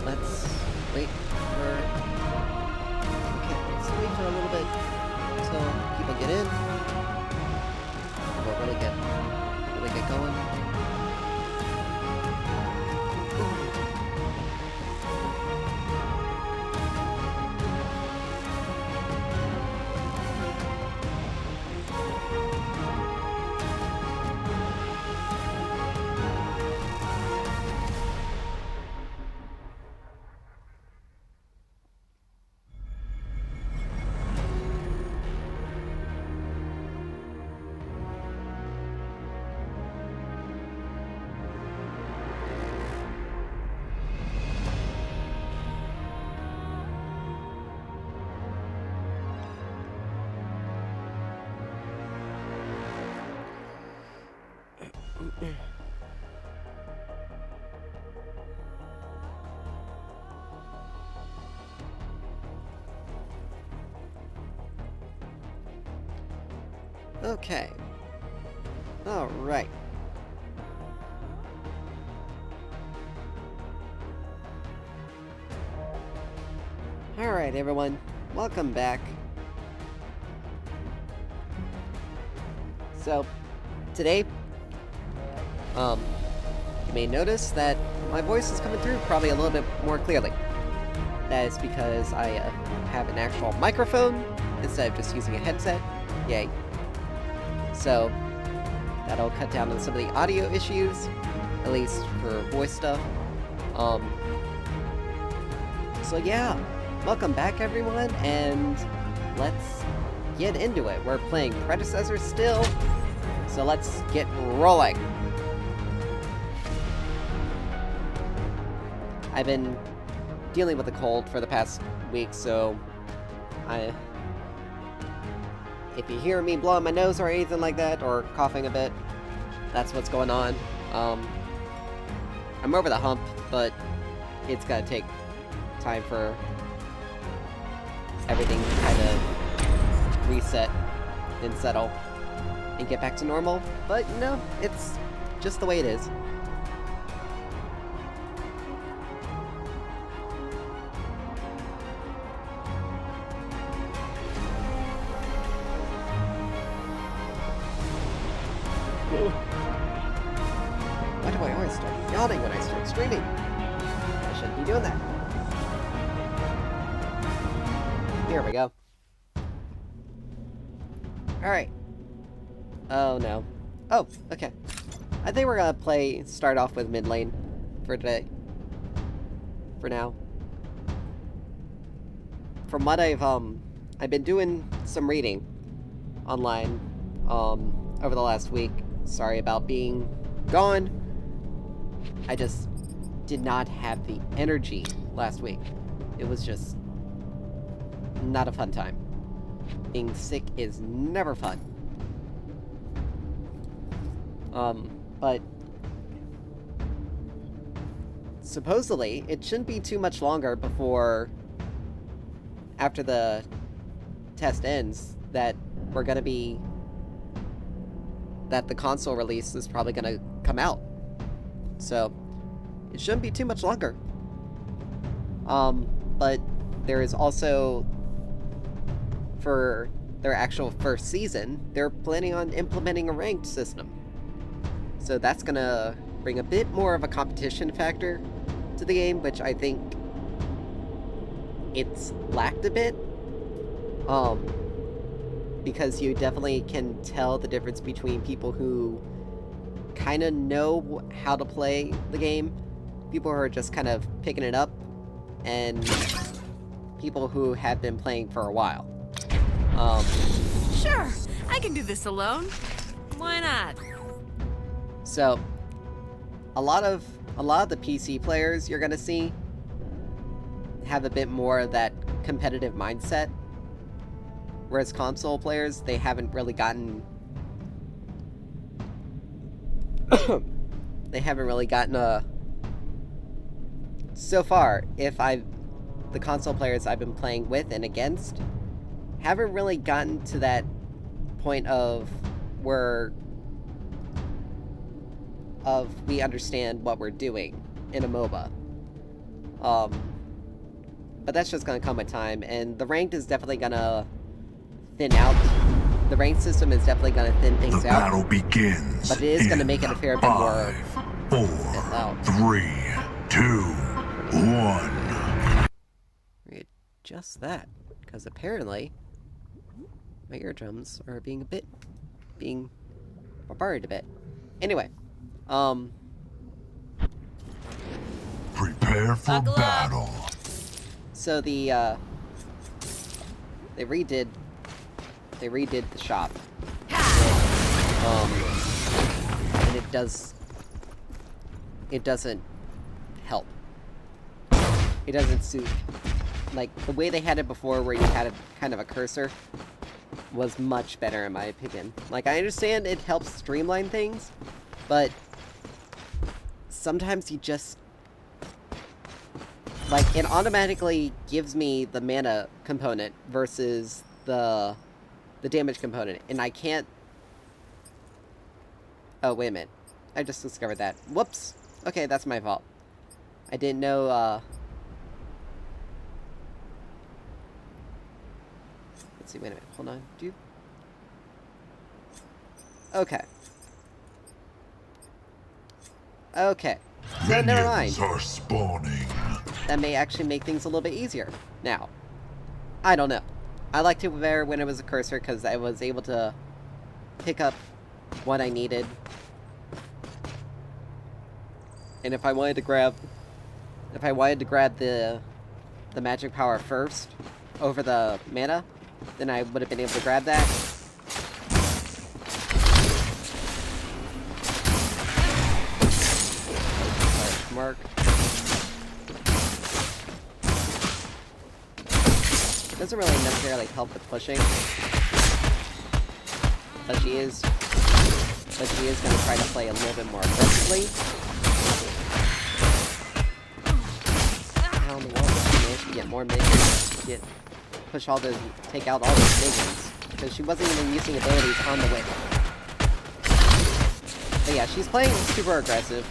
let's wait for... Okay, let's wait for a little bit until people get in. We'll really get going. Okay. Alright. Alright, everyone. Welcome back. So, today, you may notice that my voice is coming through probably a little bit more clearly. That is because I have an actual microphone instead of just using a headset. Yay. So, that'll cut down on some of the audio issues, at least for voice stuff. So yeah, welcome back everyone, and let's get into it. We're playing Predecessor still, so let's get rolling. I've been dealing with a cold for the past week, so if you hear me blowing my nose or anything like that, or coughing a bit, that's what's going on. I'm over the hump, but it's gonna take time for everything to kind of reset and settle and get back to normal. But, you know, it's just the way it is. Why do I always start yawning when I start streaming? I shouldn't be doing that. Here we go. Alright. Oh no. Oh, okay. I think we're gonna start off with mid lane for today. For now. From what I've been doing some reading online, over the last week. Sorry about being gone. I just did not have the energy last week. It was just not a fun time. Being sick is never fun. But supposedly it shouldn't be too much longer before, after the test ends, that the console release is probably gonna come out. So, it shouldn't be too much longer. But there is also, for their actual first season, they're planning on implementing a ranked system. So that's gonna bring a bit more of a competition factor to the game, which I think it's lacked a bit. Because you definitely can tell the difference between people who kind of know how to play the game, people who are just kind of picking it up, and people who have been playing for a while. Sure, I can do this alone. Why not? So, a lot of the PC players you're gonna see have a bit more of that competitive mindset. Whereas console players, they haven't really gotten... So far, the console players I've been playing with and against haven't really gotten to that point of we understand what we're doing in a MOBA. But that's just gonna come with time, and the ranked is definitely gonna thin out. The ranked system is definitely gonna thin things The out. battle begins. But it is gonna make it a fair bit more 5, 4, 3, 2, 1. Just that, because apparently my eardrums are being bombarded a bit. Anyway, Prepare for Buckle up. battle. so they redid the shop. And it doesn't help. It doesn't suit. Like, the way they had it before, where you had a kind of a cursor, was much better in my opinion. Like, I understand it helps streamline things, but sometimes you just... Like, it automatically gives me the mana component versus the damage component, and I can't... Oh, wait a minute. I just discovered that. Whoops! Okay, that's my fault. I didn't know, Let's see, wait a minute. Hold on. Okay. Okay. So, never mind. Minions are spawning. That may actually make things a little bit easier. Now, I don't know. I liked it better when it was a cursor because I was able to pick up what I needed. And if I wanted to grab the magic power first over the mana, then I would have been able to grab that. Mark. Doesn't really necessarily help with pushing, but she is going to try to play a little bit more aggressively. How in the world does she manage to get more minions? Take out all those minions, because she wasn't even using abilities on the way. But yeah, she's playing super aggressive.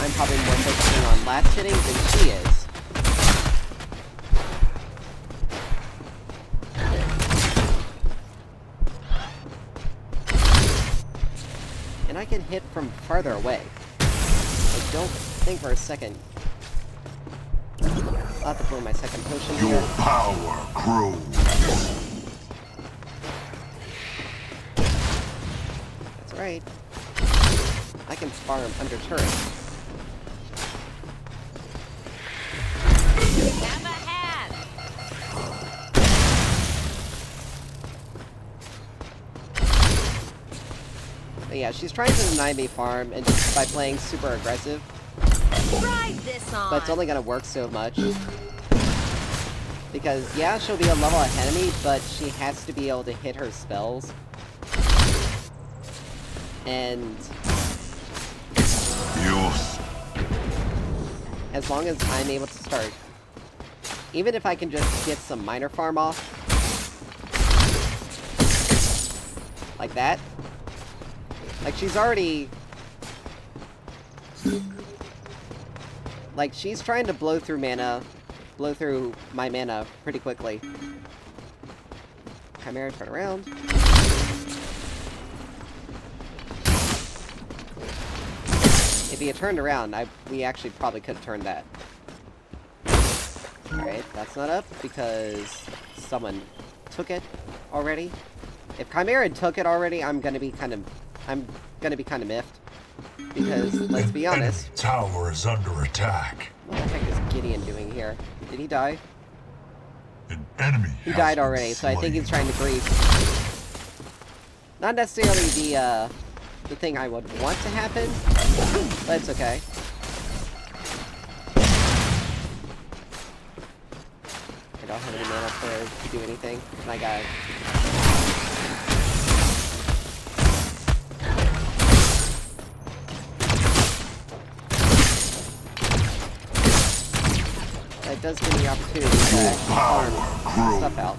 I'm probably more focusing on last hitting than she is. And I can hit from farther away. I don't think for a second. I'll have to blow my second potion Your here. power grows. That's right. I can farm under turret. Have a hat. But yeah, she's trying to deny me farm and just by playing super aggressive. Ride this on. But it's only gonna work so much. Because, yeah, she'll be a level ahead of me, but she has to be able to hit her spells. And... as long as I'm able to start... Even if I can just get some minor farm off... like that. Like, she's already... like, she's trying to blow through my mana pretty quickly. Chimera, turn around. If he had turned around, we actually probably could have turned that. Alright, that's not up because someone took it already. If Chimera took it already, I'm gonna be kind of miffed. Because, let's be honest. The tower is under attack. What the heck is Gideon doing here? Did he die? An enemy. He died already, so I think he's trying to grief. Not necessarily the thing I would want to happen, but it's okay. I don't have any mana to do anything, and I got... It does give me the opportunity to farm stuff out.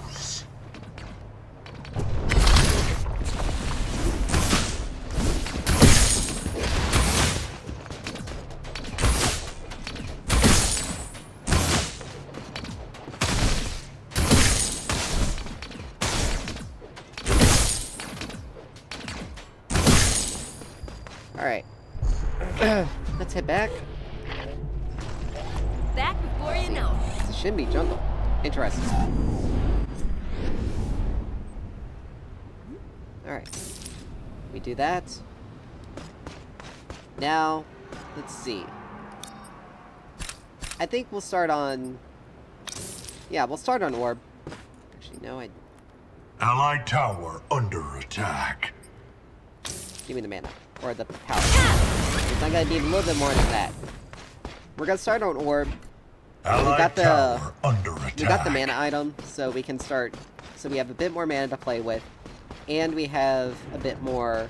Alright. Let's head back. Back before you know it. It's a Shimby jungle. Interesting. Alright. We do that. Now, let's see. I think we'll start on... Yeah, we'll start on Orb. Actually, no, Allied tower under attack. Give me the mana. Or the power. It's not gonna need a little bit more than that. We're gonna start on Orb. Allied tower under attack. We got the mana item, so we can start... So we have a bit more mana to play with. And we have a bit more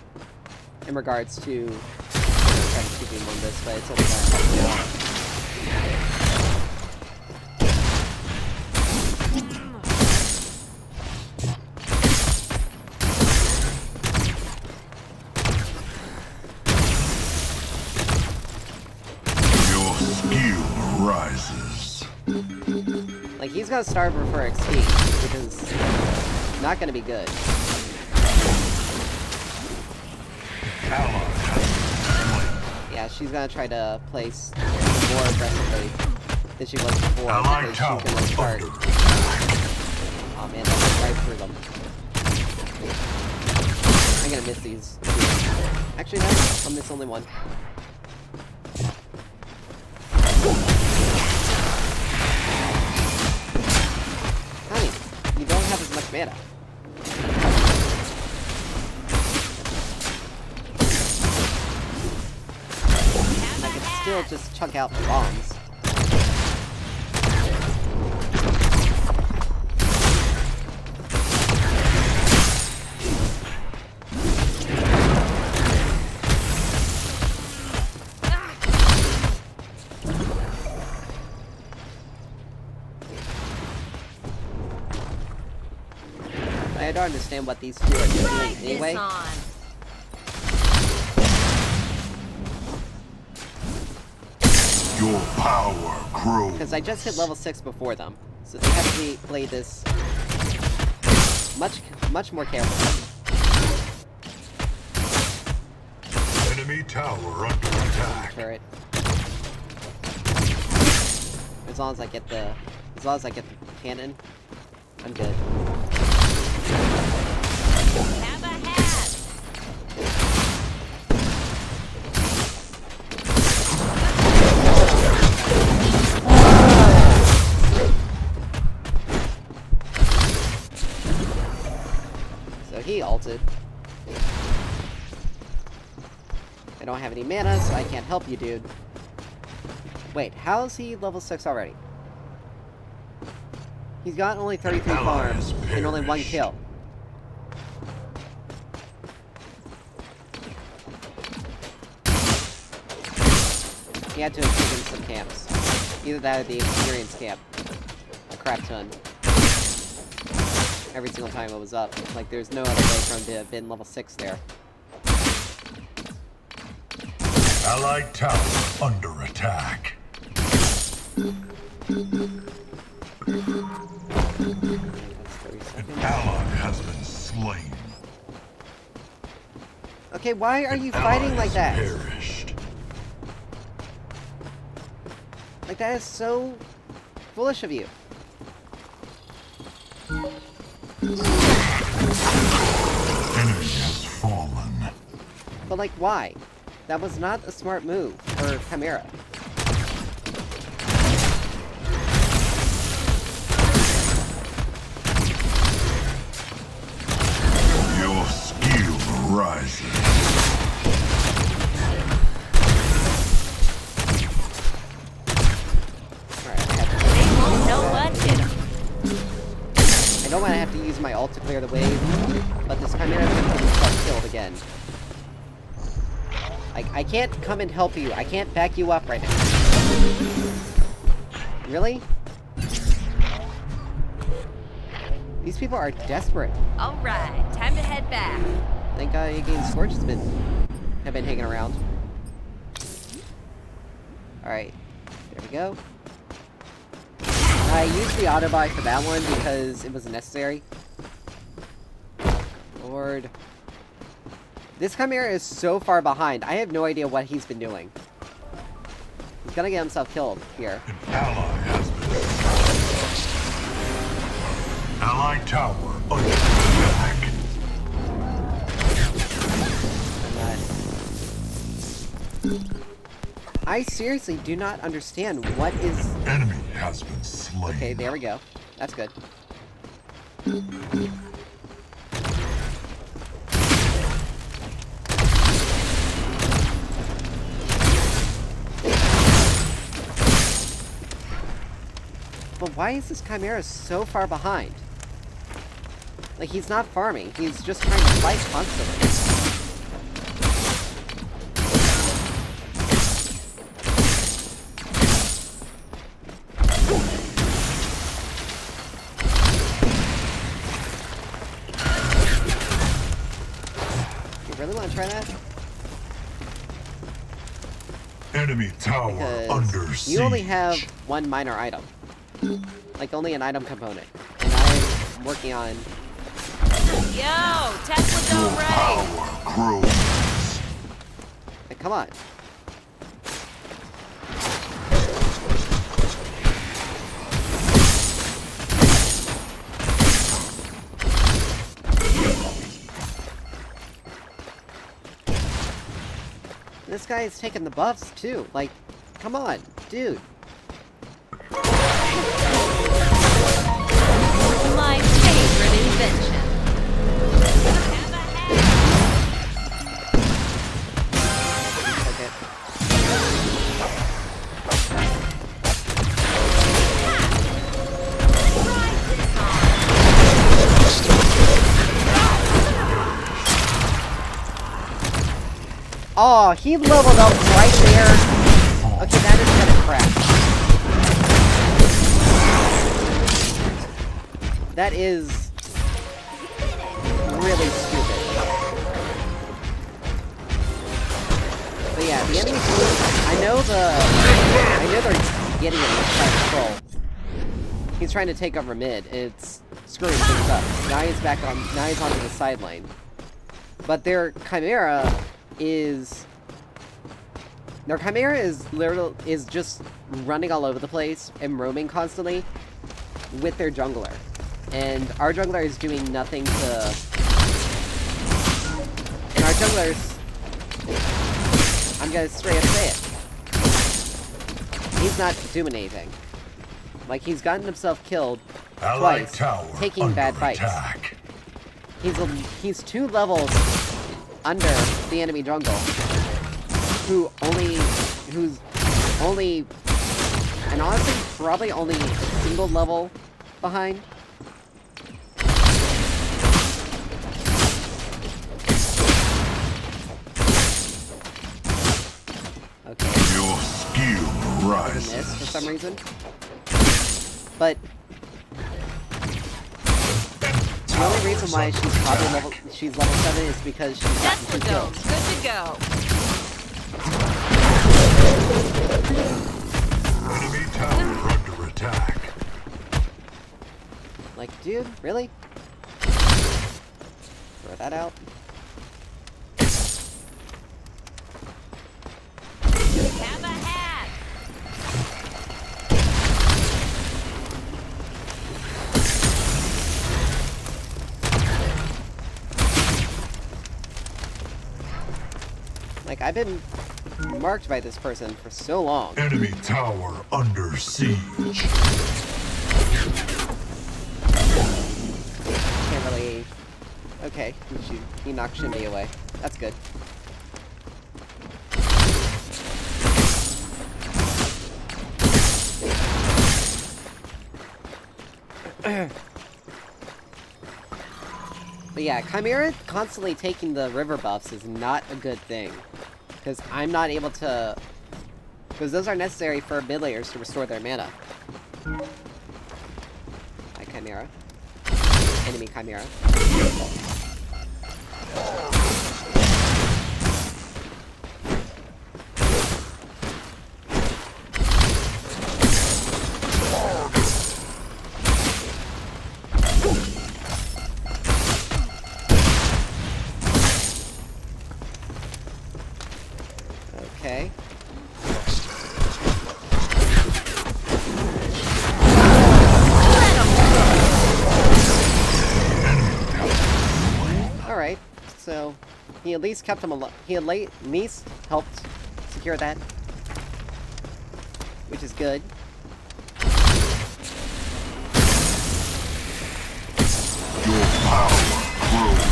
in regards to... I'm trying to keep him on this, but it's only gonna help me out. Rises. Like, he's gonna starve her for XP, which is not gonna be good. Yeah, she's gonna try to place more aggressively than she was before, because she's gonna start... Oh man, that went right through them. I'm gonna miss these. Actually, no, I'll miss only one. Honey, you don't have as much mana. I can still just chunk out the bombs. I don't understand what these two are doing anyway. Your power grows. Because I just hit level 6 before them, so they have to play this much more carefully. Enemy tower under attack. Turret. As long as I get the cannon, I'm good. Have a hat. So he ulted. I don't have any mana, so I can't help you, dude. Wait, how is he level 6 already? He's got only 33 farms and only 1 kill. He had to have taken some camps. Either that or the experience camp. A crap ton. Every single time it was up. Like, there's no other way for him to have been level 6 there. Allied tower under attack. An ally has been slain. Okay, why are you fighting like that? Perished. Like, that is so foolish of you. Enemy has fallen. But, like, why? That was not a smart move for Chimera. Your skill rises. They won't know what hit 'em. I don't want to have to use my ult to clear the wave, but this Chimera is going to get himself killed again. I can't come and help you. I can't back you up right now. Really? These people are desperate. Alright, time to head back. Thank God again Scorch have been hanging around. Alright, there we go. I used the auto buy for that one because it was necessary. Lord. This Chimera is so far behind. I have no idea what he's been doing. He's gonna get himself killed here. An ally has been destroyed. Allied tower under attack. I seriously do not understand what is... Enemy has been slain. Okay, there we go. That's good. But why is this Chimera so far behind? Like, he's not farming. He's just trying to fight constantly. You really want to try that? Enemy tower Because under siege. you only have one minor item. Like, only an item component. And I'm working on... Yo, Tesla's all right. Power grows. Like, come on. This guy is taking the buffs, too. Like, come on, dude. My favorite invention. Have a hat. Okay. Oh, he leveled up right there. Okay, that is gonna crash. That is really stupid. But yeah, the enemy team, I know they're getting him this side control. He's trying to take over mid, and it's screwing things up. Now he's onto the side lane. But their Chimera is just running all over the place and roaming constantly with their jungler. And our jungler is doing nothing to... And our jungler's... I'm gonna straight up say it. He's not doing anything. Like, he's gotten himself killed Allied twice, tower taking bad under fights. attack. He's 2 levels under the enemy jungle, who's only, and honestly, probably only a single level behind. Okay, Your skill I rises. missed for some reason. But the only reason why she's level 7 is because she's gotten 2 Tesla kills. goes. Good to go. Enemy tower under attack. Like, dude, really? Throw that out. Have a hat. Like, I've been marked by this person for so long. Enemy tower under siege. Can't really... Okay, he knocked Shindy away. That's good. But yeah, Chimera constantly taking the river buffs is not a good thing. Because I'm not able to... Because those are necessary for mid layers to restore their mana. Hi, Chimera. Enemy Chimera. Okay. Alright, so he at least kept him alive. He at least helped secure that, which is good. Your power grows.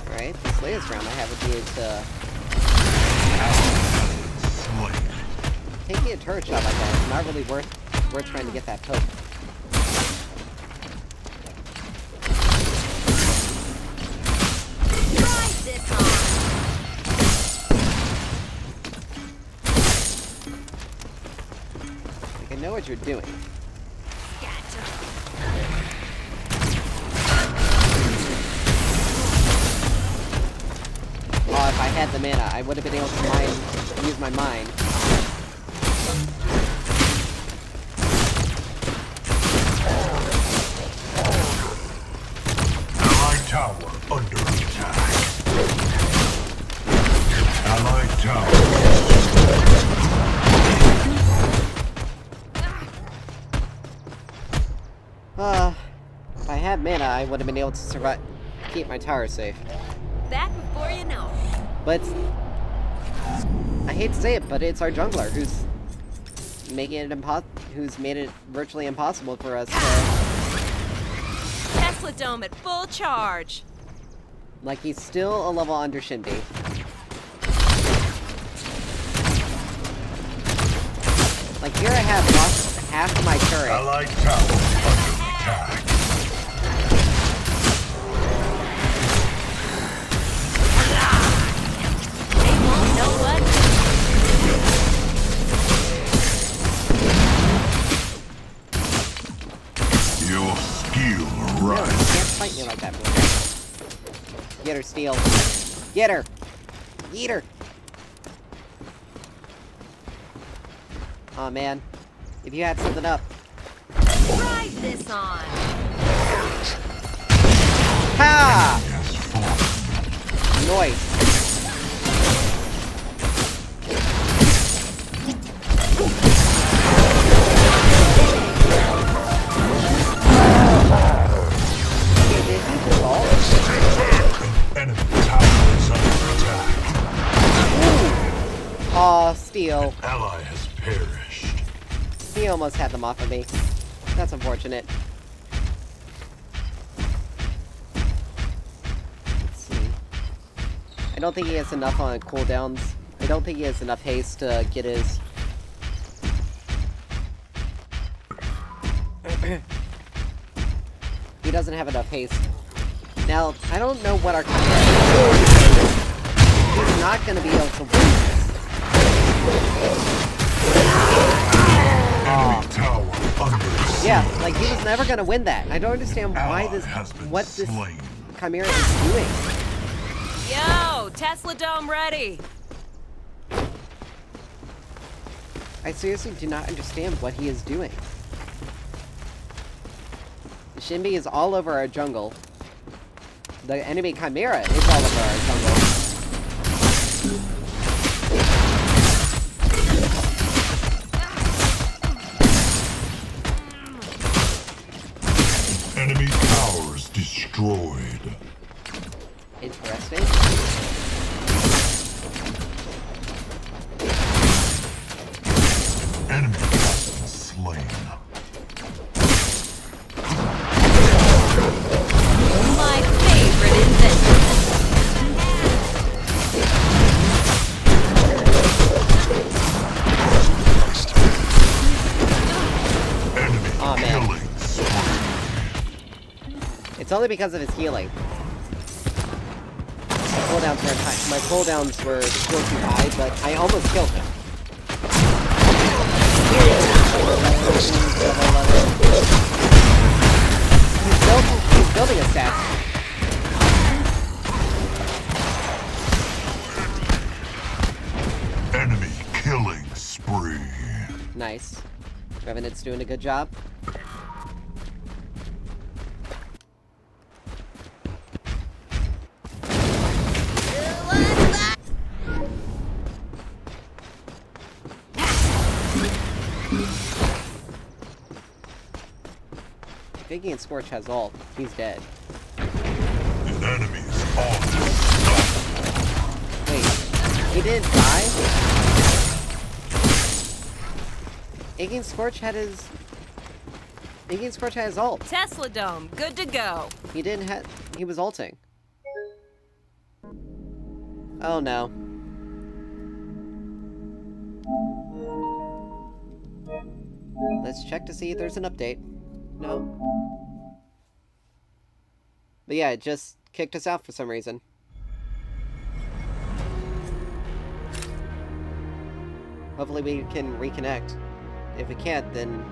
Alright, this latest round I have would be Slain. taking a turret shot like that is not really worth trying to get that poke. Try this on. Like, I know what you're doing. Gotcha. Oh, if I had the mana, I would have been able to use my mind. Allied tower under attack. Allied tower. If I had mana, I would have been able to survive, keep my tower safe. Back before you know. But I hate to say it, but it's our jungler who's making it who's made it virtually impossible for us to. Tesla Dome at full charge. Like, he's still a level under Shinbi. Like, here I have lost half of my turret. Allied tower under attack. They won't know what. Your skill No, you rises. can't fight me like that, boy. Get her, Steel. Get her! Eat her! Aw, oh, man. If you had something up. Try this on. Ha! Has fallen. Noise. Okay, did he just ult? Enemy tower is under attack. Aw, Steel. Ally has perished. He almost had them off of me. That's unfortunate. Let's see. I don't think he has enough on cooldowns. I don't think he has enough haste to get his... He doesn't have enough haste. Now, I don't know what our He's not gonna be able to win this. Enemy tower under siege. Yeah, like, he was never gonna win that. I don't understand why Ally this... has been what this slain. Chimera is doing. Yo, Tesla Dome ready. I seriously do not understand what he is doing. Shinbi is all over our jungle. The enemy Chimera is all over our jungle. Enemy towers destroyed. Interesting. Enemy has been slain. My favorite invention. Enemy Aw, man. killing spree. It's only because of his healing. My cooldowns were still too high, but I almost killed him. He's building a stack. Enemy killing spree. Nice. Revenant's doing a good job. Thinking Scorch has ult, he's dead. The enemy is almost Wait, he didn't die? Iggy Scorch had his... Iggy Scorch had his ult. Tesla Dome, good to go. He didn't have... He was ulting. Oh no. Let's check to see if there's an update. No. But yeah, it just kicked us out for some reason. Hopefully we can reconnect. If we can't, then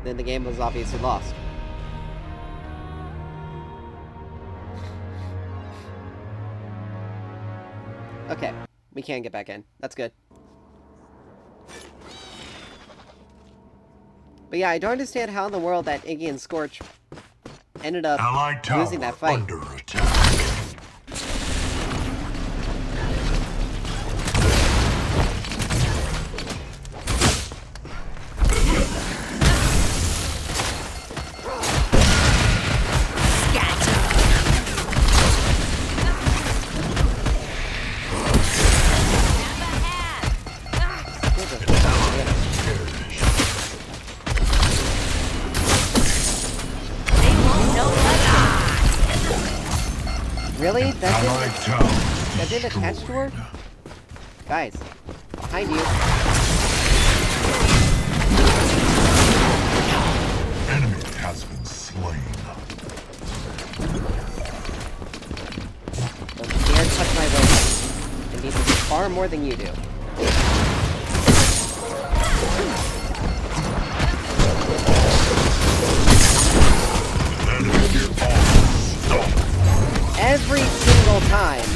the game was obviously lost. Okay, we can get back in. That's good. But yeah, I don't understand how in the world that Iggy and Scorch ended up Allied tower losing that fight. under attack. Really? Allied tower That didn't attach to her? destroyed. Guys, behind you. Enemy has been slain. Don't dare touch my weapon. I need this far more than you do. Enemy almost stopped. Every single time.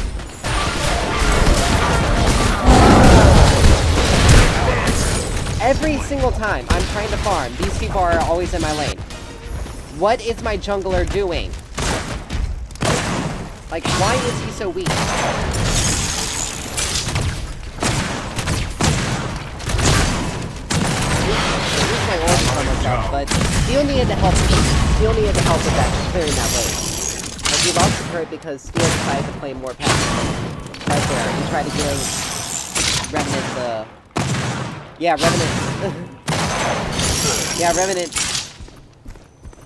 Every single time I'm trying to farm, these people are always in my lane. What is my jungler doing? Like, why is he so weak? I use my ult for myself, but Steel needed to help me. Steel needed to help with that, clearing that lane. Like, we lost the turret because Steel decided to play more passively. Right there, he tried to give Revenant the... Yeah, Revenant... yeah,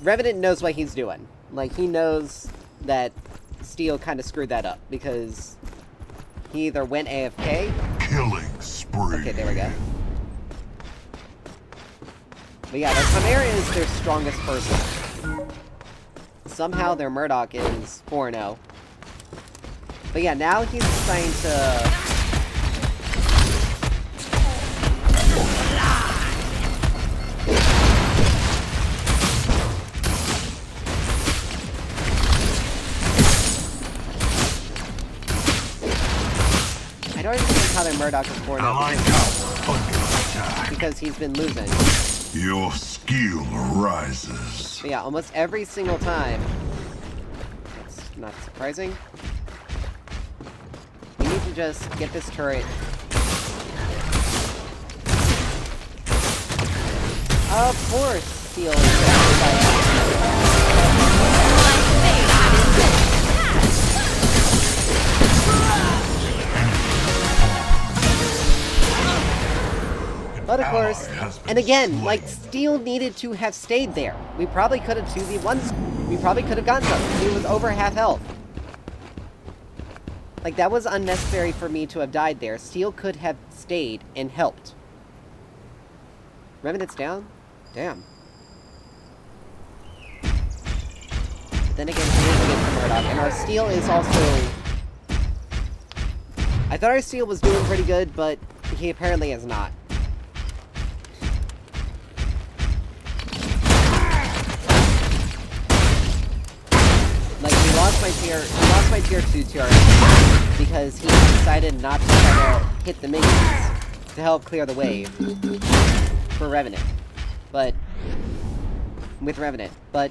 Revenant knows what he's doing. Like, he knows that Steel kind of screwed that up, because he either went AFK... Killing spree. Okay, there we go. But yeah, their Chimera is their strongest person. Somehow their Murdoch is 4-0. But yeah, now he's trying to... I don't understand how their Murdoch is 4-0 Allied tower under attack. because he's been losing. Your skill rises. But yeah, almost every single time. That's not surprising. We need to just get this turret. Of course, Steel is surrounded by But of course, and again, like, Steel needed to have stayed there. We probably could have 2v1. We probably could have gotten him. He was over half health. Like, that was unnecessary for me to have died there. Steel could have stayed and helped. Revenant's down? Damn. But then again, he is against the Murdoch, and our Steel is also... I thought our Steel was doing pretty good, but he apparently is not. Like, he lost my tier 2 turret because he decided not to try to hit the minions. to help clear the way for Revenant. But... with Revenant. But...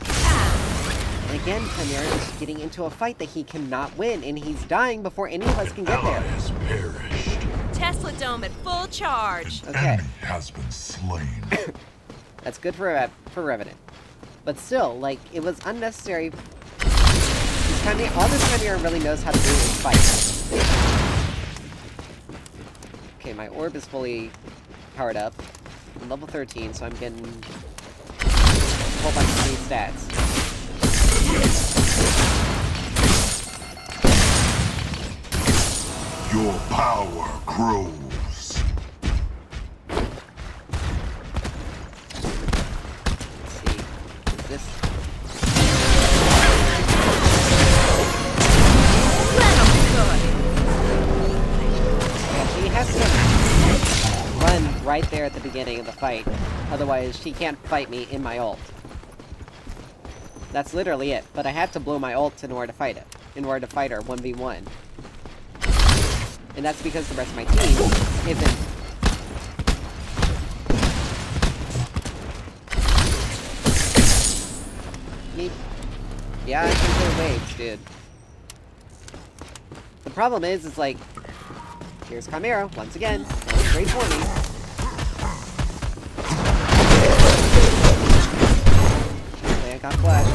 and again, Chimera is getting into a fight that he cannot win, and he's dying before any of us can get Ally there. has perished. Tesla Dome at full charge. Okay. Enemy has been slain. That's good for Revenant. But still, like, it was unnecessary. All this Chimera really knows how to do is fight. Okay, my orb is fully powered up. I'm level 13, so I'm getting a whole bunch of new stats. Your power grows. Let's see. Is this... yeah, she has to run right there at the beginning of the fight. Otherwise, she can't fight me in my ult. That's literally it. But I had to blow my ult in order to fight it. In order to fight her 1v1. And that's because the rest of my team isn't. Yeah, I can clear waves, dude. The problem is like... here's Chimera, once again. Great for me. Okay, I got flashed.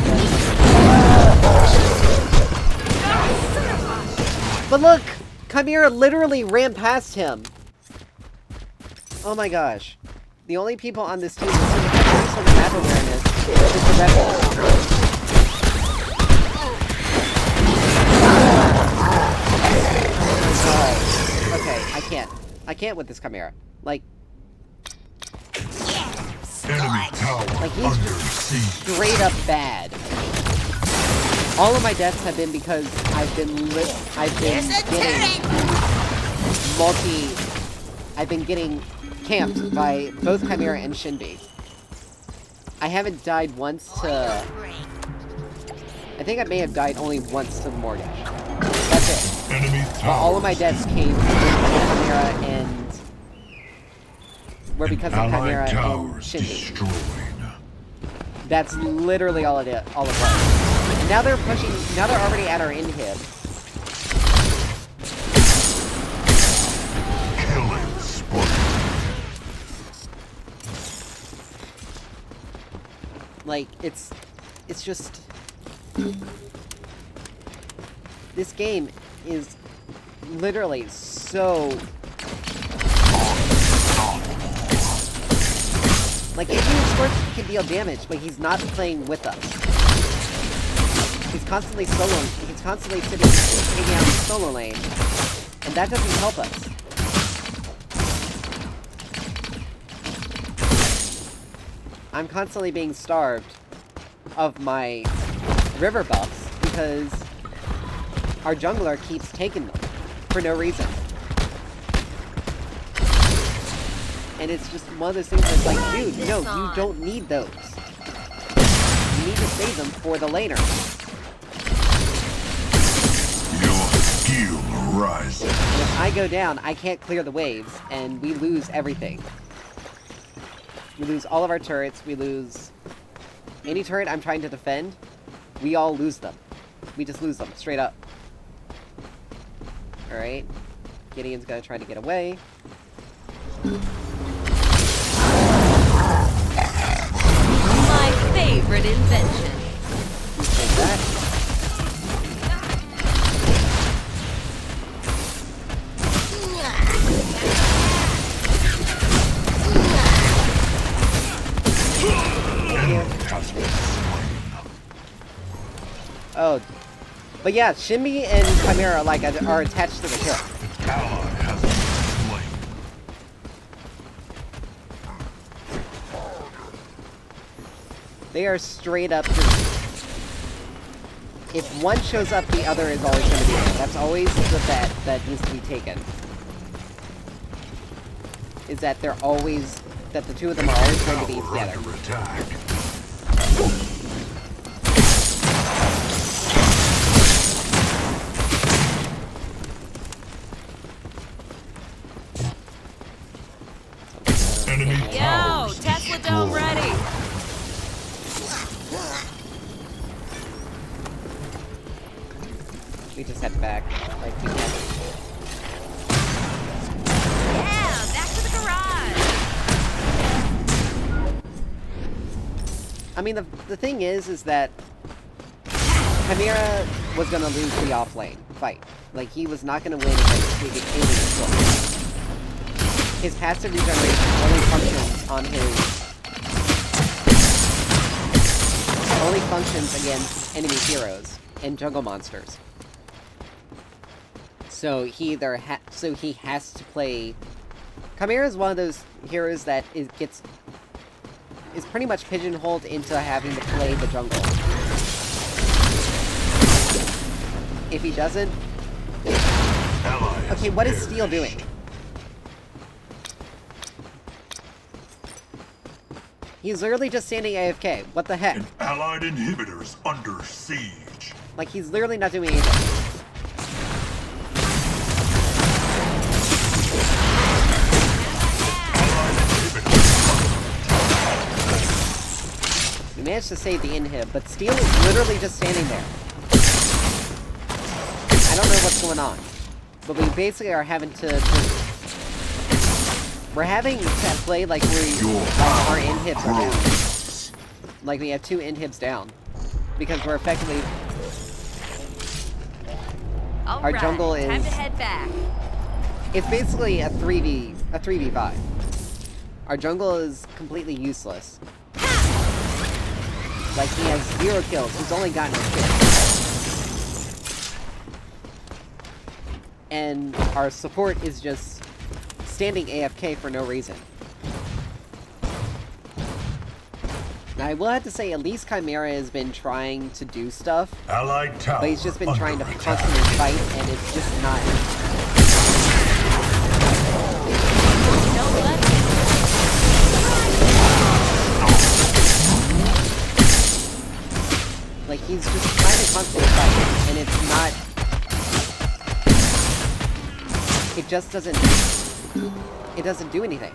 But look! Chimera literally ran past him! Oh my gosh. The only people on this team with some map awareness is the Rebel. Okay, I can't with this Chimera. Like... Enemy tower like, he's under just siege. straight up bad. All of my deaths have been because I've been getting camped by both Chimera and Shinbi. I haven't died once to... I think I may have died only once to Mortgage. That's it. Enemy But all of my towers. deaths came from Chimera and... were because of Allied Chimera and towers Shinbi. destroyed. That's literally all it was. Now they're pushing... now they're already at our inhib. Killing spree. Like, it's just... this game is literally so... like, if Scorch can deal damage, but he's not playing with us. He's constantly soloing. He's constantly taking out the solo lane, and that doesn't help us. I'm constantly being starved of my river buffs because our jungler keeps taking them for no reason. And it's just one of those things that's like, dude, no, you don't need those. You need to save them for the laner. Your skill rises. And if I go down, I can't clear the waves, and we lose everything. We lose all of our turrets, we lose... any turret I'm trying to defend, we all lose them. We just lose them, straight up. Alright. Gideon's gonna try to get away. My favorite invention. Take that. Oh. But yeah, Shimmy and Chimera like are attached to the kill. Ally has been slain. They are straight up just... if one shows up, the other is always going to be there. That's always the bet that needs to be taken. Is that they're always... that the two of them are always going to be Tower together. under attack. Enemy Yo, towers Tesla Dome destroyed. ready. We just head back. Like, we can't. Yeah, back to the garage. I mean, the thing is that Chimera was gonna lose the off-lane fight. Like, he was not gonna win against the alien squad. His passive regeneration only functions on only functions against enemy heroes and jungle monsters. So he either he has to play. Chimera is one of those heroes that is pretty much pigeonholed into having to play the jungle. If he doesn't... Okay, what is Steel doing? He's literally just standing AFK. What the heck? An allied inhibitor is under siege. Like, he's literally not doing anything. We managed to save the inhib, but Steel is literally just standing there. I don't know what's going on. But we basically are having to we're having to play like our inhibs are down. Like we have 2 inhibs down. Because we're effectively... All our right, jungle is... time to head back. It's basically a 3v5. Our jungle is completely useless. Like, he has 0 kills. He's only gotten a kill. And our support is just standing AFK for no reason. Now, I will have to say, at least Chimera has been trying to do stuff. Allied tower But he's just been trying to under constantly attack. fight, and it's just not... Don't let it. Like, he's just trying to constantly fight, and it's not... It just doesn't... It doesn't do anything.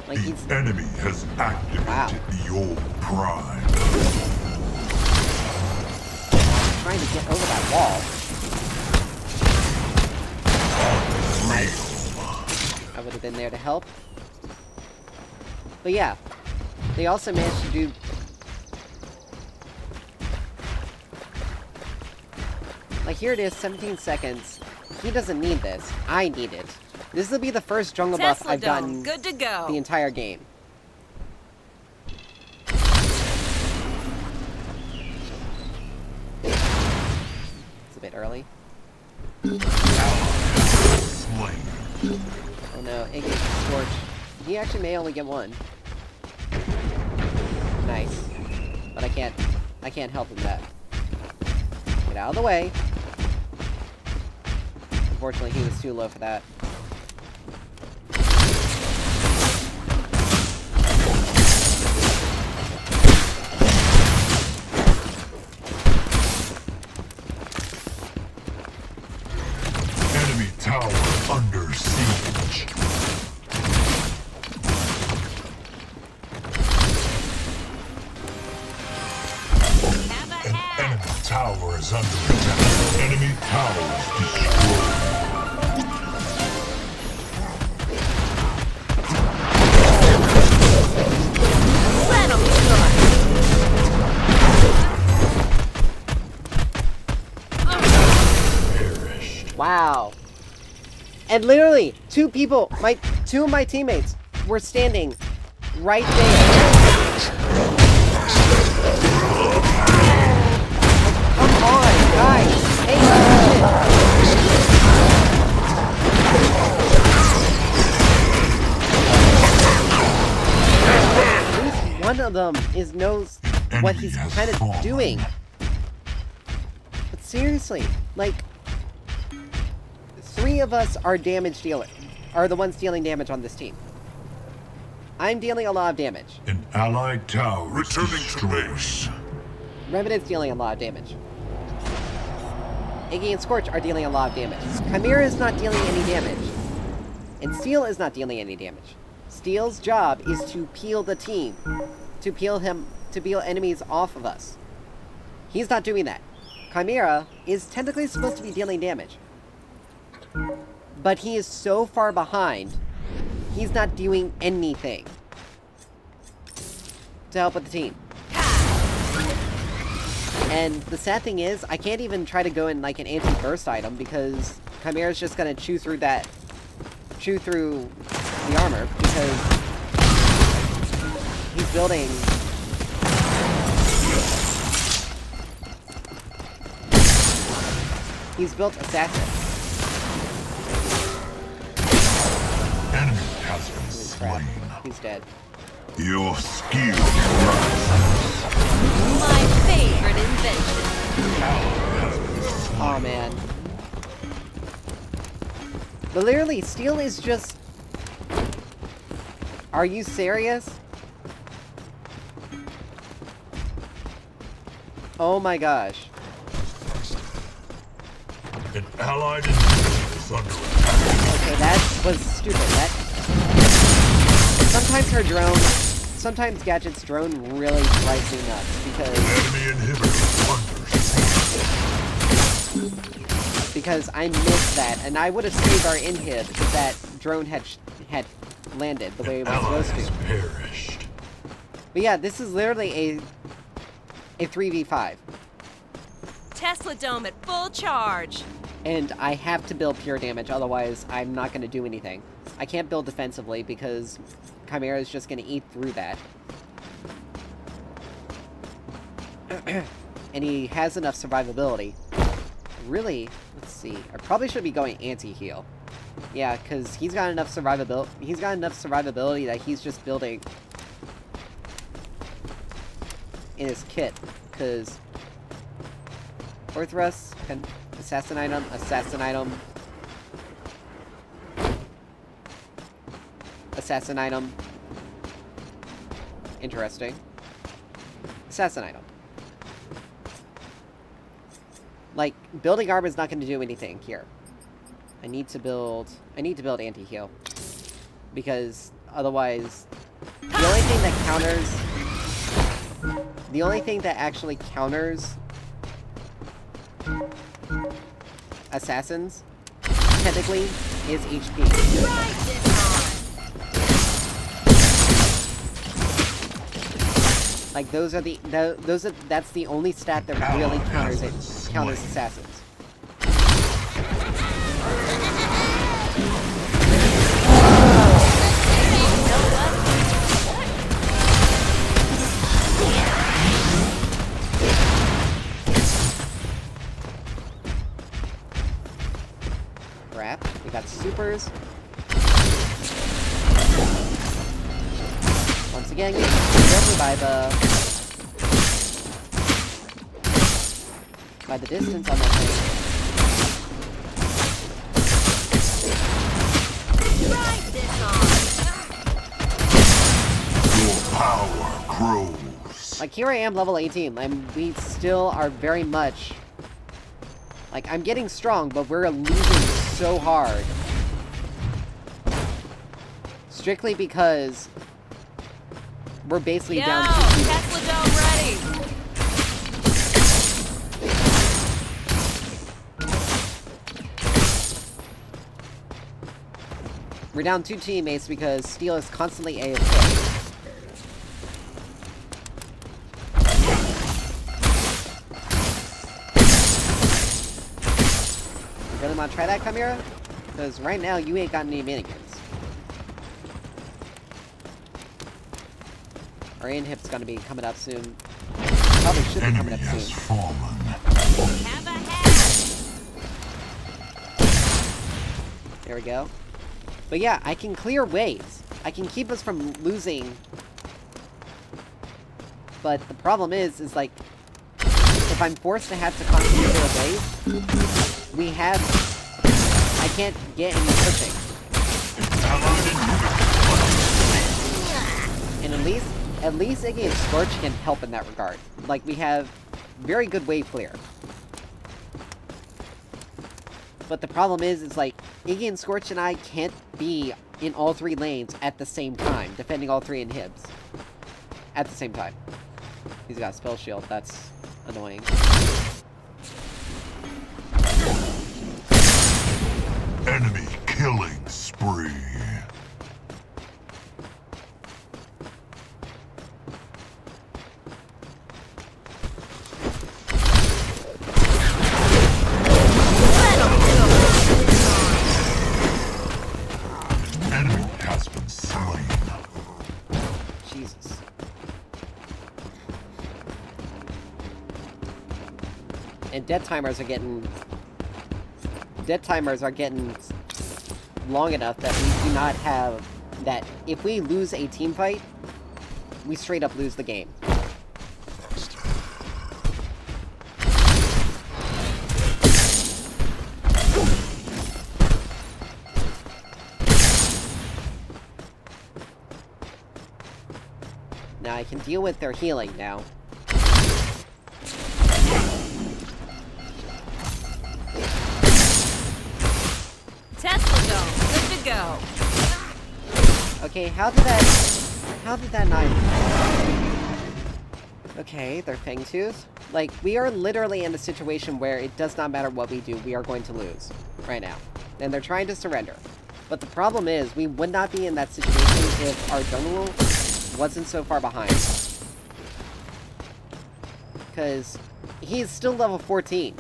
Like, he's... The enemy has activated the old prime. trying to get over that wall. Nice. I would have been there to help. But yeah, they also managed to do... Like, here it is, 17 seconds. He doesn't need this. I need it. This will be the first jungle buff Tesla I've Dome, gotten good to go. the entire game. It's a bit early. Slain. Oh no, it gets Scorch. He actually may only get one. Nice. But I can't help him that. Get out of the way. Unfortunately, he was too low for that. Enemy tower under siege. Have a An hat. enemy tower is under attack. Enemy towers destroyed. Let 'em Perished. Wow. And literally, two of my teammates were standing right there. Come on, guys. Hey, at least one of them knows what he's kind of doing. But seriously, like, 3 of us are are the ones dealing damage on this team. I'm dealing a lot of damage. An allied tower returning to base. Revenant's dealing a lot of damage. Iggy and Scorch are dealing a lot of damage. Chimera is not dealing any damage. And Steel is not dealing any damage. Steel's job is to peel the team. To peel enemies off of us. He's not doing that. Chimera is technically supposed to be dealing damage. But he is so far behind, he's not doing anything to help with the team. And the sad thing is, I can't even try to go in like an anti-burst item because Chimera's just gonna chew through the armor because he's building. He's built Assassin. Enemy has been Crap. slain. He's dead. Your skill My favorite invention. Oh man. But literally, Steel is just... Are you serious? Oh my gosh. An allied inhibitor is under attack. Okay, that was stupid. Sometimes Gadget's drone really drives me nuts because... Enemy inhibitor under Because I missed that, and I would have saved our inhib if that drone had landed the way it was supposed to. Perished. But yeah, this is literally a 3v5. Tesla Dome at full charge. And I have to build pure damage, otherwise I'm not going to do anything. I can't build defensively because Chimera is just going to eat through that. And he has enough survivability. Really, let's see. I probably should be going anti-heal. Yeah, because he's got enough survivability. He's got enough survivability that he's just building in his kit. Because Orthrus, assassin item, assassin item, assassin item. Interesting. Assassin item. Like, building armor is not going to do anything here. I need to build anti-heal. Because otherwise, the only thing that actually counters assassins, technically, is HP. Right this time. Like, that's the only stat that really counters assassins. Crap, we got supers. Once again, getting killed by the distance on that thing. Right this on. Your power grows. Like, here I am, level 18, and we still are very much... Like, I'm getting strong, but we're losing so hard. Strictly because we're basically down to 2 teams. Tesla Dome ready. We're down 2 teammates because Steel is constantly AFK. You really want to try that, Chimera? Because right now, you ain't got any minikins. Our inhib's gonna be coming up soon. Probably should be coming Enemy up has soon. fallen. Have a hat. There we go. But yeah, I can clear waves. I can keep us from losing. But the problem is like, if I'm forced to have to constantly clear waves, I can't get any pushing. And at least Iggy and Scorch can help in that regard. Like, we have very good wave clear. But the problem is like, Iggy and Scorch and I can't be in all 3 lanes at the same time, defending all 3 inhibs. At the same time. He's got a spell shield, that's annoying. Enemy killing spree. Enemy has been slain. Jesus. And death timers are getting long enough that we do not have that. If we lose a team fight, we straight up lose the game. Now I can deal with their healing now. Tesla dome, good to go. Okay, how did that not... Okay, they're Fang Tooth. Like, we are literally in a situation where it does not matter what we do, we are going to lose. Right now. And they're trying to surrender. But the problem is, we would not be in that situation if our jungle wasn't so far behind. Because he's still level 14.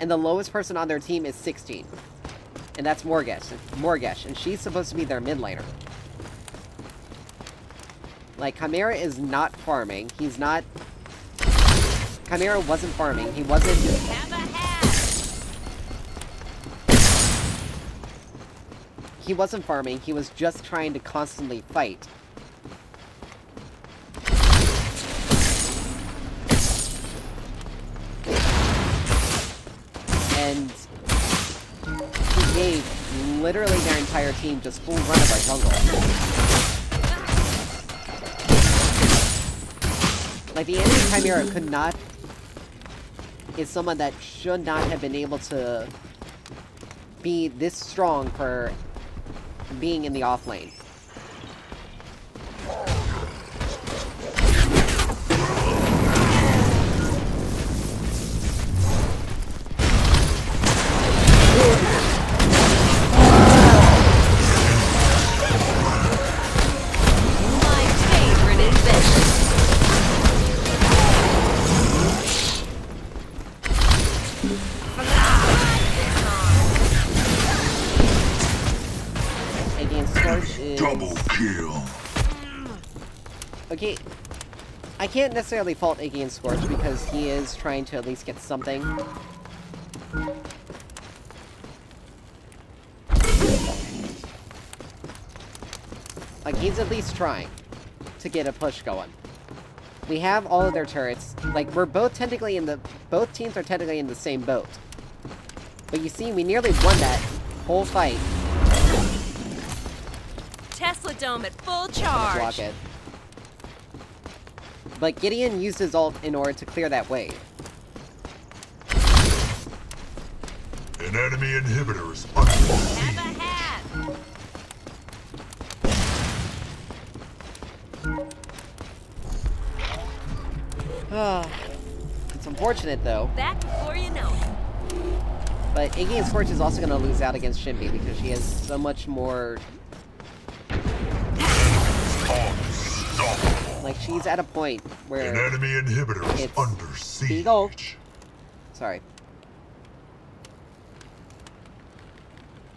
And the lowest person on their team is 16. And that's Morgesh, and she's supposed to be their mid laner. Like, Chimera is not farming. He's not... Chimera wasn't farming. He wasn't... Have a hat. He wasn't farming. He was just trying to constantly fight. And... he gave literally their entire team just full run of our jungle. Like, the enemy Chimera could not... is someone that should not have been able to be this strong for being in the off lane. My favorite invention. Against Scorch is... Double kill. Okay, I can't necessarily fault Iggy and Scorch because he is trying to at least get something. Like, he's at least trying to get a push going. We have all of their turrets. Like, we're both technically in the... both teams are technically in the same boat. But you see, we nearly won that whole fight. Tesla dome at full Block charge. it. But Gideon used his ult in order to clear that wave. An enemy inhibitor is under siege. Have a hat. It's unfortunate, though. Back before you know it. But Iggy and Scorch is also going to lose out against Shinbi because she has so much more... Unstoppable. Like, she's at a point where... An enemy inhibitor is It's under siege. Beagle. Sorry.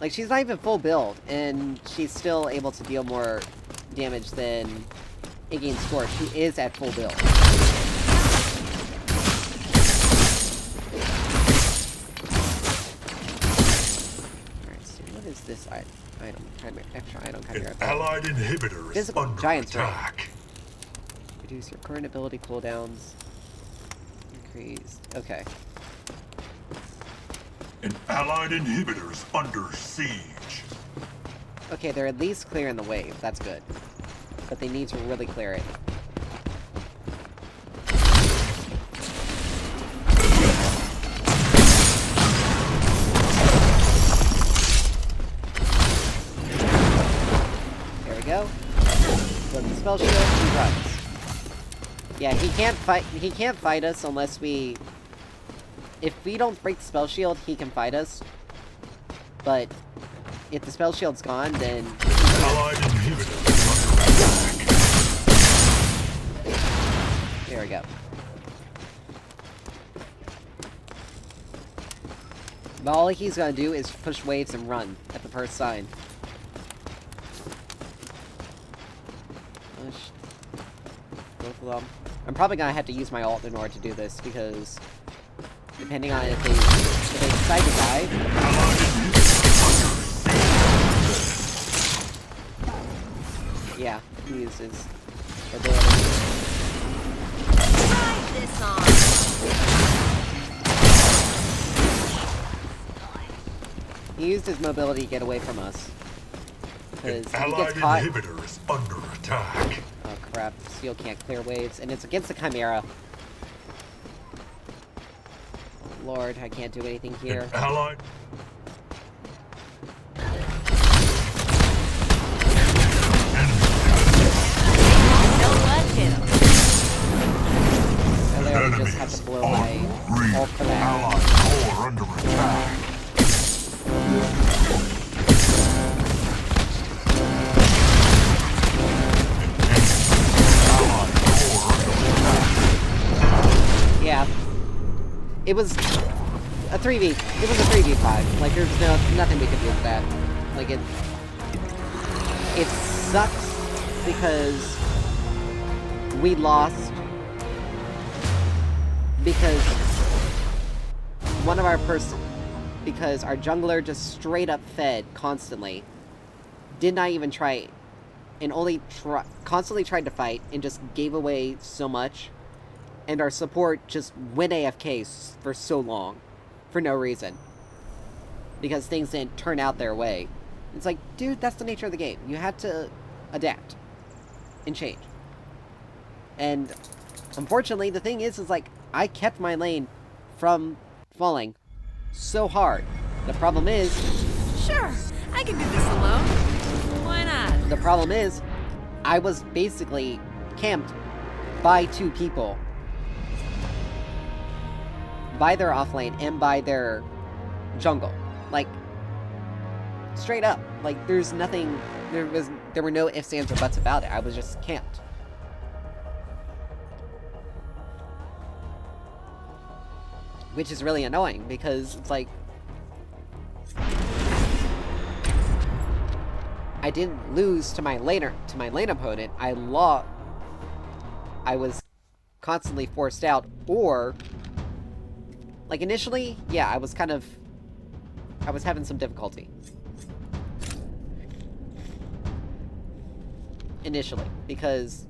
Like, she's not even full build, and she's still able to deal more damage than Iggy and Scorch, who is at full build. Alright, so what is this item? Extra item, An Chimera. allied inhibitor is Physical under Giant's Ring. attack. Reduce your current ability cooldowns. Increased. Okay. An allied inhibitor is under siege. Okay, they're at least clearing the wave. That's good. But they need to really clear it. spell shield, he runs. Yeah, he can't fight us unless we... If we don't break the spell shield, he can fight us. But if the spell shield's gone, then... Allied inhibitor under attack. There we go. But all he's gonna do is push waves and run at the first sign. Push. Both of them. I'm probably gonna have to use my ult in order to do this, because depending on if they decide to dive. Yeah, he uses ability. Try this on. He used his mobility to get away from us. Because if he Allied gets caught... inhibitor is under attack. Oh crap, Steel can't clear waves, and it's against the Chimera. Oh, Lord, I can't do anything here. Allied. No blood hit him. I literally just have to blow my ult for that. Allied core under attack. Yeah. It was a 3v. It was a 3v5. Like, there's nothing we could do with that. Like, it sucks because we lost because one of our because our jungler just straight up fed constantly. Did not even try, and only constantly tried to fight and just gave away so much. And our support just went AFK for so long. For no reason. Because things didn't turn out their way. It's like, dude, that's the nature of the game. You had to adapt. And change. And unfortunately, the thing is like, I kept my lane from falling so hard. The problem is... Sure, I can do this alone. Why not? The problem is, I was basically camped by 2 people. By their offlane and by their jungle. Like, straight up. Like, there's nothing... There were no ifs, ands, or buts about it. I was just camped. Which is really annoying, because it's like... I didn't lose to my lane opponent. I was constantly forced out, or... Like, initially, yeah, I was having some difficulty. Initially, because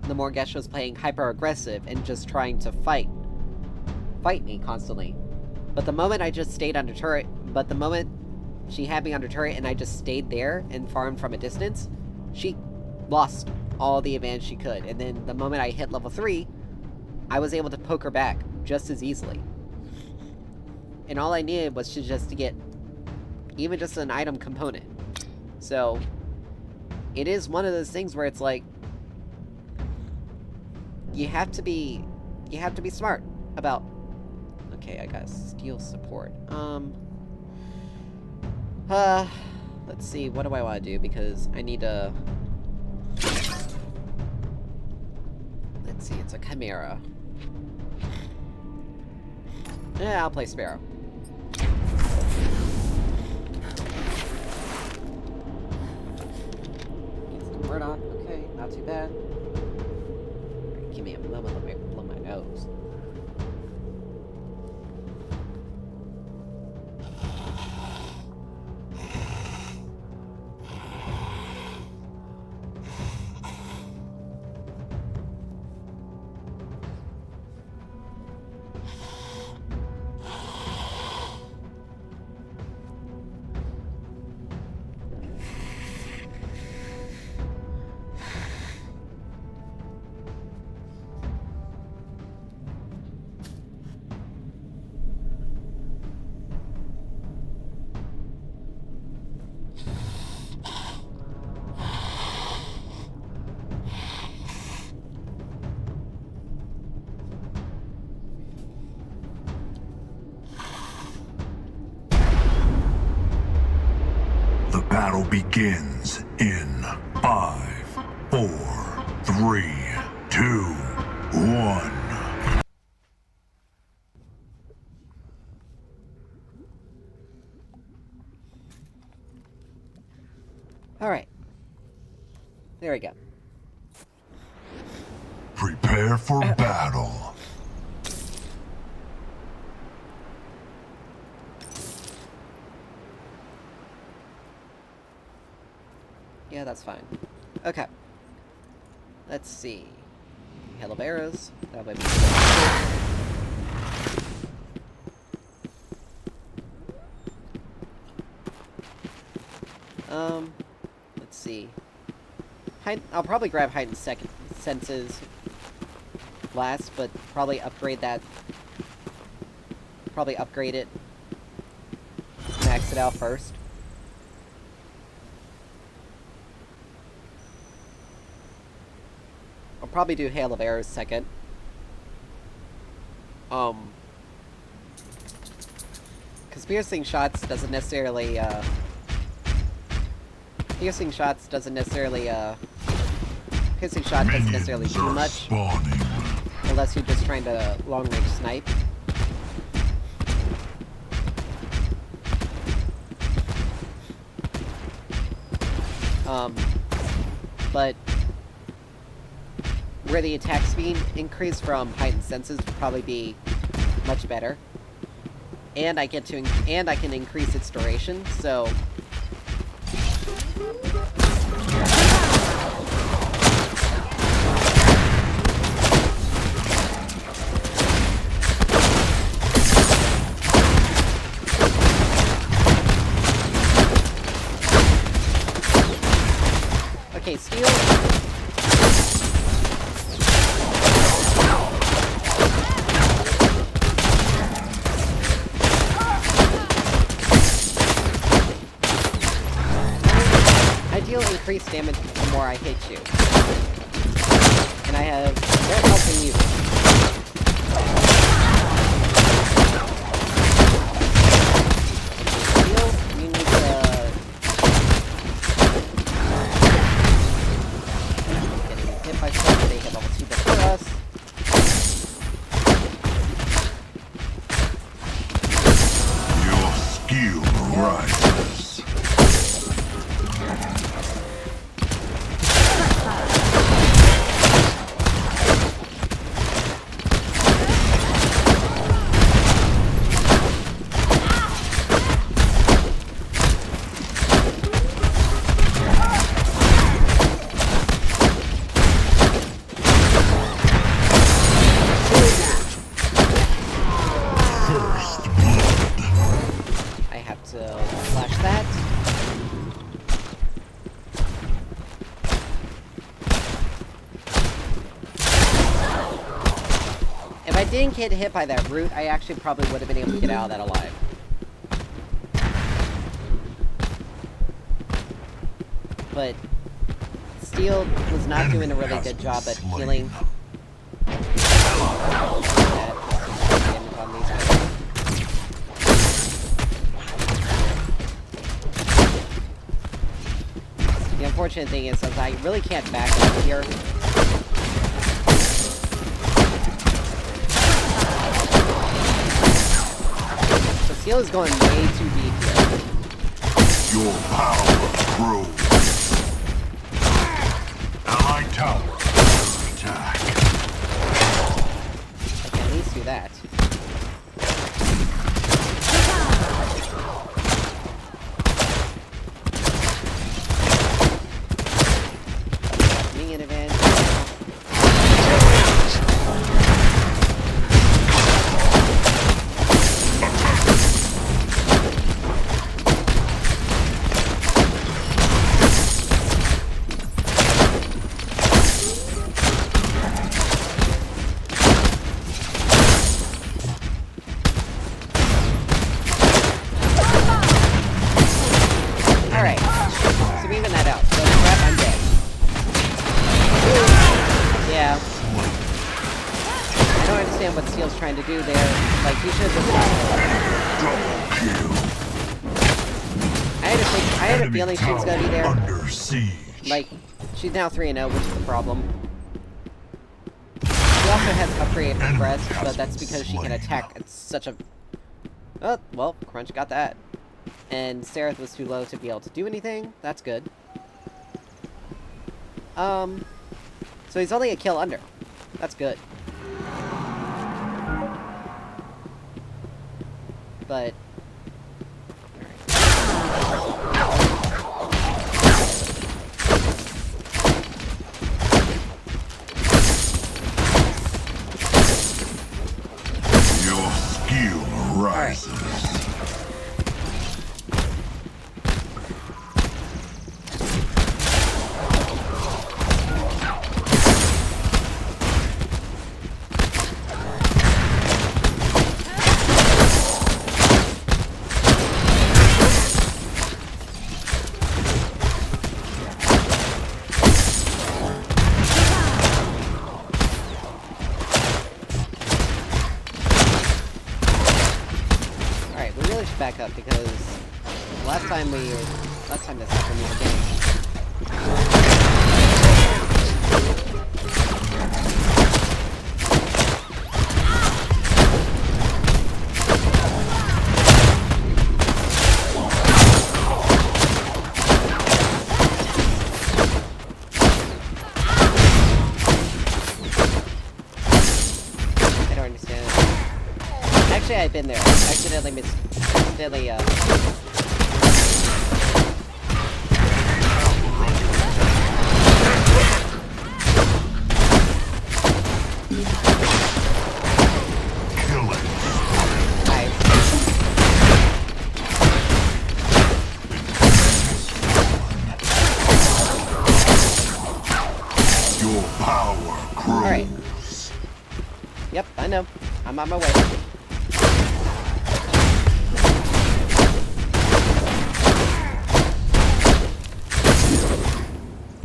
the Morgesh was playing hyper-aggressive and just trying to fight me constantly. But the moment I just stayed under turret, the moment she had me under turret and I just stayed there and farmed from a distance, she lost all the advantage she could. And then the moment I hit level 3, I was able to poke her back just as easily. And all I needed was to get even just an item component. So, it is one of those things where it's like, you have to be smart about... Okay, I got steel support. Let's see, what do I want to do? Because I need to... Let's see, it's a Chimera. Yeah, I'll play Sparrow. Murdoch, okay, not too bad. Give me a moment, let me blow my nose. Battle begins in 5, 4, 3, 2, 1. Alright. There we go. Prepare for battle. Yeah, that's fine. Okay. Let's see. Hail of arrows. That way we let's see. I'll probably grab heightened senses last, but probably upgrade that. Probably upgrade it. Max it out first. I'll probably do Hail of Arrows second. Because Piercing Shots doesn't necessarily, Piercing Shot doesn't necessarily do much. Spawning. Unless you're just trying to long-range snipe. But where the attack speed increase from heightened senses would probably be much better. And I can increase its duration, so okay, steel. I deal increased damage the more I hit you. And I have no helping you. Steel, you need to getting hit by stuff. They hit level 2 before us. Your skill rises. First blood. I have to flash that. If I didn't get hit by that root, I actually probably would have been able to get out of that alive. But Steel was not doing a really good job at healing. Damage on these guys. The unfortunate thing is I really can't back up here. The Steel is going way too deep here. Your power grows. Allied tower under attack. I can at least do that. Minion advantage. Alright, so we even that out. So crap, I'm dead. Yeah. I don't understand what Steel's trying to do there. Like, he should have just... Double kill. I had a Enemy feeling she was gonna be tower there. under siege. Like, she's now 3-0, which is the problem. She also has upgraded her breast, but that's because she can attack at such a... Oh, well, Crunch got that. And Seraph was too low to be able to do anything. That's good. So he's only a kill under. That's good. But... Your skill rises. Alright, we really should back up because last time this happened we were getting... I don't understand. Actually, I've been there. Accidentally Killing. Nice. Your power grows. Alright. Yep, I know. I'm on my way.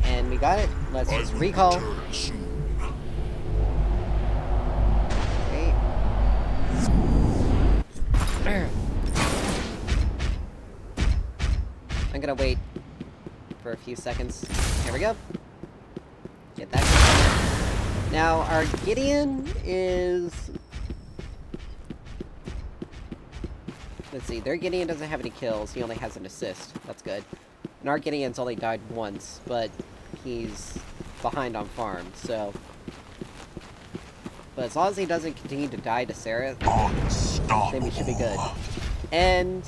And we got it. Let's just recall. Okay. I'm gonna wait for a few seconds. Here we go. Get that. Now, our Gideon is... Let's see, their Gideon doesn't have any kills, he only has an assist. That's good. And our Gideon's only died once, but he's behind on farm, so... But as long as he doesn't continue to die to Sarah, then we should be good. And...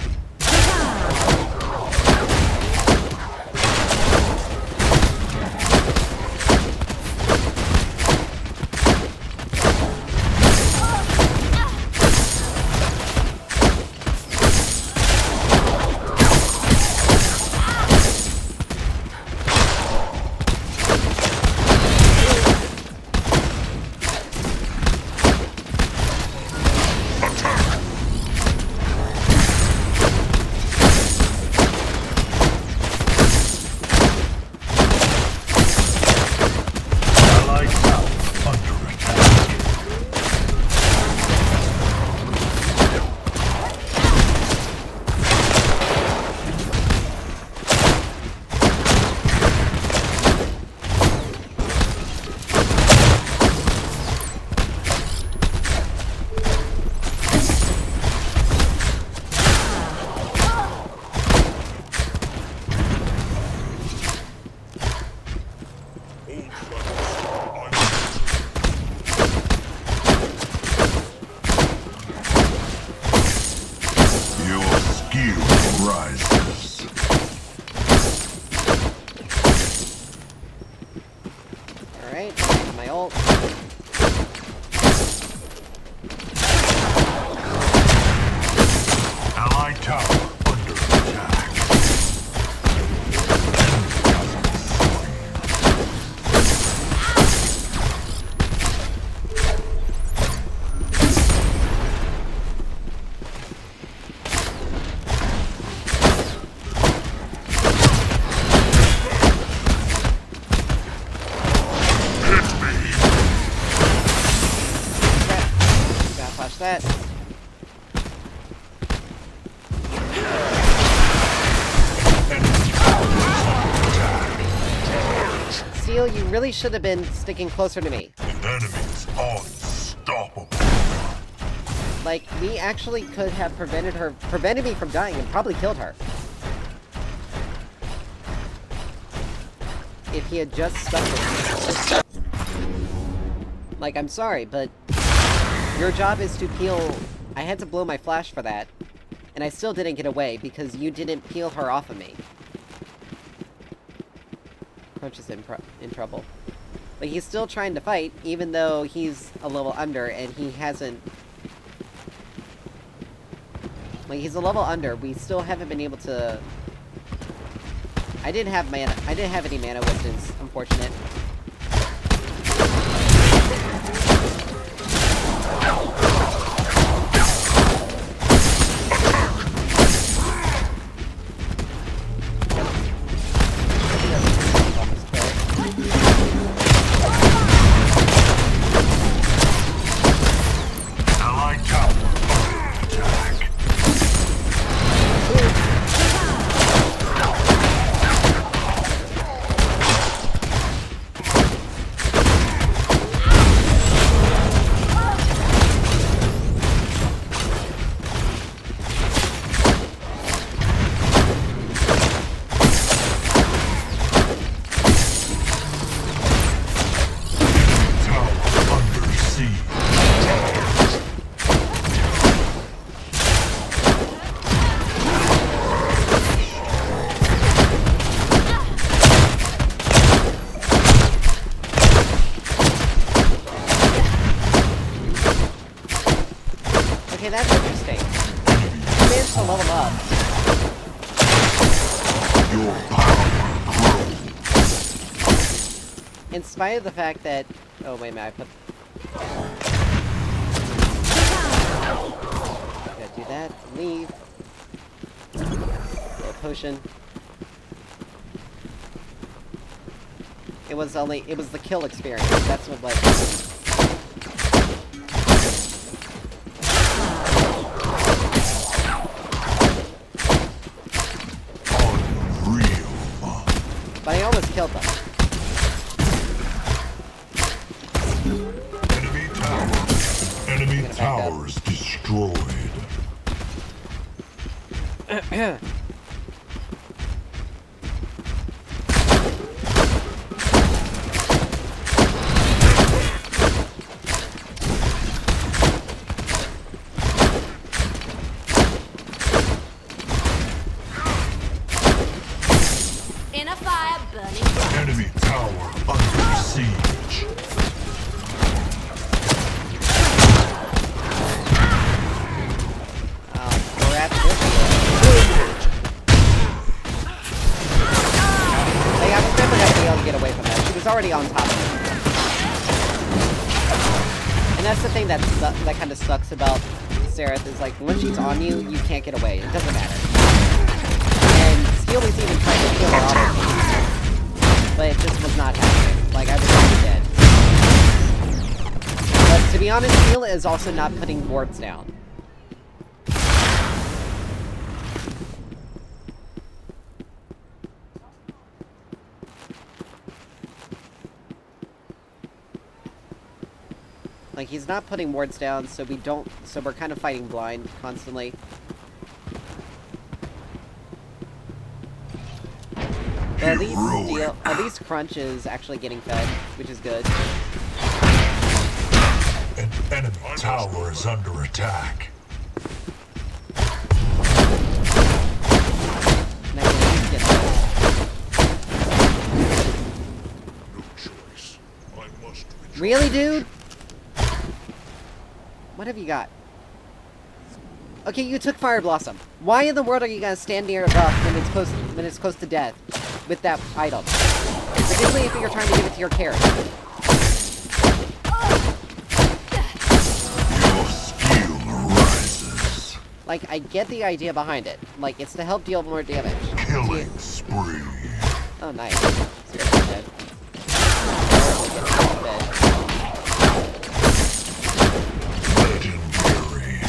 Alright, my ult. Allied tower under attack. Gotta flash that. Steel, you really should have been sticking closer to me. The enemy's unstoppable. Like, we actually could have prevented me from dying and probably killed her. If he had just stuck with me. Like, I'm sorry, but your job is to peel... I had to blow my flash for that, and I still didn't get away because you didn't peel her off of me. Crunch is in trouble. But he's still trying to fight, even though he's a level under, and he hasn't... Like, he's a level under, we still haven't been able to... I didn't have mana. I didn't have any mana, which is unfortunate. Okay, that's interesting. I managed to level up. Your power grows. In spite of the fact that... Oh, wait a minute, I put... Gotta do that, leave. Get a potion. It was the kill experience, that's what, like... But I almost killed them. Enemy towers destroyed. In a fire burning bright. Enemy tower under siege. Crap, this Like, I was never gonna be able to get away from that. She was already on top of me. And that's the thing that kind of sucks about Seraph, is like, once she's on you, you can't get away. It doesn't matter. And Steel was even trying to kill her off of me. But it just was not happening. Like, I was already dead. But to be honest, Steel is also not putting wards down. Like, he's not putting wards down, so we're kind of fighting blind constantly. But at least Crunch is actually getting fed, which is good. An enemy tower is under attack. And I can at least get that. No choice. I must reach. Really, dude? What have you got? Okay, you took Fire Blossom. Why in the world are you gonna stand near a buff when it's close to death with that item? Particularly if you're trying to give it to your character. Your skill rises. Like, I get the idea behind it. Like, it's to help deal more damage. Killing spree. Oh, nice. Seriously dead. Dead. Legendary.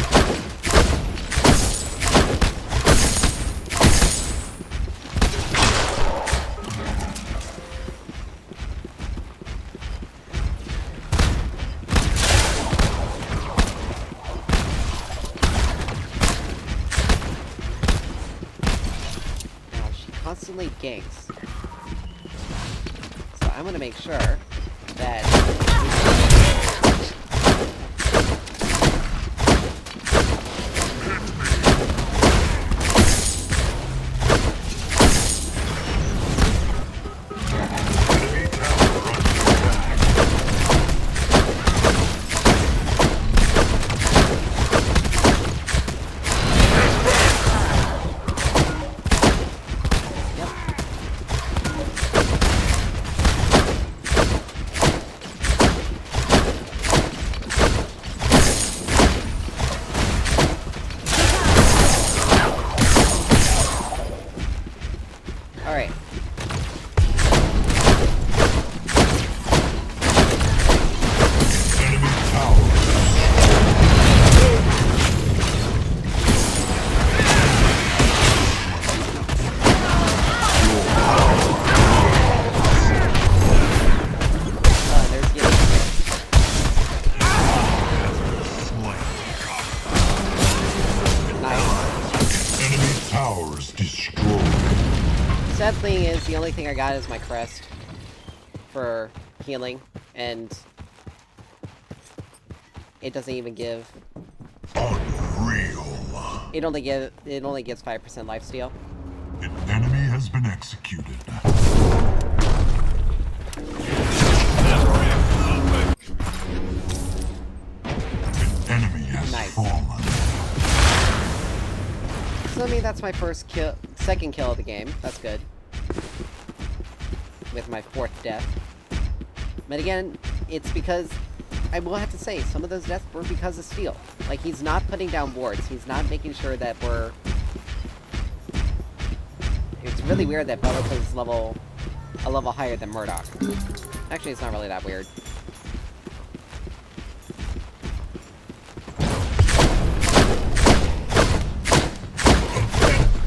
constantly ganks. So I'm gonna make sure that... Alright. Enemy tower. There's Gideon. Nice. Enemy towers destroyed. Sad thing is, the only thing I got is my crest for healing, and it doesn't even give. Unreal. It only gives 5% lifesteal. An enemy has been executed. An enemy has Nice. fallen. So I mean, that's my second kill of the game. That's good. With my 4th death. But again, it's because, I will have to say, some of those deaths were because of steal. Like, he's not putting down wards. He's not making sure that we're... It's really weird that Bellica's a level higher than Murdoch. Actually, it's not really that weird.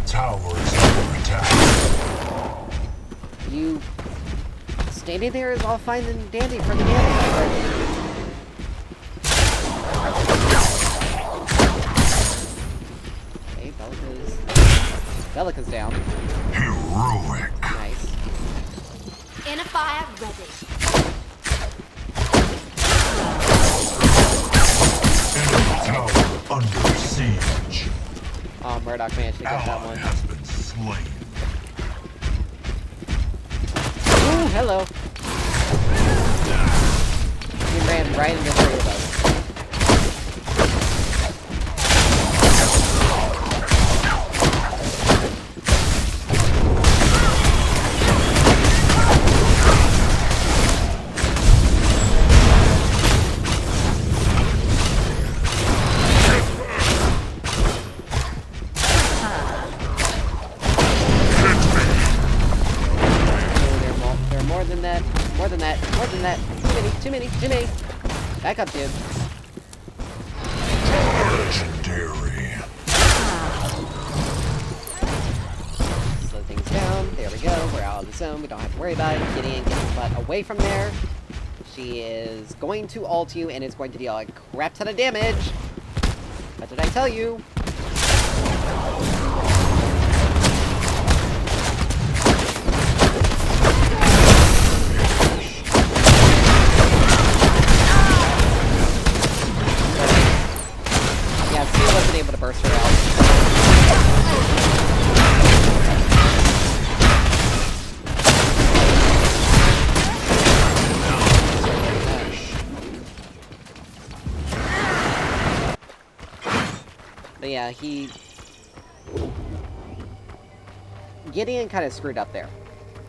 Towers under attack. You... Standing there is all fine and dandy for the damage. Okay, Bellica's down. Heroic. Nice. Inner fire ready. Enemy tower under siege. Oh, Murdoch managed to get that Ally one. has been slain. Ooh, hello. He ran right into 3 of us. More than that. Too many. Back up, dude. Legendary. Slow things down. There we go. We're out of the zone. We don't have to worry about it. Gideon, get your butt away from there. She is going to ult you, and it's going to deal a crap ton of damage. What did I tell you? Yeah, she wasn't able to burst her out. But yeah, Gideon kind of screwed up there.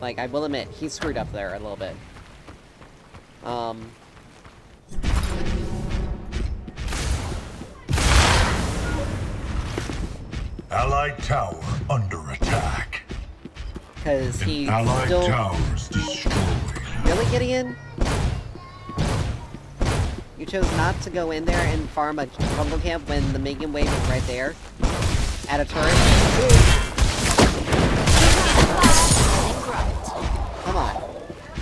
Like, I will admit, he screwed up there a little bit. Allied tower under attack. Because he Allied still... towers destroyed. Really, Gideon? You chose not to go in there and farm a jungle camp when the minion wave is right there? At a turret? Come on.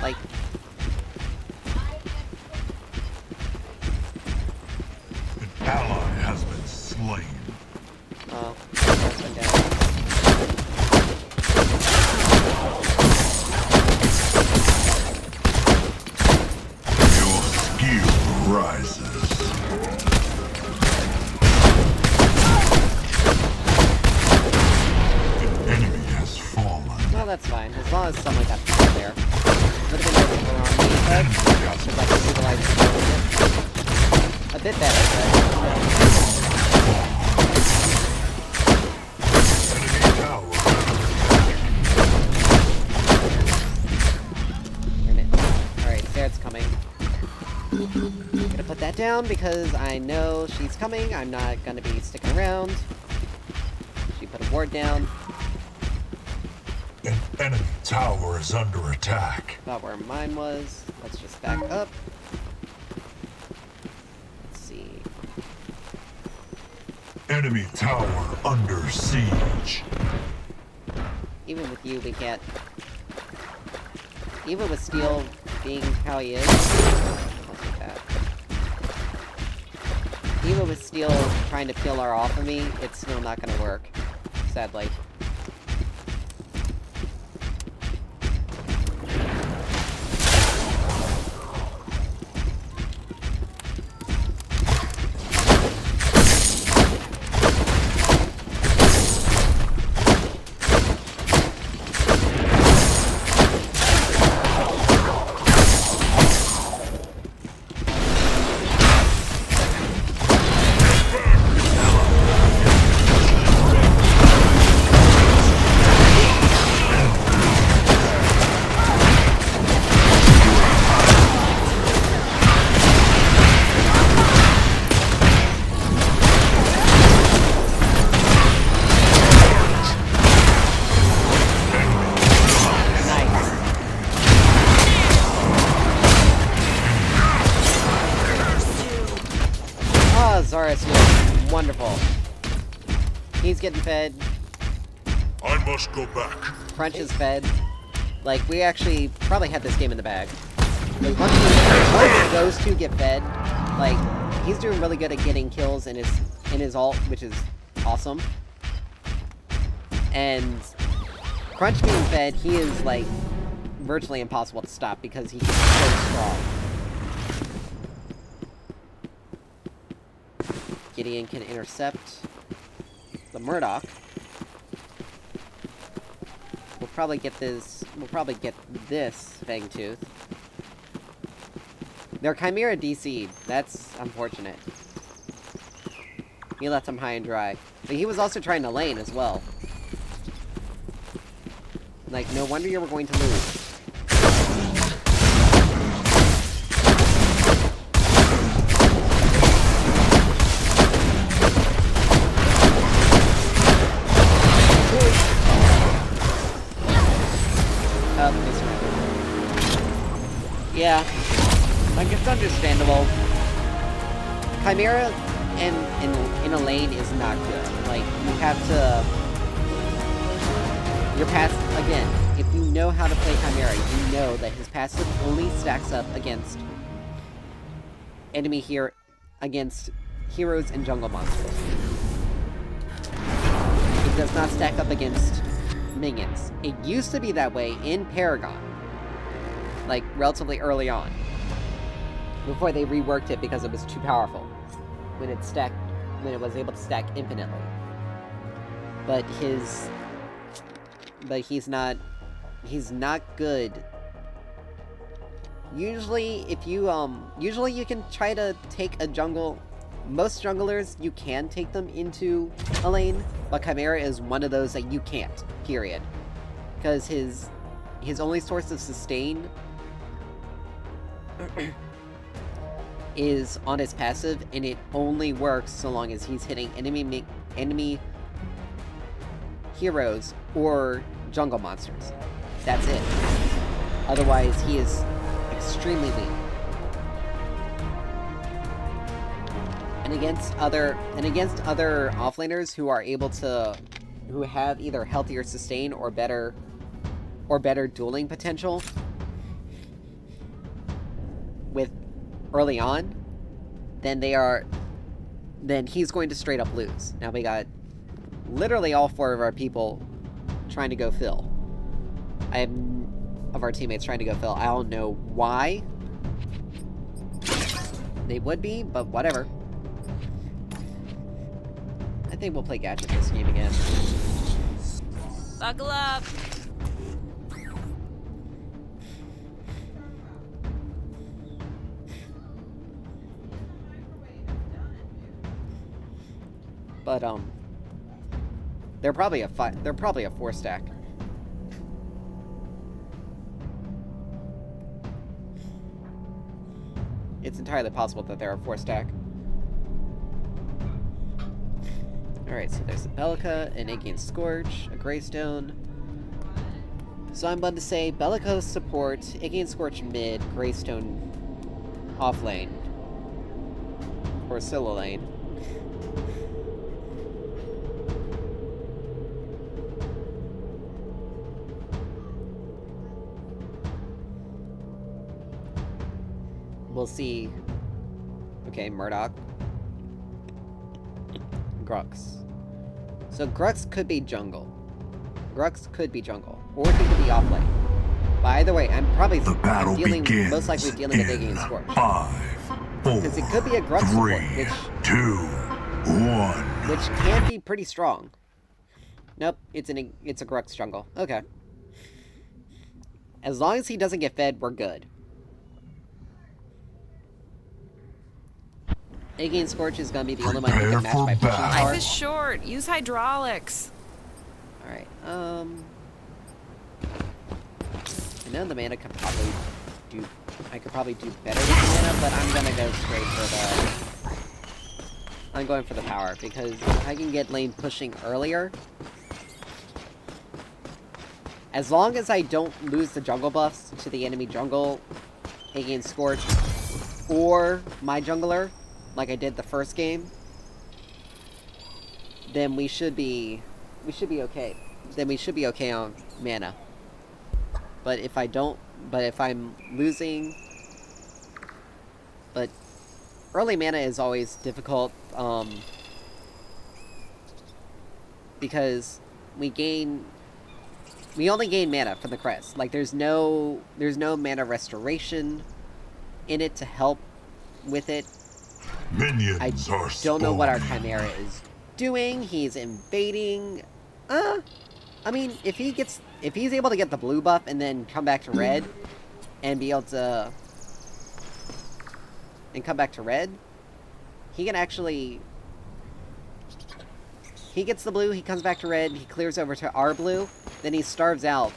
Like... An ally has been slain. Oh, that's been down. saw someone got killed there. Would have been nice if they were on me, but because I can utilize it a bit better, but Enemy tower. Damn it. Alright, Sarah's coming. I'm gonna put that down because I know she's coming. I'm not gonna be sticking around. She put a ward down. An enemy tower is under attack. About where mine was. Let's just back up. Let's see. Enemy tower under siege. Even with you, we can't... Even with Steel being how he is... I'll take that. Even with Steel trying to peel her off of me, it's still not gonna work. Sadly. Zaris was wonderful. He's getting fed. I must go back. Crunch is fed. Like, we actually probably had this game in the bag. Like, once those two get fed, like, he's doing really good at getting kills in his ult, which is awesome. And Crunch being fed, he is, like, virtually impossible to stop because he's so strong. Gideon can intercept the Murdoch. We'll probably get this Fangtooth. Their Chimera DC'd. That's unfortunate. He left him high and dry. But he was also trying to lane as well. Like, no wonder you were going to lose. Yeah, like, it's understandable. Chimera in a lane is not good. Like, you have to... Your passive, again, if you know how to play Chimera, you know that his passive only stacks up against against heroes and jungle monsters. It does not stack up against minions. It used to be that way in Paragon. Like, relatively early on. Before they reworked it because it was too powerful. When it was able to stack infinitely. But he's not good. Usually, usually you can try to take a jungle. Most junglers, you can take them into a lane, but Chimera is one of those that you can't, period. Because his only source of sustain is on his passive, and it only works so long as he's hitting enemy heroes or jungle monsters. That's it. Otherwise, he is extremely weak. And against other offlaners who have either healthier sustain or better dueling potential with early on, then he's going to straight up lose. Now we got literally all 4 of our people trying to go fill. Of our teammates trying to go fill. I don't know why they would be, but whatever. I think we'll play Gadget this game again. Buckle up. But, they're probably a 4-stack. It's entirely possible that they're a 4-stack. Alright, so there's a Bellica, an Iggy and Scorch, a Greystone. So I'm about to say Bellica support, Iggy and Scorch mid, Greystone off lane. Or solo lane. We'll see. Okay, Murdoch. Grux. So Grux could be jungle. Grux could be jungle. Or he could be off lane. But either way, I'm probably most likely dealing with Iggy and Scorch. 5, 4, Because it could be a Grux 3, support, 2, 1. which can be pretty strong. Nope, it's a Grux jungle. Okay. As long as he doesn't get fed, we're good. Iggy and Scorch is gonna be the only one who can match my pushing power. Life is short. Use hydraulics. Alright, I know the mana could probably do... I could probably do better with the mana, but I'm gonna go straight for the... I'm going for the power, because I can get lane pushing earlier. As long as I don't lose the jungle buffs to the enemy jungle, Iggy and Scorch, or my jungler, like I did the first game, then we should be okay. Then we should be okay on mana. But if I don't, but if I'm losing, but early mana is always difficult, because we only gain mana from the crest. Like there's no mana restoration in it to help with it. Minions I are don't know what our spawning. Chimera is doing. He's invading. I mean, if he's able to get the blue buff and then come back to red, and be able to, come back to red, he can actually. He gets the blue. He comes back to red. He clears over to our blue. Then he starves out.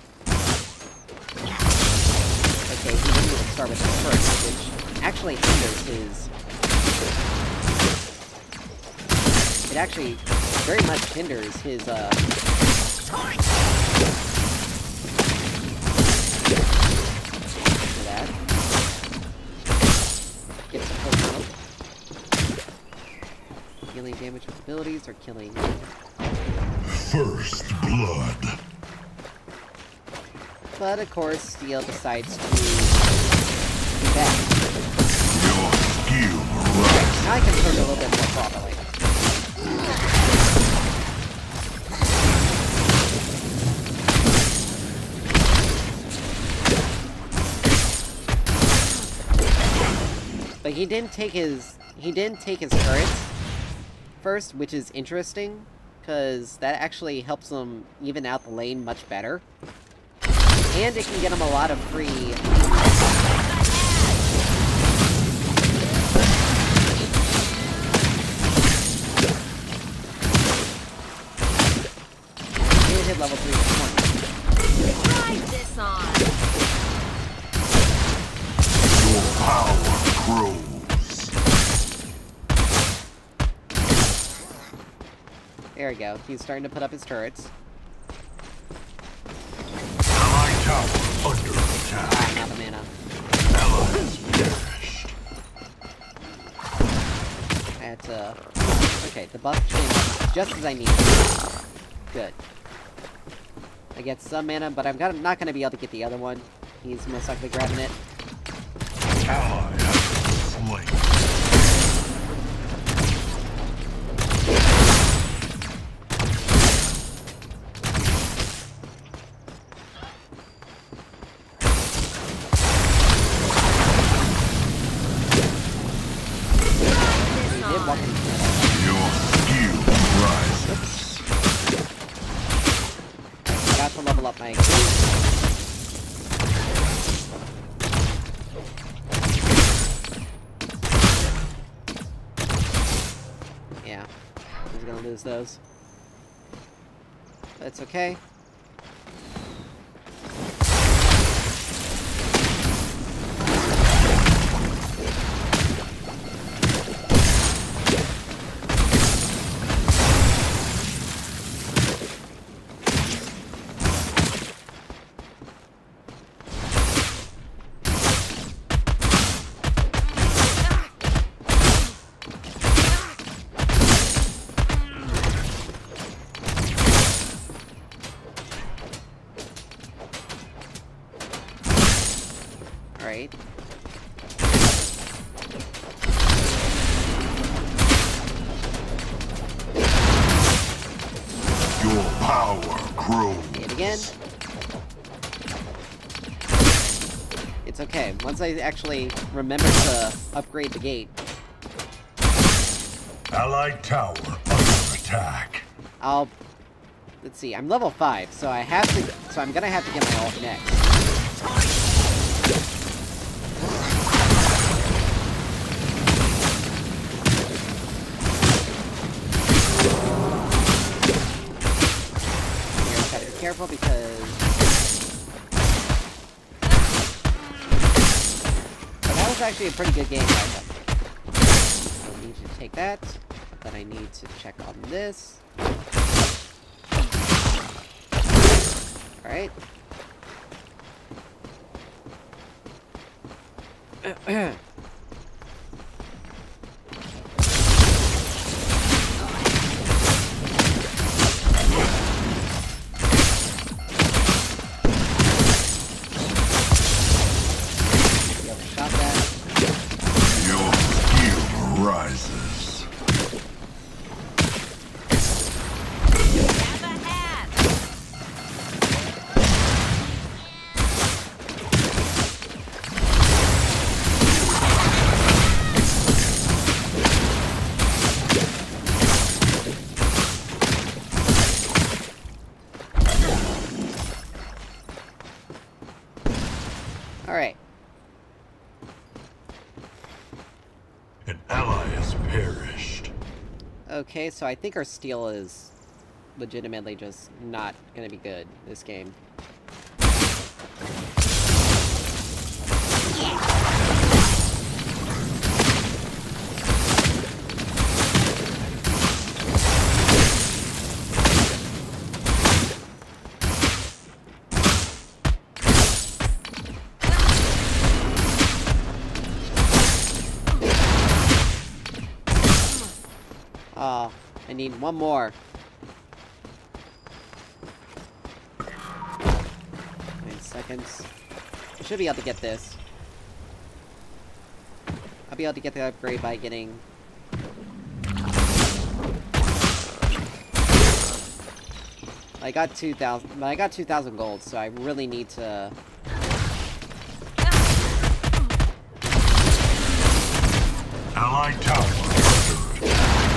Okay, he didn't even starve with the first, which actually hinders his. It actually very much hinders his, for that. Gets the poke out. Healing damage with abilities or killing. First blood. But of course, Steel decides to do that. Your skill rises. Now I can turn a little bit more properly. But he didn't take his turrets first, which is interesting, because that actually helps him even out the lane much better. And it can get him a lot of free... He hit level 3 this morning. Try this on. Your power grows. There we go. He's starting to put up his turrets. My tower under attack. Ah, not the mana. Ella has perished. I had to... Okay, the buff came up just as I needed. Good. I get some mana, but I'm not going to be able to get the other one. He's most likely grabbing it. Ally has been slain. He did walk into the Your skill rises. I got to level up my... Get He's gonna lose those. But it's okay. Alright. Your power grows. Hit again. It's okay. Once I actually remember to upgrade the gate, Allied tower under attack. I'll... Let's see, I'm level 5, so I have to... So I'm gonna have to get my ult next. Here, gotta be careful because... But that was actually a pretty good game, guys. I need to take that, but I need to check on this. Alright. Shot that. Your skill rises. Have a hat. Alright. An ally has perished. Okay, so I think our steel is legitimately just not gonna be good this game. Oh, I need one more. 9 seconds. I should be able to get this. I'll be able to get the upgrade by getting... I got 2,000, but I got 2,000 gold, so I really need to... Allied tower under attack.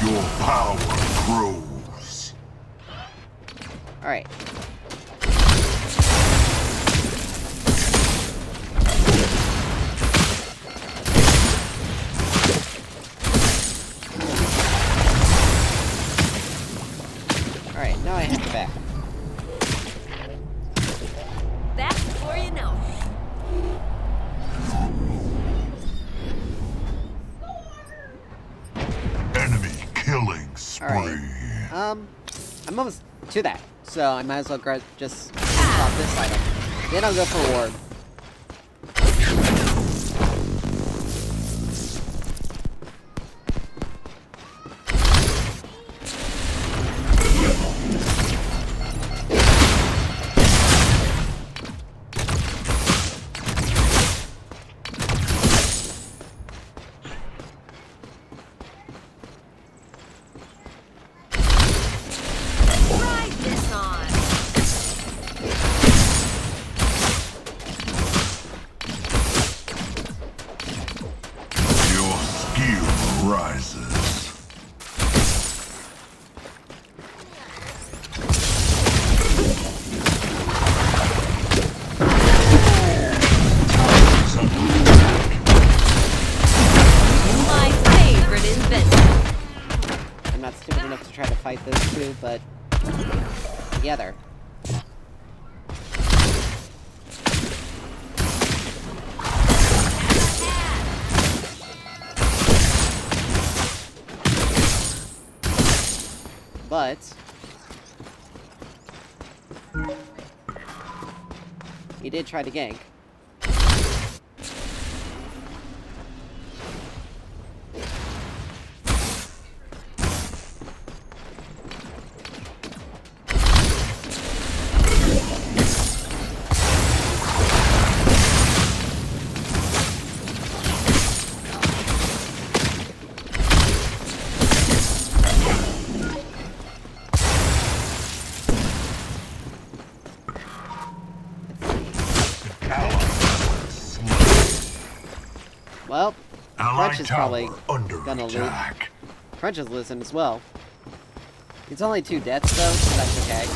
Your power grows. Alright. Alright, now I have to back. That's before you know it. Enemy killing spree. Alright. I'm almost to that, so I might as well just pop this item. Then I'll go for reward. Ride this on. Your skill rises. Towers under attack. fight those two, but together. But he did try to gank. Well, Crunch is probably gonna lose. Crunch is losing as well. It's only 2 deaths though, so that's okay.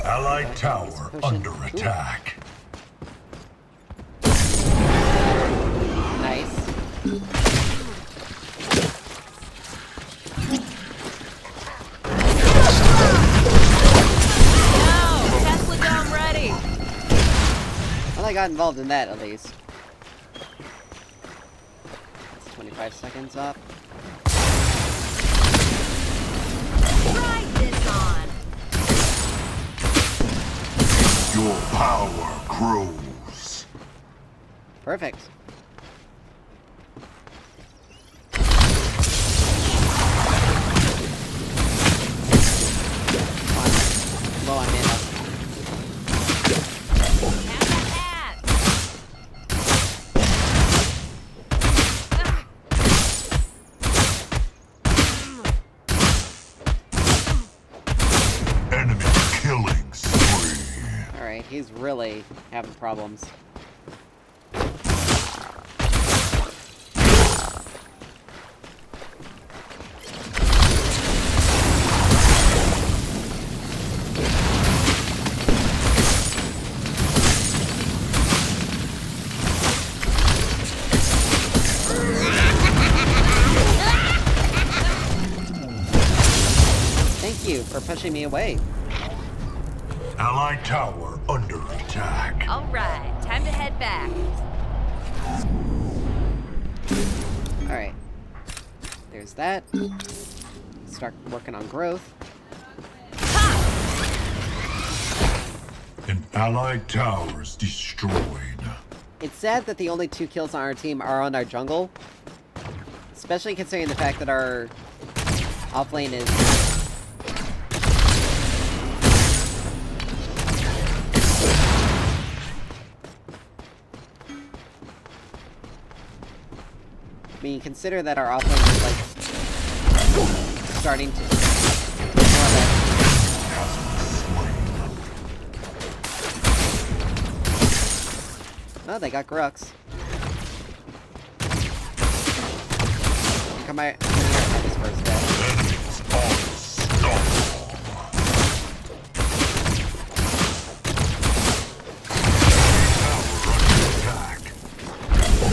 Allied tower under attack. Nice. No! Tesla Dome ready! Well, I got involved in that at least. That's 25 seconds up. Ride this on! Your power grows. Perfect. Low on mana. Have that! Enemy killing spree. Alright, he's really having problems. Thank you for pushing me away. Allied tower under attack. Alright, time to head back. Alright. There's that. Start working on growth. An allied tower is destroyed. It's sad that the only 2 kills on our team are on our jungle. Especially considering the fact that our offlane is... I mean, consider that our offlane is, like, starting to... Oh, they got Grux. Come here, have this first death.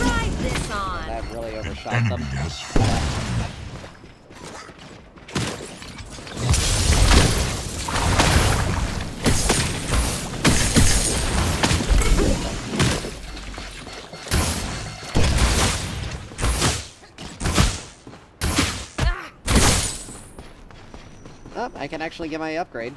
Ride this on! That really overshot Enemy them. has fallen. Oh, I can actually get my upgrade.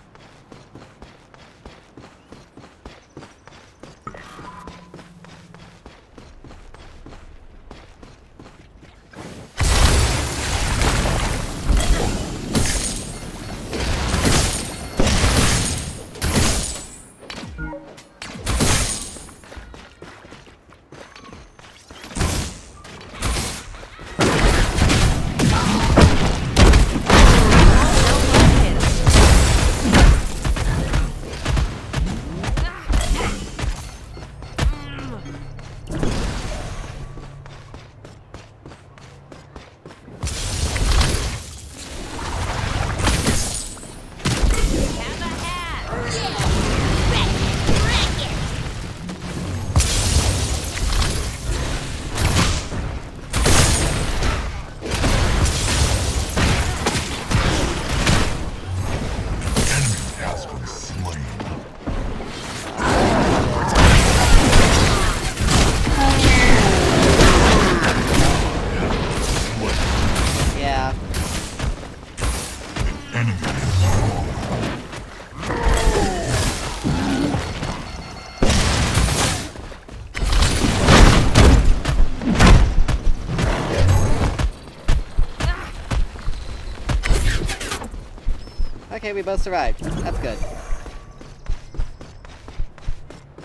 Okay, we both survived. That's good.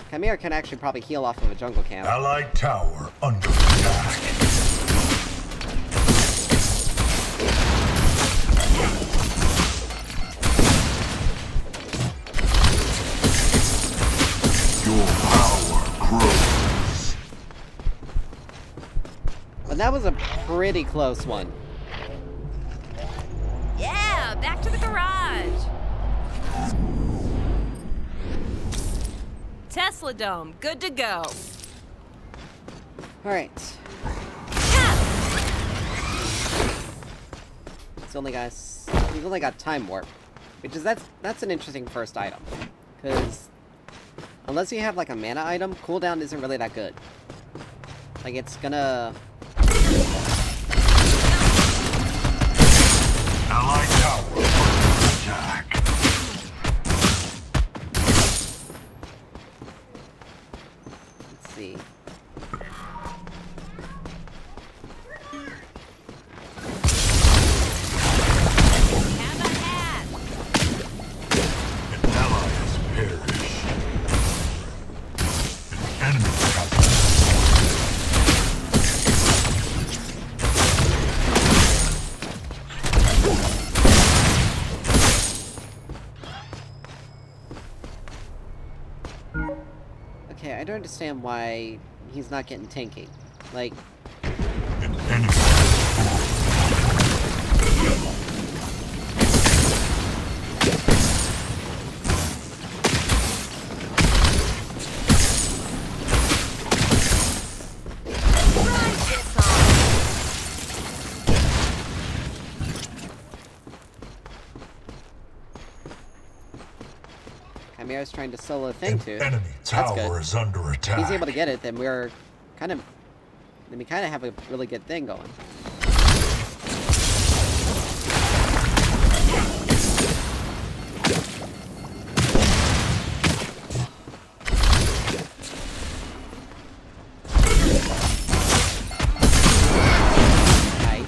Chimera can actually probably heal off of a jungle camp. Allied tower under attack. Your power grows. But that was a pretty close one. Yeah, back to the garage. Tesla Dome, good to go. Alright. Ha! We've only got time warp. Which is that's an interesting first item. Because unless you have like a mana item, cooldown isn't really that good. Like it's gonna Allied tower under attack. let's see. Have a hat. An ally has perished. An enemy has Okay, I don't understand why he's not getting tanky. Like, an enemy Ride this on. Chimera's trying to solo Thing An Tooth. enemy That's good. tower is under attack. If he's able to get it, then we kind of have a really good thing going. Nice.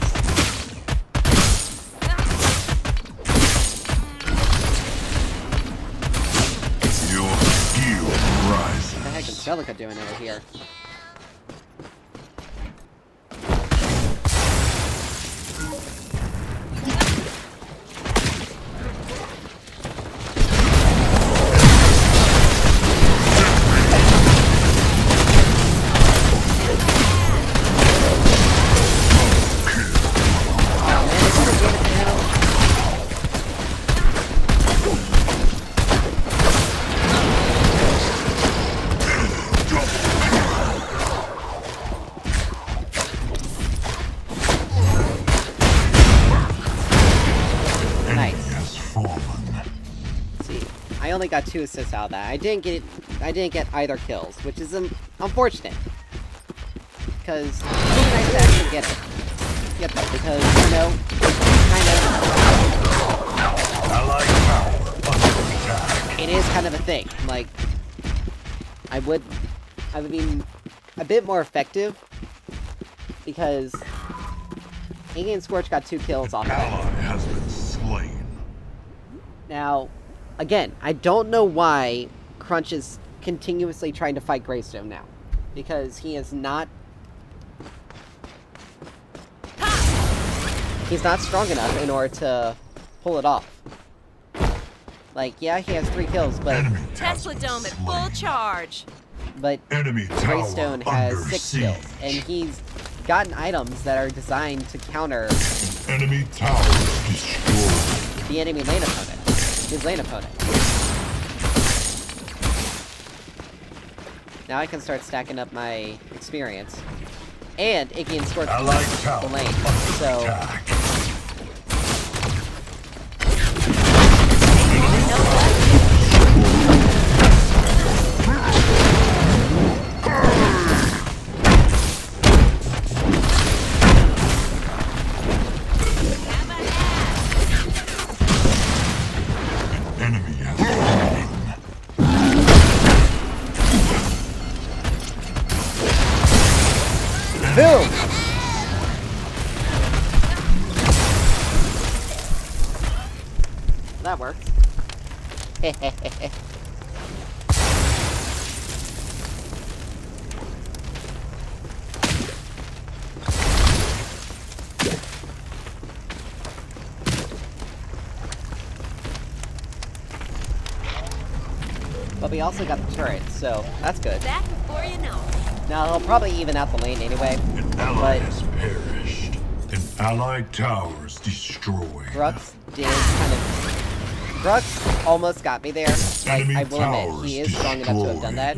Your skill rises. What the heck is Celica doing over here? Oh man, they could've gave it to him. Enemy Nice. has fallen. See, I only got 2 assists out of that. I didn't get either kills, which is unfortunate. Because it's really nice to actually get it. Get that, because, you know, Allied tower under attack. it is kind of a thing. Like, I would be a bit more effective, because Iggy and Scorch got 2 kills off of it. Ally has been slain. Now, again, I don't know why Crunch is continuously trying to fight Greystone now. Because he is not... He's not strong enough in order to pull it off. Like, yeah, he has 3 kills, but Enemy has Tesla been Dome at slain. full charge. Enemy tower Greystone has under 6 siege. kills. And he's gotten items that are designed to counter Enemy tower destroyed. the enemy lane opponent. His lane opponent. Now I can start stacking up my experience. And Iggy and Scorch Allied tower the lane. under So attack. You know what? Have a hat. Enemy has fallen. boom! That worked. But we also got the turret, so that's good. Back before you know. Now, he'll probably even out the lane anyway, An ally but has perished. An allied tower is destroyed. Grux did kind of... Grux almost got me there. Like, I will admit, he is strong enough to have done that.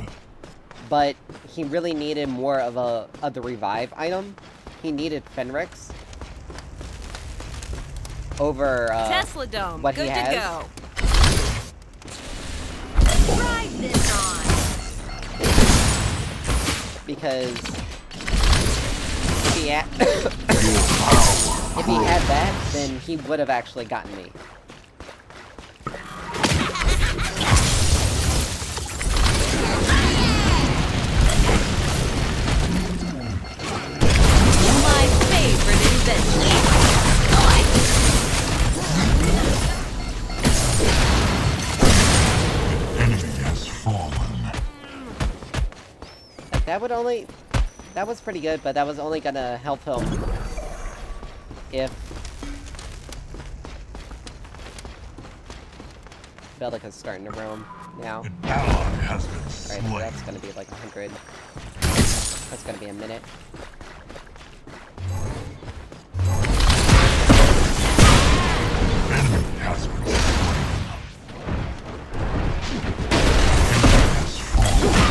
But he really needed more of the revive item. He needed Fenrix over Tesla Dome, what good he to has. go. Ride this on. Because if he had if he had that, then he would have actually gotten me. My favorite invention. Enemy has fallen. Like, that was pretty good, but that was only gonna help him if Bellica's starting to roam now. An ally has been Alright, so slain. that's gonna be like 100. That's gonna be a minute. Enemy has been slain. Enemy has fallen.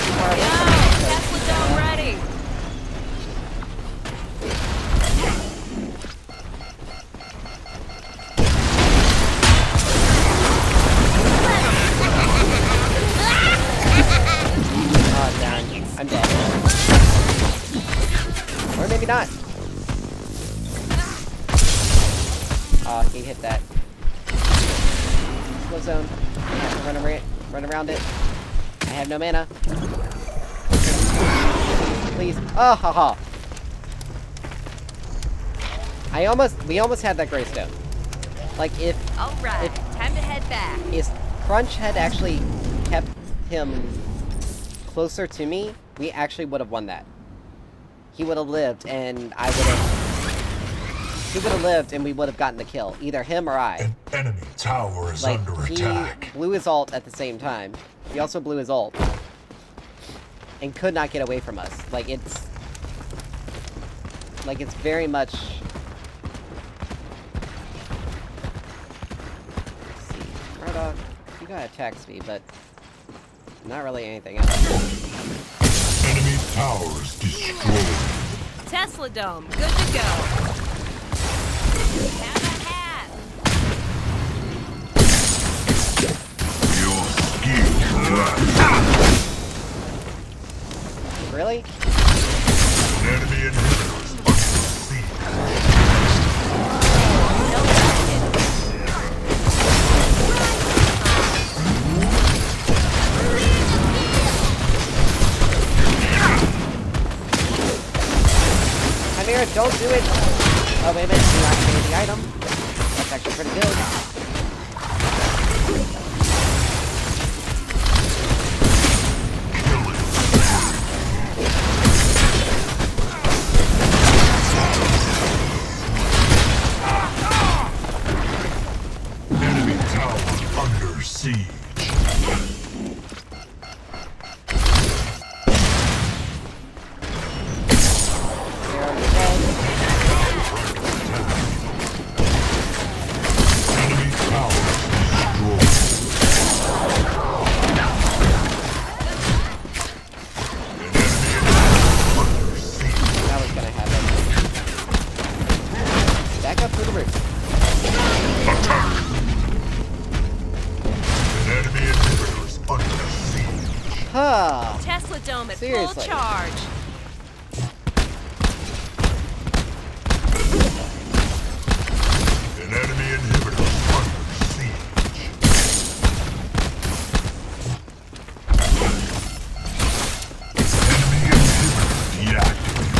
Tesla Dome ready. Oh, darn. I'm dead. Or maybe not. Oh, he hit that. Slow zone. I have to run around it. I have no mana. Please. Oh, haha. We almost had that Greystone. Like, if Alright, time to head back. Crunch had actually kept him closer to me, we actually would have won that. He would have lived, and I would have... He would have lived, and we would have gotten the kill. Either him or I. An enemy tower is Like, under he attack. blew his ult at the same time. He also blew his ult. And could not get away from us. Like, it's very much... Let's see. Murdoch, you got attack speed, but... not really anything else. Enemy towers destroyed. Tesla Dome, good to go. Have a hat. Your skills lack. Really? An enemy inhibitor is under siege. No bucket. Chimera, don't do it! Oh, wait a minute, you activated the item. That's actually pretty good. Enemy tower under siege. Chimera, you're dead. Enemy tower destroyed. Dome at Seriously. full charge. An enemy inhibitor under siege. Enemy inhibitor deactivated.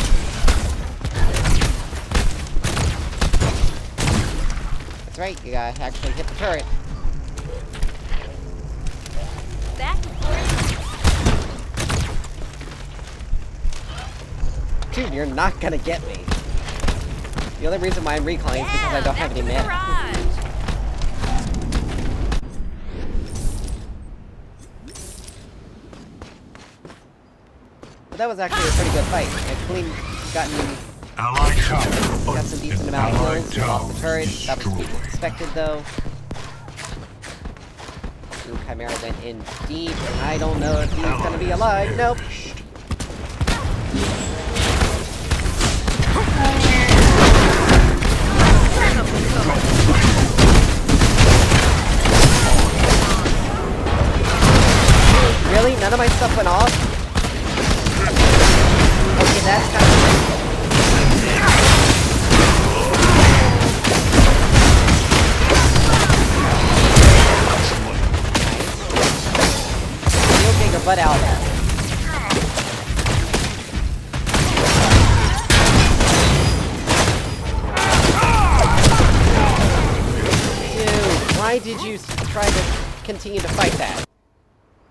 That's right, you gotta actually hit the turret. Back and forth. Dude, you're not gonna get me. The only reason why I'm recalling is because I don't have any mana. But that was actually a pretty good fight. I clean gotten Allied tower. got some decent amount of kills, lost the turret. That was to be expected though. Ooh, Chimera went in deep, and I don't know if he's gonna be alive. Nope. Really? None of my stuff went off? Okay, that's kind of... You'll get your butt out of there. Dude, why did you try to continue to fight that?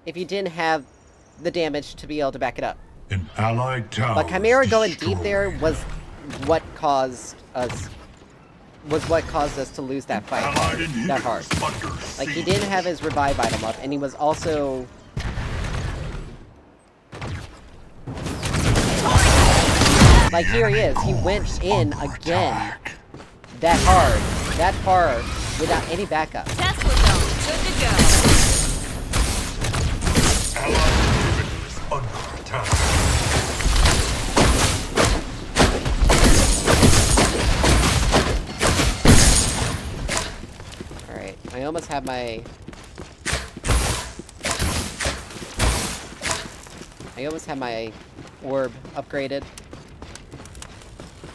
If you didn't have the damage to be able to back it up. An allied tower. But Chimera going destroyed. deep there was what caused us to lose that fight Allied that hard. inhibitors under Like, he siege. didn't have his revive item up, and he was also... Like, here he is. He went in again that hard, that far, without any backup. Tesla Dome, good to go. Allied inhibitors under attack. Alright, I almost have my... orb upgraded.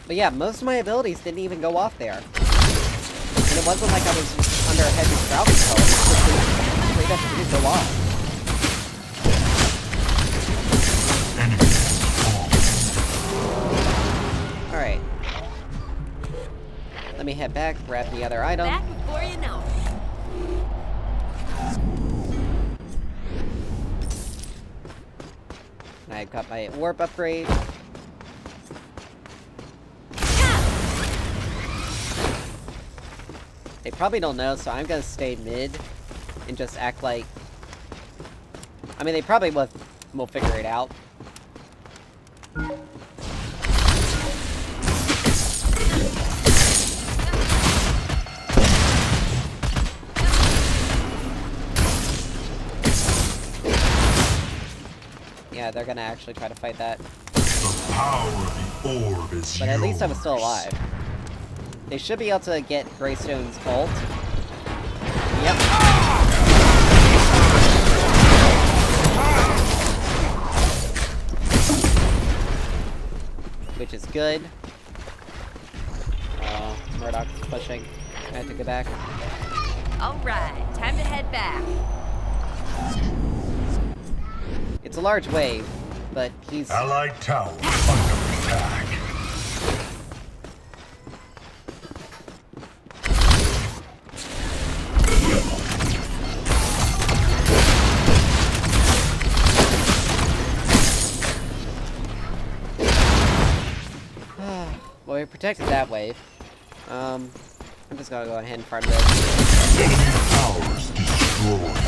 But yeah, most of my abilities didn't even go off there. And it wasn't like I was under a heavy drought control, it just straight up didn't go off. Enemy spawn. Alright. Let me head back, grab the other item. Back before you know it. And I've got my orb upgrade. They probably don't know, so I'm gonna stay mid and just act like... I mean, they probably will figure it out. Yeah, they're gonna actually try to fight that. The power of the orb is But at least I was still yours. alive. They should be able to get Greystone's ult. Yep. Which is good. Oh, Murdoch's pushing. I have to go back. Alright, time to head back. It's a large wave, but he's... Allied tower under attack. Well, we protected that wave. I'm just gonna go ahead and farm this. Enemy towers destroyed.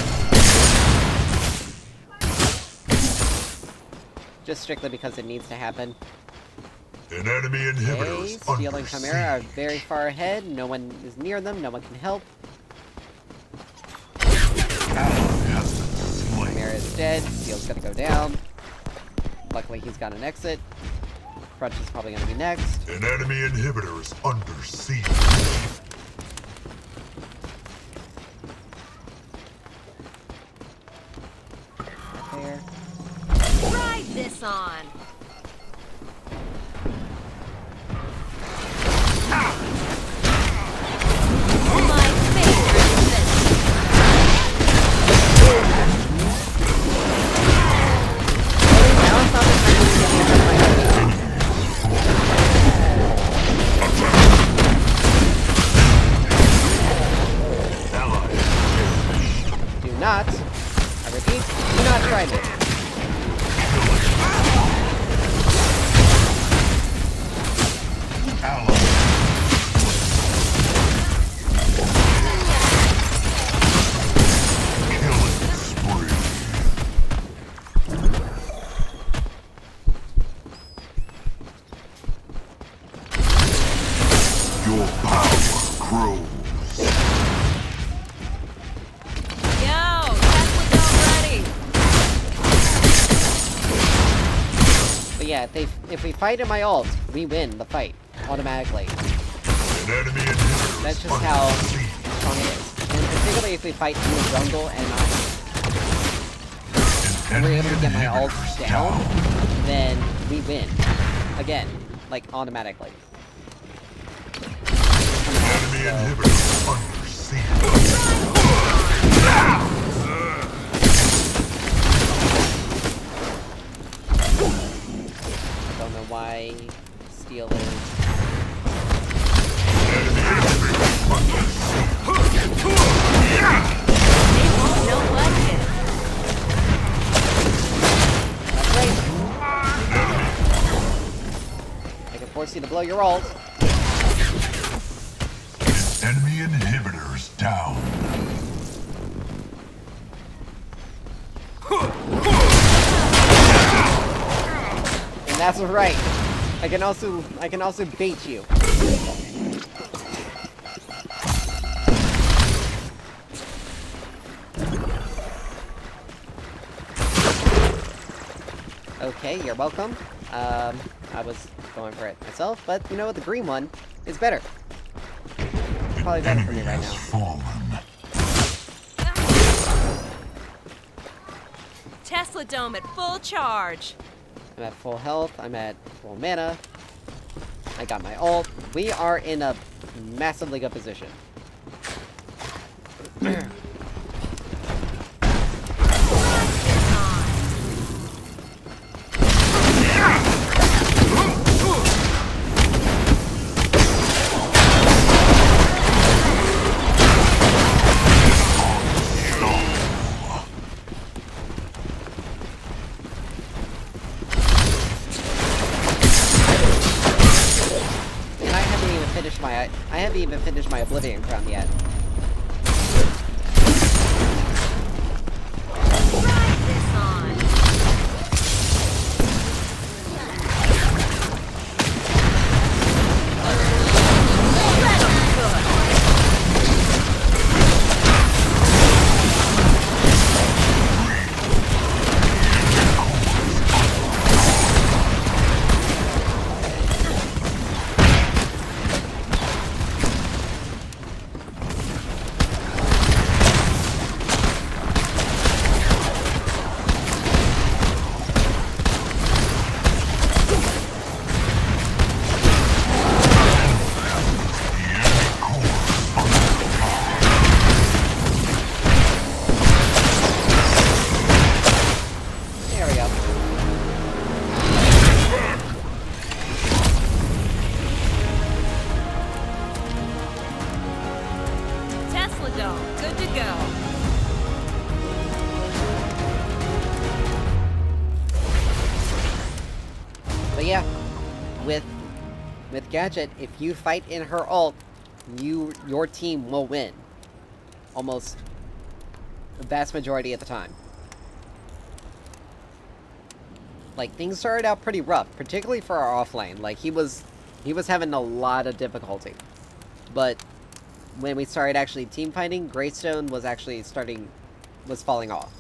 Just strictly because it needs to happen. An enemy inhibitor Okay, is Steel under and Chimera are siege. very far ahead. No one is near them. No one can help. Has been slain. Chimera is dead. Steel's gonna go down. Luckily, he's got an exit. Crutch is probably gonna be next. An enemy inhibitor is under siege. There. Ride this! this on. My favorite missile. Now it's not the time to get me out of my way. Do not, I repeat, do not try me. Your power grows. Yo, Tesla Dome ready. But yeah, if we fight in my ult, we win the fight automatically. An enemy inhibitor. That's just how strong it is. And particularly if we fight in the jungle and we're able to get my ult down, then we win. Again, like automatically. Enemy inhibitor under siege. Don't know why steel is. Enemy inhibitor under siege. They won't know what hit. That's right. I can force you to blow your ult. Enemy inhibitors down. And that's right. I can also bait you. Okay, you're welcome. I was going for it myself, but you know what? The green one is better. Probably better for me right now. Fallen. Tesla Dome at full charge. I'm at full health, I'm at full mana. I got my ult. We are in a massively good position. I haven't even finished my Oblivion Crown yet. Ride this on. Let 'em cook. There we go. Tesla Dome, good to go. But yeah, with Gadget, if you fight in her ult, your team will win. Almost the vast majority of the time. Like, things started out pretty rough, particularly for our offlane. Like, he was having a lot of difficulty. But when we started actually team fighting, Greystone was actually falling off.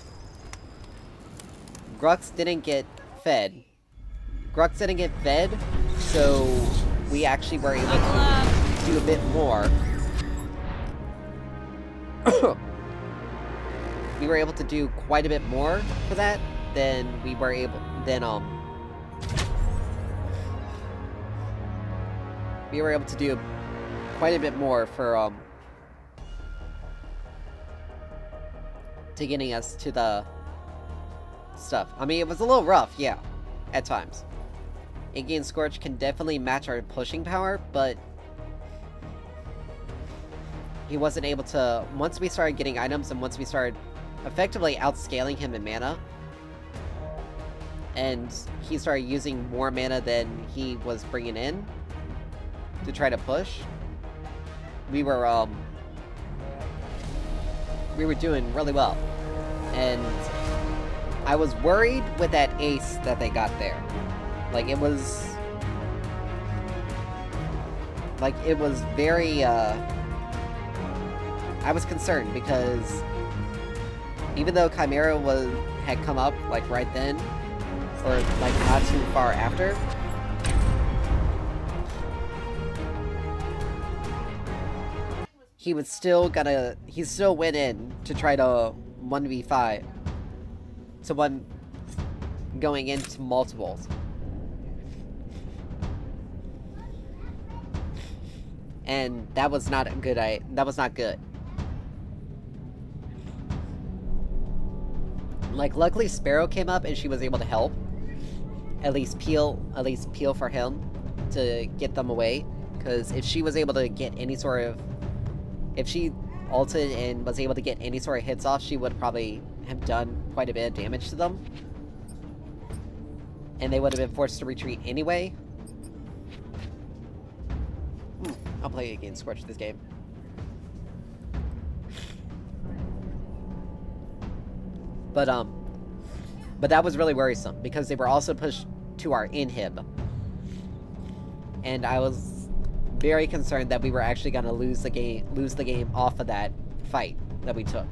Grux didn't get fed. So we actually were able to do a bit more. We were able to do quite a bit more for that than we were able to do quite a bit more for, to getting us to the stuff. I mean, it was a little rough, yeah, at times. In-game Scorch can definitely match our pushing power, but he wasn't able to, once we started getting items and once we started effectively outscaling him in mana, and he started using more mana than he was bringing in to try to push, we were doing really well. And I was worried with that ace that they got there. Like, it was very, I was concerned because even though Chimera had come up, like, right then, or, like, not too far after, he still went in to try to 1v5. So going into multiples. And that was not good. That was not good. Like, luckily Sparrow came up and she was able to help. At least peel for him to get them away. Because if she was able to get any sort of... If she ulted and was able to get any sort of hits off, she would probably have done quite a bit of damage to them. And they would have been forced to retreat anyway. I'll play against Scorch this game. But that was really worrisome because they were also pushed to our inhib. And I was very concerned that we were actually going to lose the game off of that fight that we took.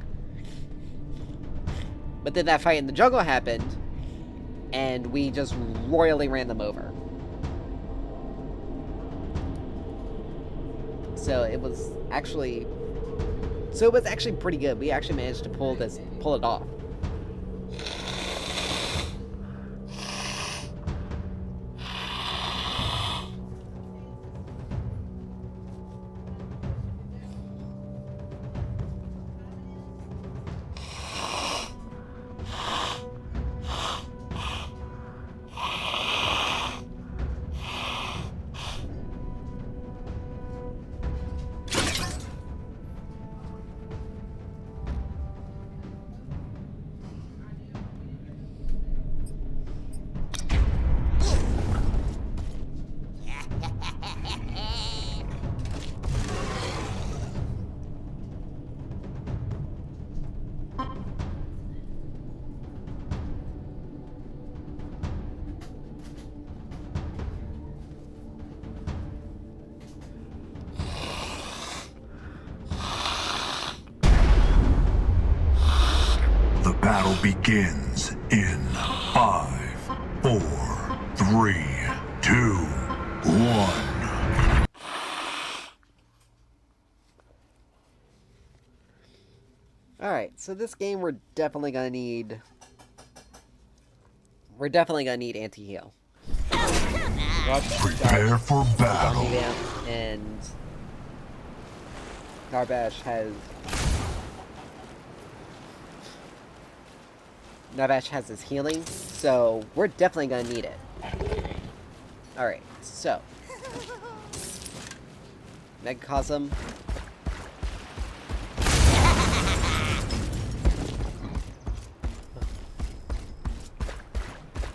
But then that fight in the jungle happened, and we just royally ran them over. So it was actually pretty good. We actually managed to pull it off. Battle begins in 5, 4, 3, 2, 1. Alright, so this game we're definitely gonna need anti-heal. Prepare for battle. And Narbash has his healing, so we're definitely gonna need it. Alright, so Megacosm.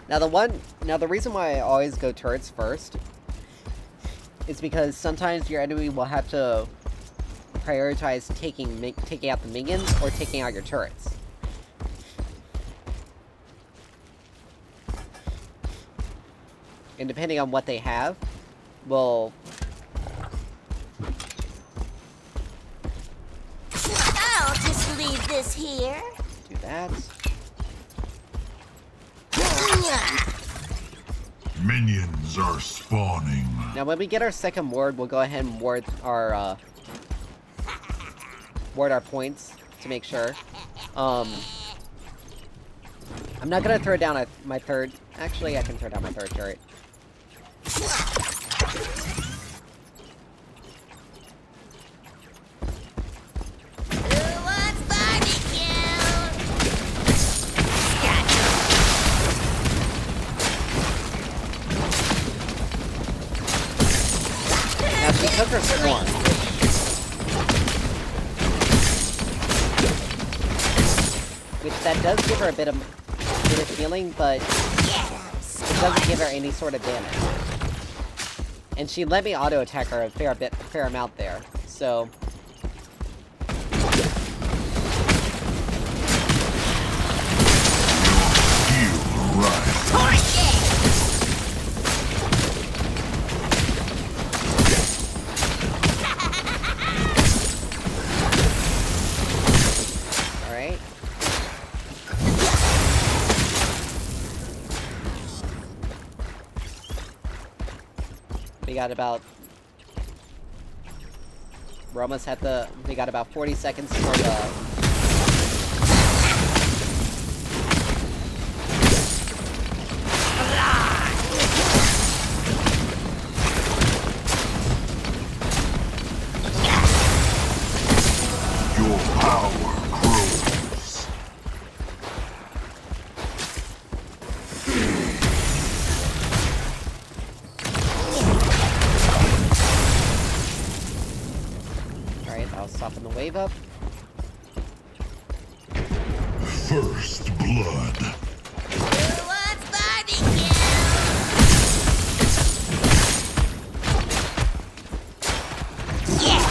Now the reason why I always go turrets first is because sometimes your enemy will have to prioritize taking out the minions or taking out your turrets. And depending on what they have, will... I'll just leave this here. Do that. Minions are spawning. Now when we get our second ward, we'll go ahead and ward our points to make sure. I'm not gonna throw down my third... Actually, I can throw down my third turret. Attacker Swarm. Which that does give her a bit of healing, but it doesn't give her any sort of damage. And she let me auto-attack her a fair amount there, so... Alright. We got about... We're almost at the... We got about 40 seconds for the... Your power grows. Alright, I'll soften the wave up. First blood. Who wants barbecue? Yeah,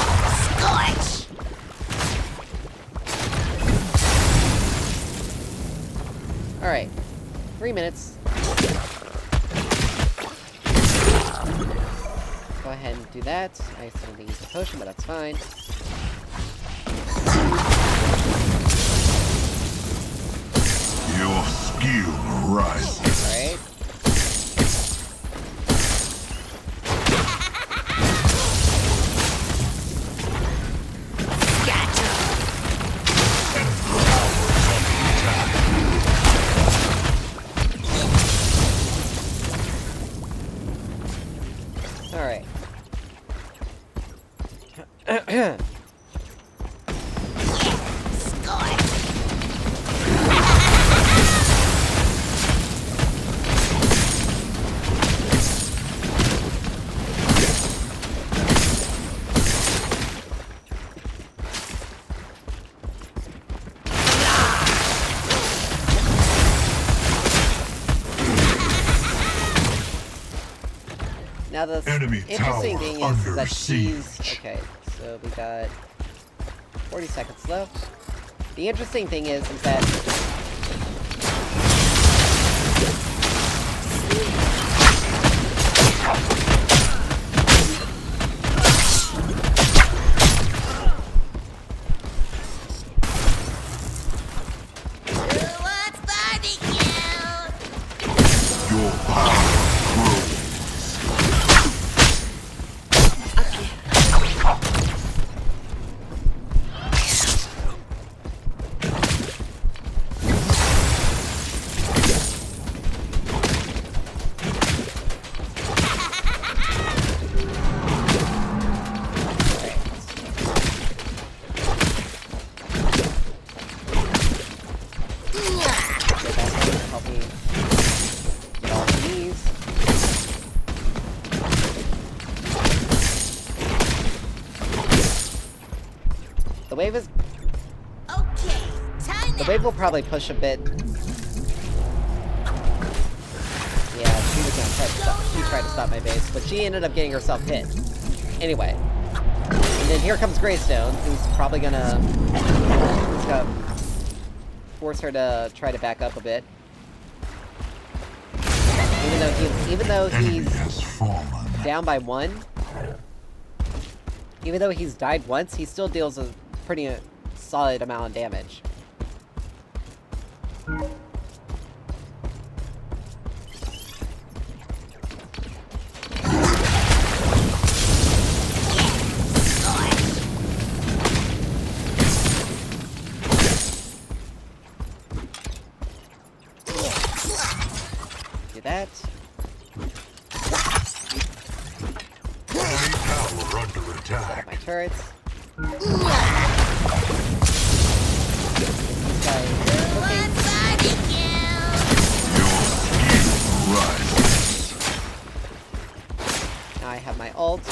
scorch! Alright. 3 minutes. Go ahead and do that. I accidentally used a potion, but that's fine. Your skill rises. Alright. Alright. Scorch! Now the Enemy interesting tower thing is under that she's... siege. Okay, so we got 40 seconds left. The interesting thing is that... Who wants barbecue? Your power grows. Help me get all of these. The wave is... Okay, time The now. wave will probably push a bit. Yeah, she was gonna try to stop... She tried to stop my base, but she ended up getting herself hit. Anyway. And then here comes Greystone, who's probably gonna... He's gonna force her to try to back up a bit. Even though Enemy he's has fallen. down by 1, even though he's died once, he still deals a pretty solid amount of damage. Do that. Enemy tower under Set up attack. my turrets. Who These guys cooking. wants barbecue? Your skill rises. Now I have my ult.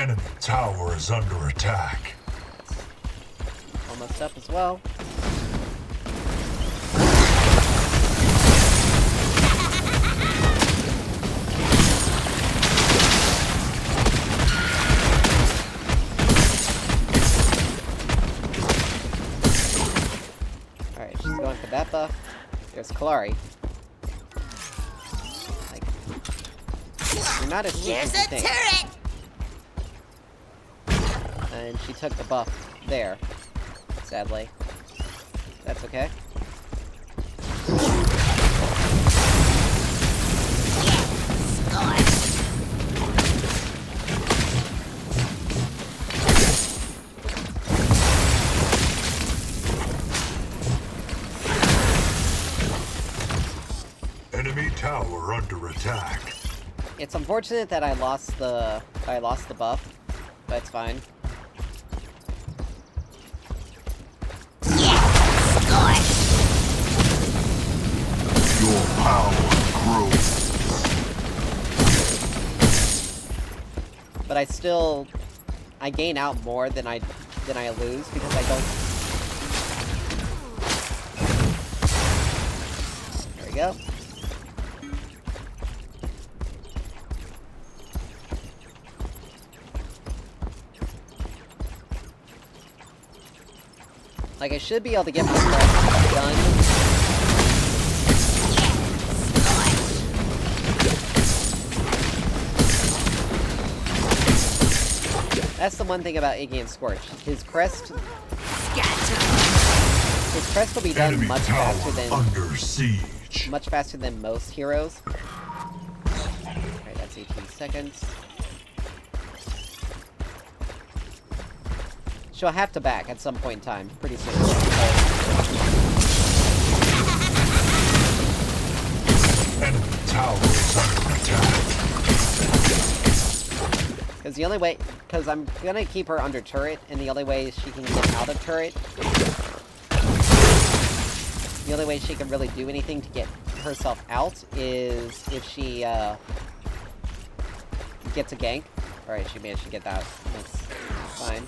Enemy tower is under attack. Almost up as well. Alright, she's going for that buff. There's Kalari. Like, you're not as sneaky Here's as you a think. turret! And she took the buff there. Sadly. That's okay. Enemy tower under attack. It's unfortunate that I lost the buff, but it's fine. Your power grows. But I gain out more than I lose because I don't. There we go. Like, I should be able to get my quest done. That's the one thing about Iggy and Scorch. His crest will be done Enemy much tower faster under siege. than most heroes. Alright, that's 18 seconds. She'll have to back at some point in time, pretty soon. Enemy tower is under attack. Because the only way, because I'm gonna keep her under turret, and the only way she can get out of turret, the only way she can really do anything to get herself out is if she gets a gank. Alright, she managed to get that. That's fine.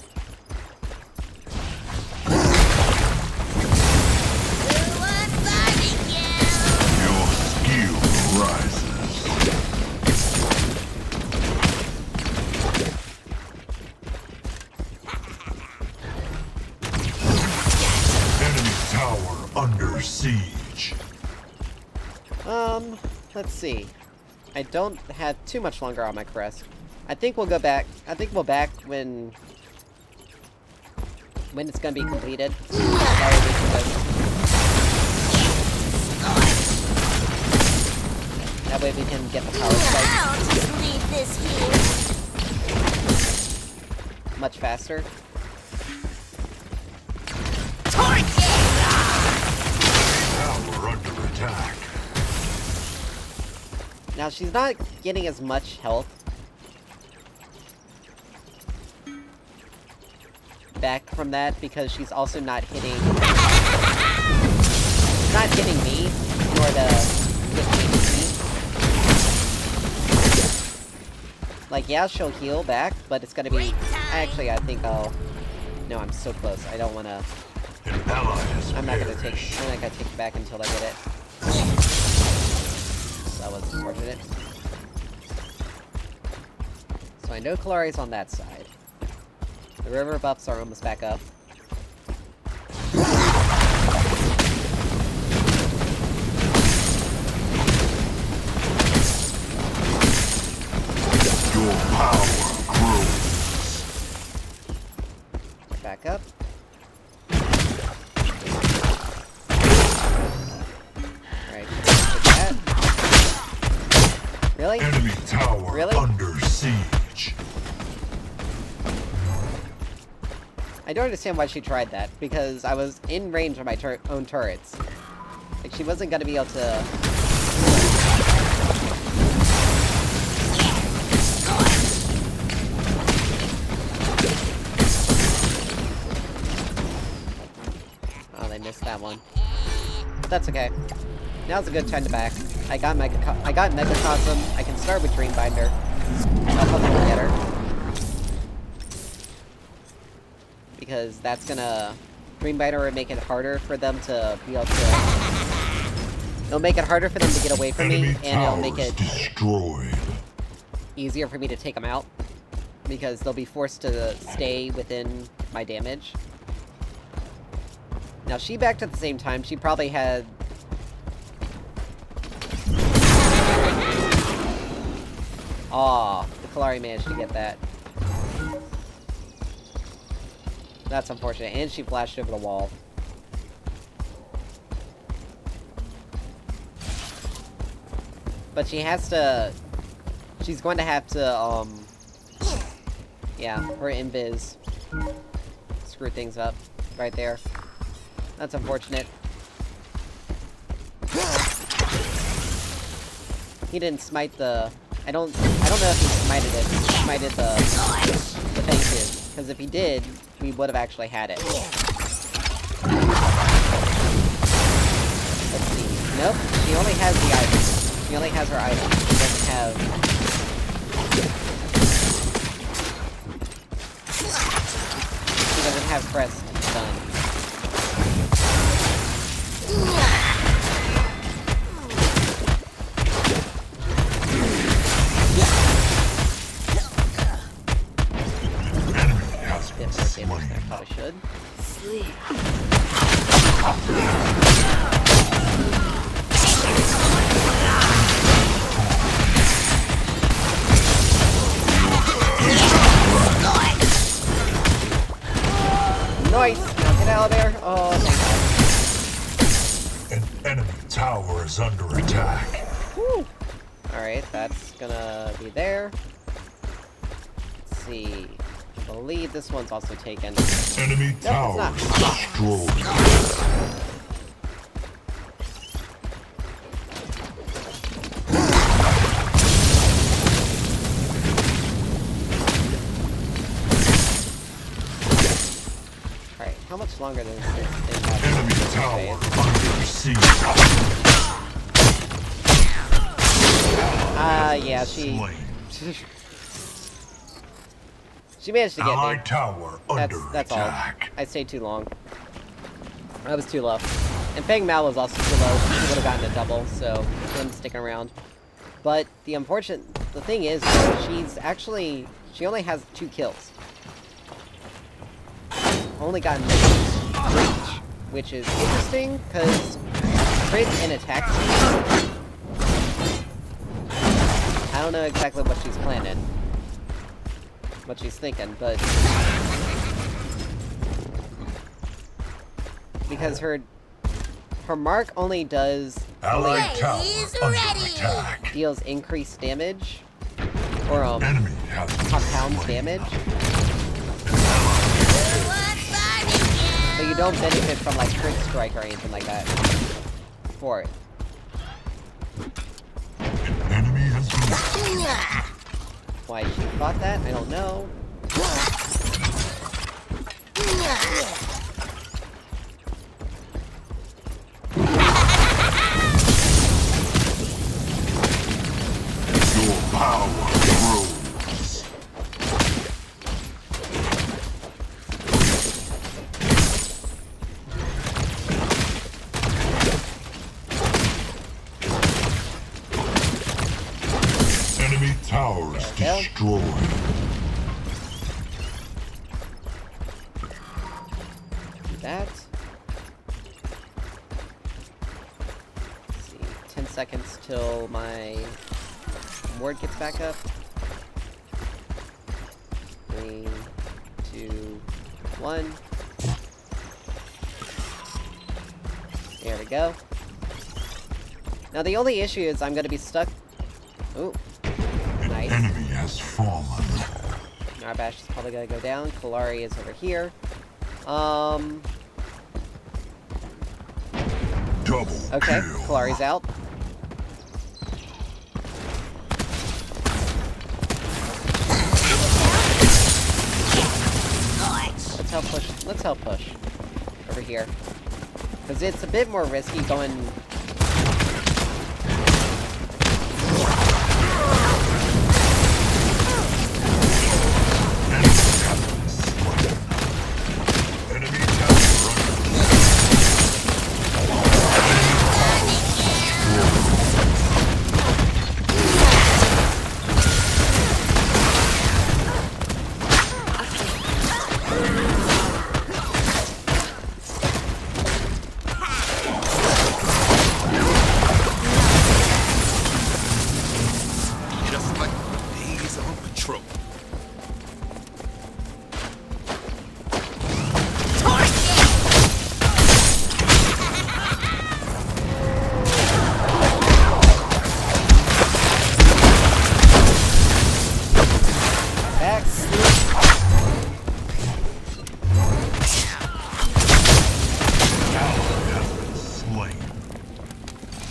Your skill rises. Enemy tower under siege. Let's see. I don't have too much longer on my crest. I think we'll go back. I think we'll back when it's gonna be completed. That way we can That way we can get the power spike I'll just leave this here. much faster. Tower under attack. Now she's not getting as much health back from that because she's also not hitting me nor the HP. Like, yeah, she'll heal back, but it's gonna be... Actually, I think I'll... No, I'm so close. I don't wanna... An ally has I'm not gonna take perished. it back until I get it. That was unfortunate. So I know Kalari's on that side. The river buffs are almost back up. Your power grows. Back up. Alright, take that. Really? Enemy tower Really? under siege. I don't understand why she tried that, because I was in range of my own turrets. Like, she wasn't gonna be able to... Oh, they missed that one. That's okay. Now's a good time to back. I got Megacosm. I can start with Dreambinder. I'll probably get her. because that's gonna... Green Biter would make it harder for them to be able to... It'll make it harder for them to get away from me, and it'll make it destroyed. easier for me to take them out, because they'll be forced to stay within my damage. Now, she backed at the same time. She probably had... Aw, the Kalari managed to get that. That's unfortunate. And she flashed over the wall. But she has to... She's going to have to, yeah, her invis screw things up right there. That's unfortunate. He didn't smite the... I don't know if he smited it. He smited the thing too. Because if he did, we would have actually had it. Let's see. Nope. She only has the item. She only has her item. She doesn't have... She doesn't have crest done. I probably should. Sleep. Nice! Now get out of there. Oh, thank An enemy tower is under attack. God. Alright, that's gonna be there. Let's see. I believe this one's also taken. Enemy Nope, tower it's not. destroyed. Alright, how much longer does this thing have? Enemy tower under siege. Yeah, she... Slain. She managed to get me. Allied tower under That's all. attack. I stayed too long. I was too low. And Feng Mao was also too low. She would have gotten a double, so him sticking around. But the thing is, she's actually... She only has 2 kills. Only gotten reach, which is interesting, because crit and attack speed. I don't know exactly what she's planning. What she's thinking, but... Because her mark only does... Allied tower He's under ready. attack. deals increased damage. Or, Enemy has been compounds slain. damage. But you don't benefit from, like, crit strike or anything like that. For it. An enemy has been Why she thought that, I don't know. Your power grows. Enemy towers There we go. destroyed. Do that. Let's see, 10 seconds till my ward gets back up. 3, 2, 1. There we go. Now the only issue is I'm gonna be stuck. Ooh. An Nice. enemy has fallen. Narbash is probably gonna go down. Kalari is over here. Double Okay, kill. Kalari's out. Let's help push. Over here. Because it's a bit more risky going...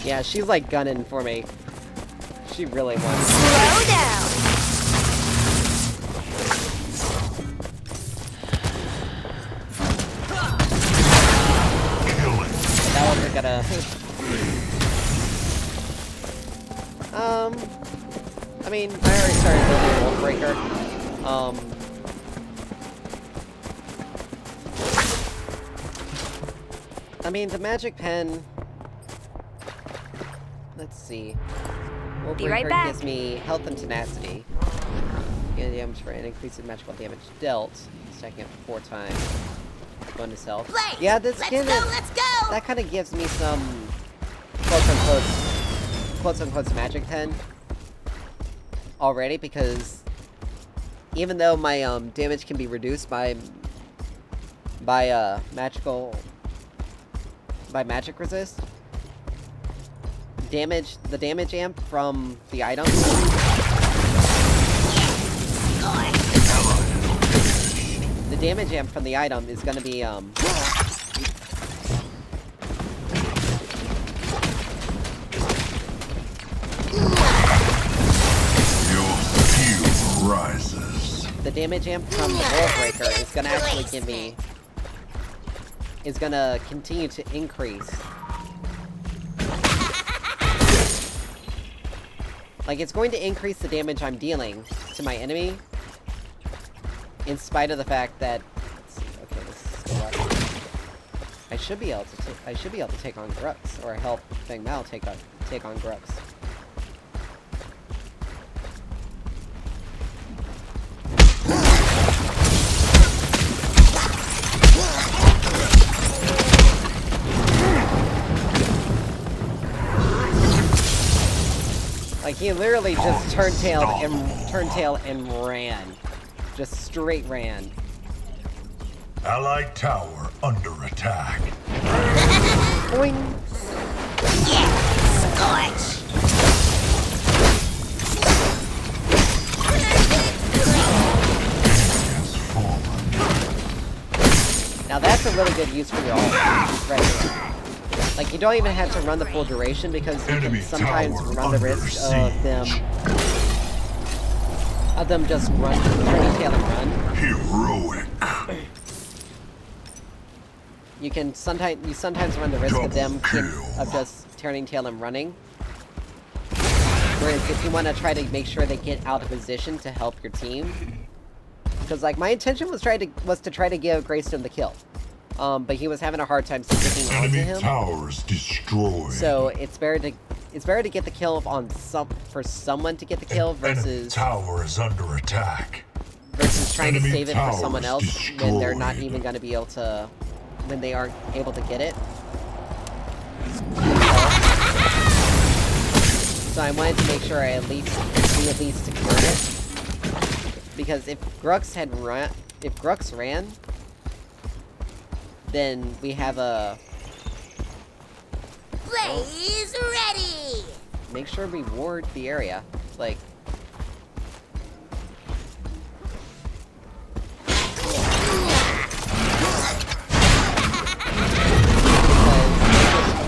Yeah, she's like gunning for me. She really wants. Slow down. That wasn't gonna. I mean, I already started building a wall breaker. I mean, the magic pen. Let's see. Wall Be breaker right back. gives gives me health and tenacity. Gain damage for an increases magical damage dealt. Stacking up 4 times. Bonus health. Blaze, Yeah, this let's skin go, is, let's go! that kind of gives me some quote unquote magic pen already, because even though my damage can be reduced by magic resist, the damage amp from the item is gonna be Rises. the damage amp from the wall breaker is gonna actually give me, is gonna continue to increase. Like, it's going to increase the damage I'm dealing to my enemy, in spite of the fact that, let's see, okay, this is still up. I should be able to take on Grux, or help Feng Mao take on Grux. Like, he literally just turned tail and ran. Just straight ran. Allied tower under attack. Boing! Yeah, scorch! Now that's a really good use for your ult, right here. Like, you don't even have to run the full duration, because you Enemy can sometimes tower run the under risk siege. of them just turning tail and run. Heroic. You sometimes run the risk of them Double of kill. just turning tail and running. Whereas if you want to try to make sure they get out of position to help your team, because like my intention was to try to give Greystone the kill, but he was having a hard time sticking onto Enemy him. towers destroyed. So it's better to get the kill on someone to get the kill Enemy versus tower is under attack. trying to enemy save it for someone towers else when they're not destroyed. even going to be able to, when they aren't able to get it. So I wanted to make sure we at least secured it, because if Grux ran, then we have a. Blaze ready! Make sure we ward the area, like.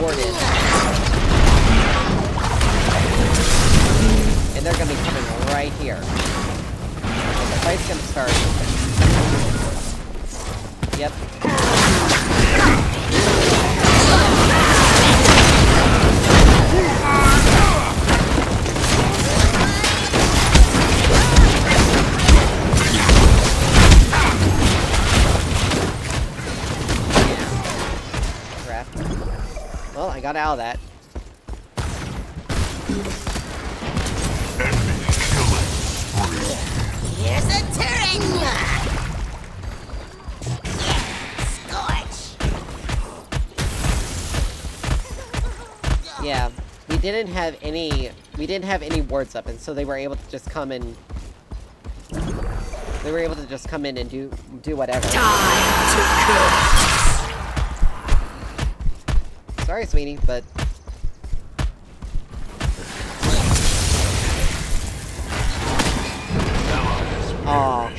Warded. And they're gonna be coming right here. The fight's gonna start. Yep. Crap. Well, I got out of that. Enemy killing spree. Here's a turret! Yeah, scorch! Yeah, we didn't have any wards up, and so they were able to just come in. They were able to just come in and do whatever. Sorry, sweetie, but aw.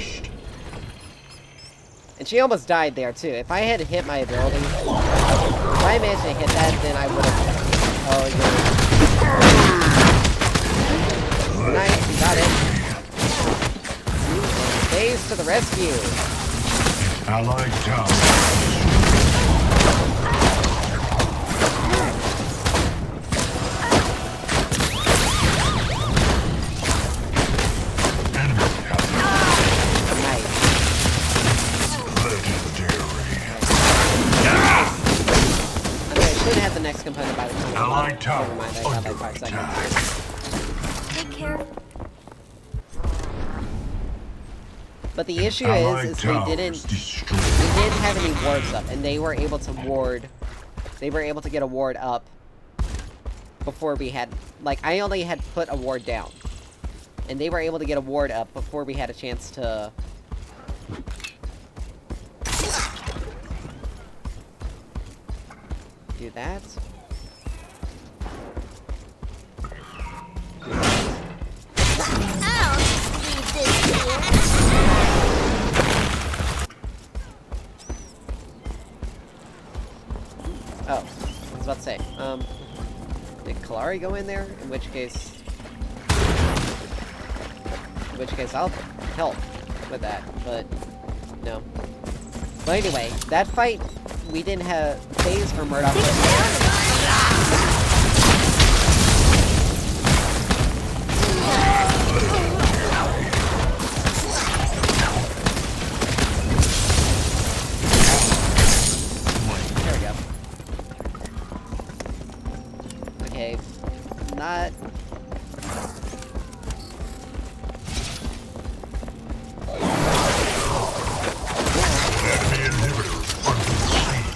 And she almost died there too. If I had hit my ability, if I managed to hit that, then I would have Oh, you're... Nice, you got it. Phase to the rescue. Allied tower. The next component by the time. Allied tower. Never mind, I got like 5 seconds. Take care. But the issue Allied is towers we didn't destroyed. have any wards up, and they were able to get a ward up before we had, like, I only had put a ward down, and they were able to get a ward up before we had a chance to do that. I'll leave this here. Oh, I was about to say, did Kalari go in there? In which case I'll help with that, but no. But anyway, that fight, we didn't have phase for Murdoch. There we go. Okay, not... Enemy inhibitors under siege.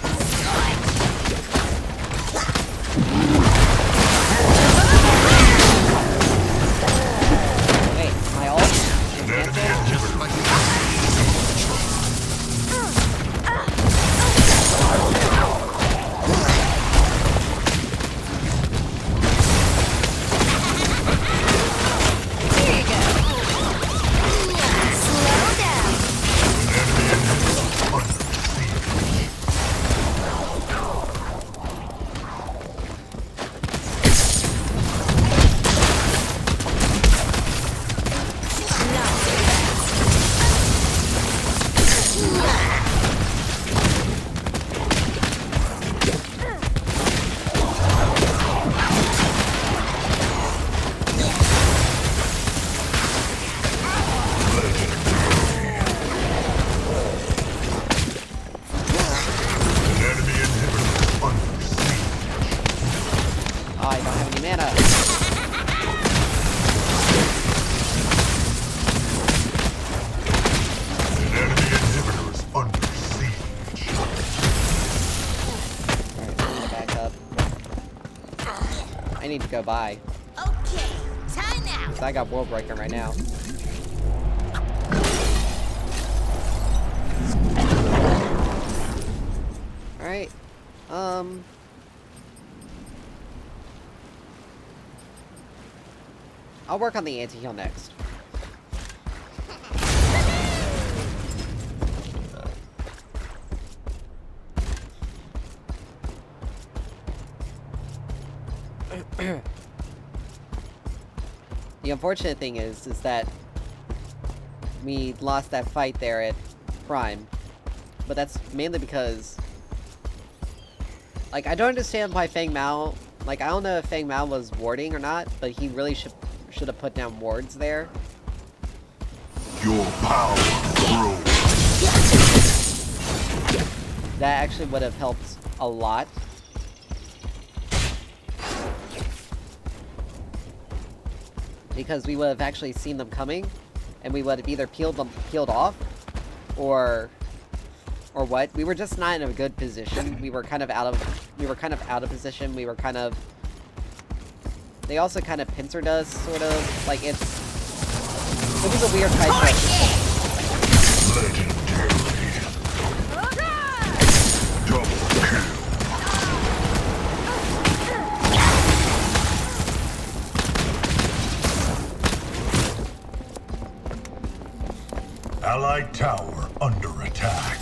Wait, my ult? Enemy inhibitors. Here you go. Slow down. Enemy inhibitors under siege. Enemy inhibitors under siege. Oh, I don't have any mana. Enemy inhibitors under siege. Alright, I need to back up. I need to go by. Okay, time out. Because I got World Breaker right now. Alright. I'll work on the anti-heal next. The unfortunate thing is that we lost that fight there at Prime, but that's mainly because, like, I don't understand why Feng Mao, like, I don't know if Feng Mao was warding or not, but he really should have put down wards there. Your power grows. That actually would have helped a lot. Because we would have actually seen them coming, and we would have either peeled off, or what. We were just not in a good position. We were kind of out of position. We were kind of... They also kind of pincered us, sort of. Like, it was a weird fight for us. Legendary. Double kill. Allied tower under attack.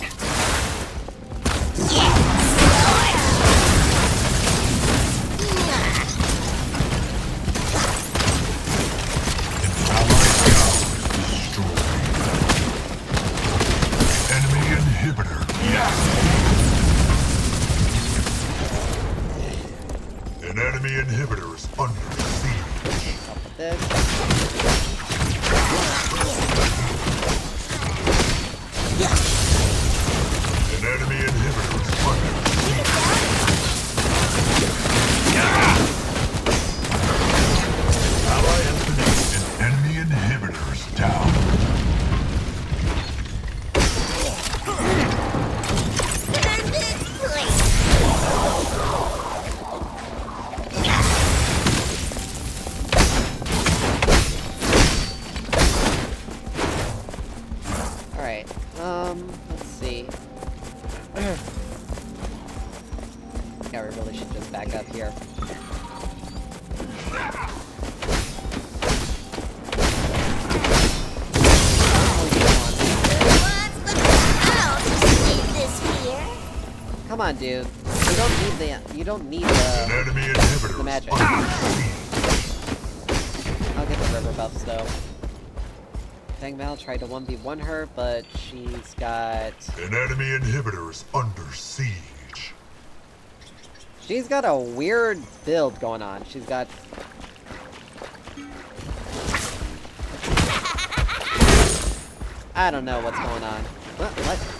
Yeah, we really should just back up here. Come on, dude. You don't need the. You don't need Enemy inhibitors the magic. under siege. I'll get the river buffs though. Fang Mal tried to 1v1 her, but she's got. An enemy inhibitor is under siege. She's got a weird build going on. She's got. I don't know what's going on. What?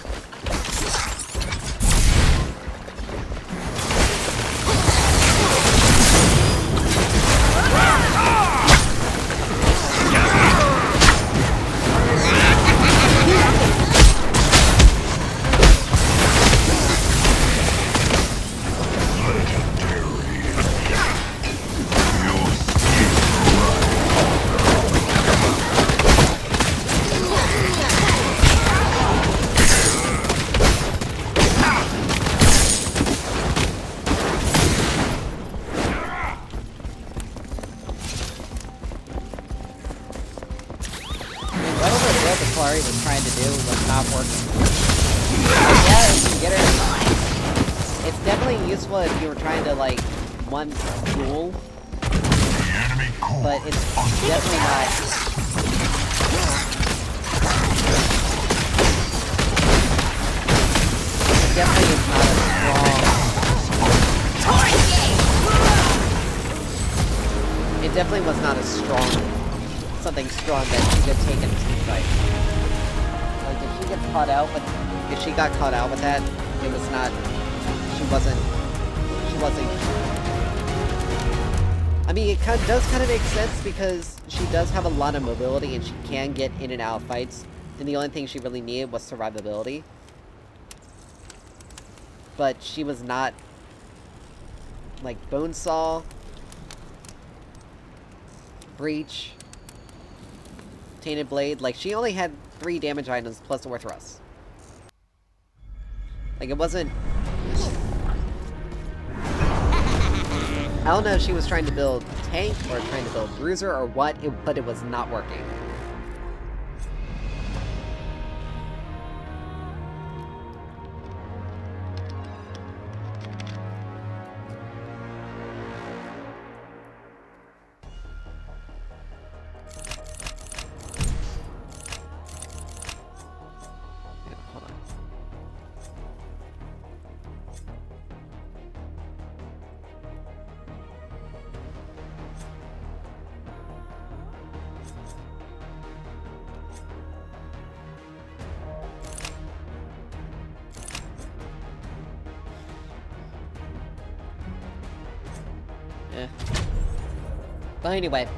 Clary was trying to do was not working. Like, yeah, if you get her, it's definitely useful if you were trying to, like, one duel, The enemy core but it's under definitely not. It definitely is not a strong. It definitely was not a strong. Something strong that she could take in a team fight. Like, if she gets caught out with, if she got caught out with that, it was not, she wasn't, I mean, it does kind of make sense because she does have a lot of mobility and she can get in and out of fights, and the only thing she really needed was survivability. But she was not, like, Bonesaw, Breach, Tainted Blade, like, she only had 3 damage items plus War Thrust. Like, it wasn't... I don't know if she was trying to build tank, or trying to build bruiser, or what, but it was not working. But anyway.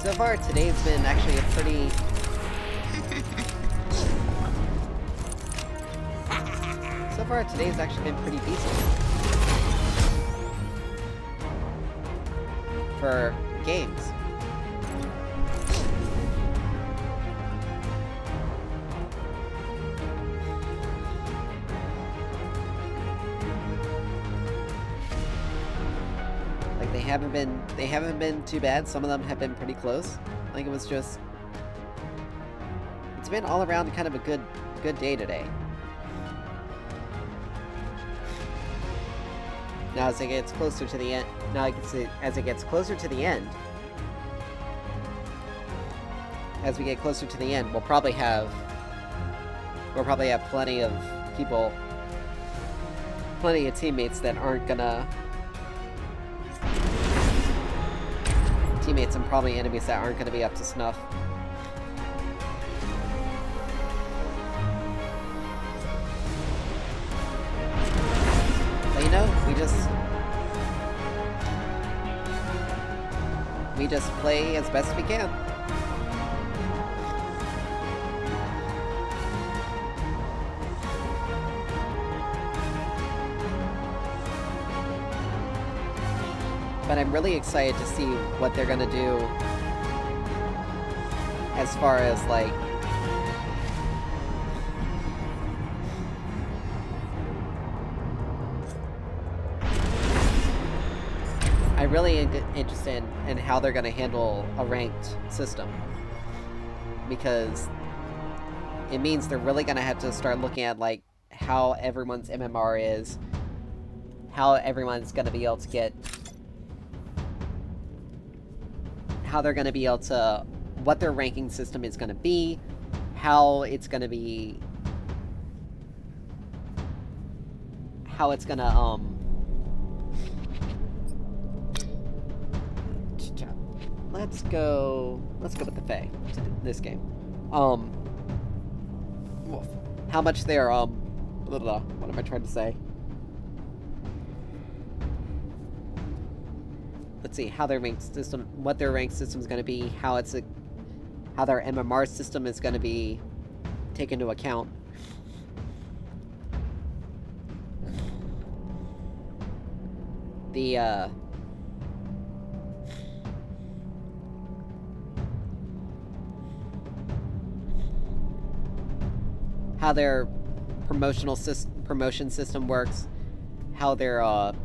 So far, today's been actually a pretty... So far, today's actually been pretty decent. For games. They haven't been too bad. Some of them have been pretty close. Like, it was just, it's been all around kind of a good day today. Now as it gets closer to the end, as it gets closer to the end, as we get closer to the end, we'll probably have plenty of people, plenty of teammates that aren't gonna. Teammates and probably enemies that aren't going to be up to snuff. But you know, we just play as best we can. But I'm really excited to see what they're gonna do as far as, like, really interested in how they're going to handle a ranked system. Because it means they're really going to have to start looking at, like, how everyone's MMR is, how everyone's going to be able to get... how they're going to be able to... what their ranking system is going to be, how it's going to be... how it's going to, Let's go with the Fae to this game. How much they're, what am I trying to say? Let's see, how their rank system, what their rank system is going to be, how their MMR system is going to be taken into account. How their promotion system works, how their, let's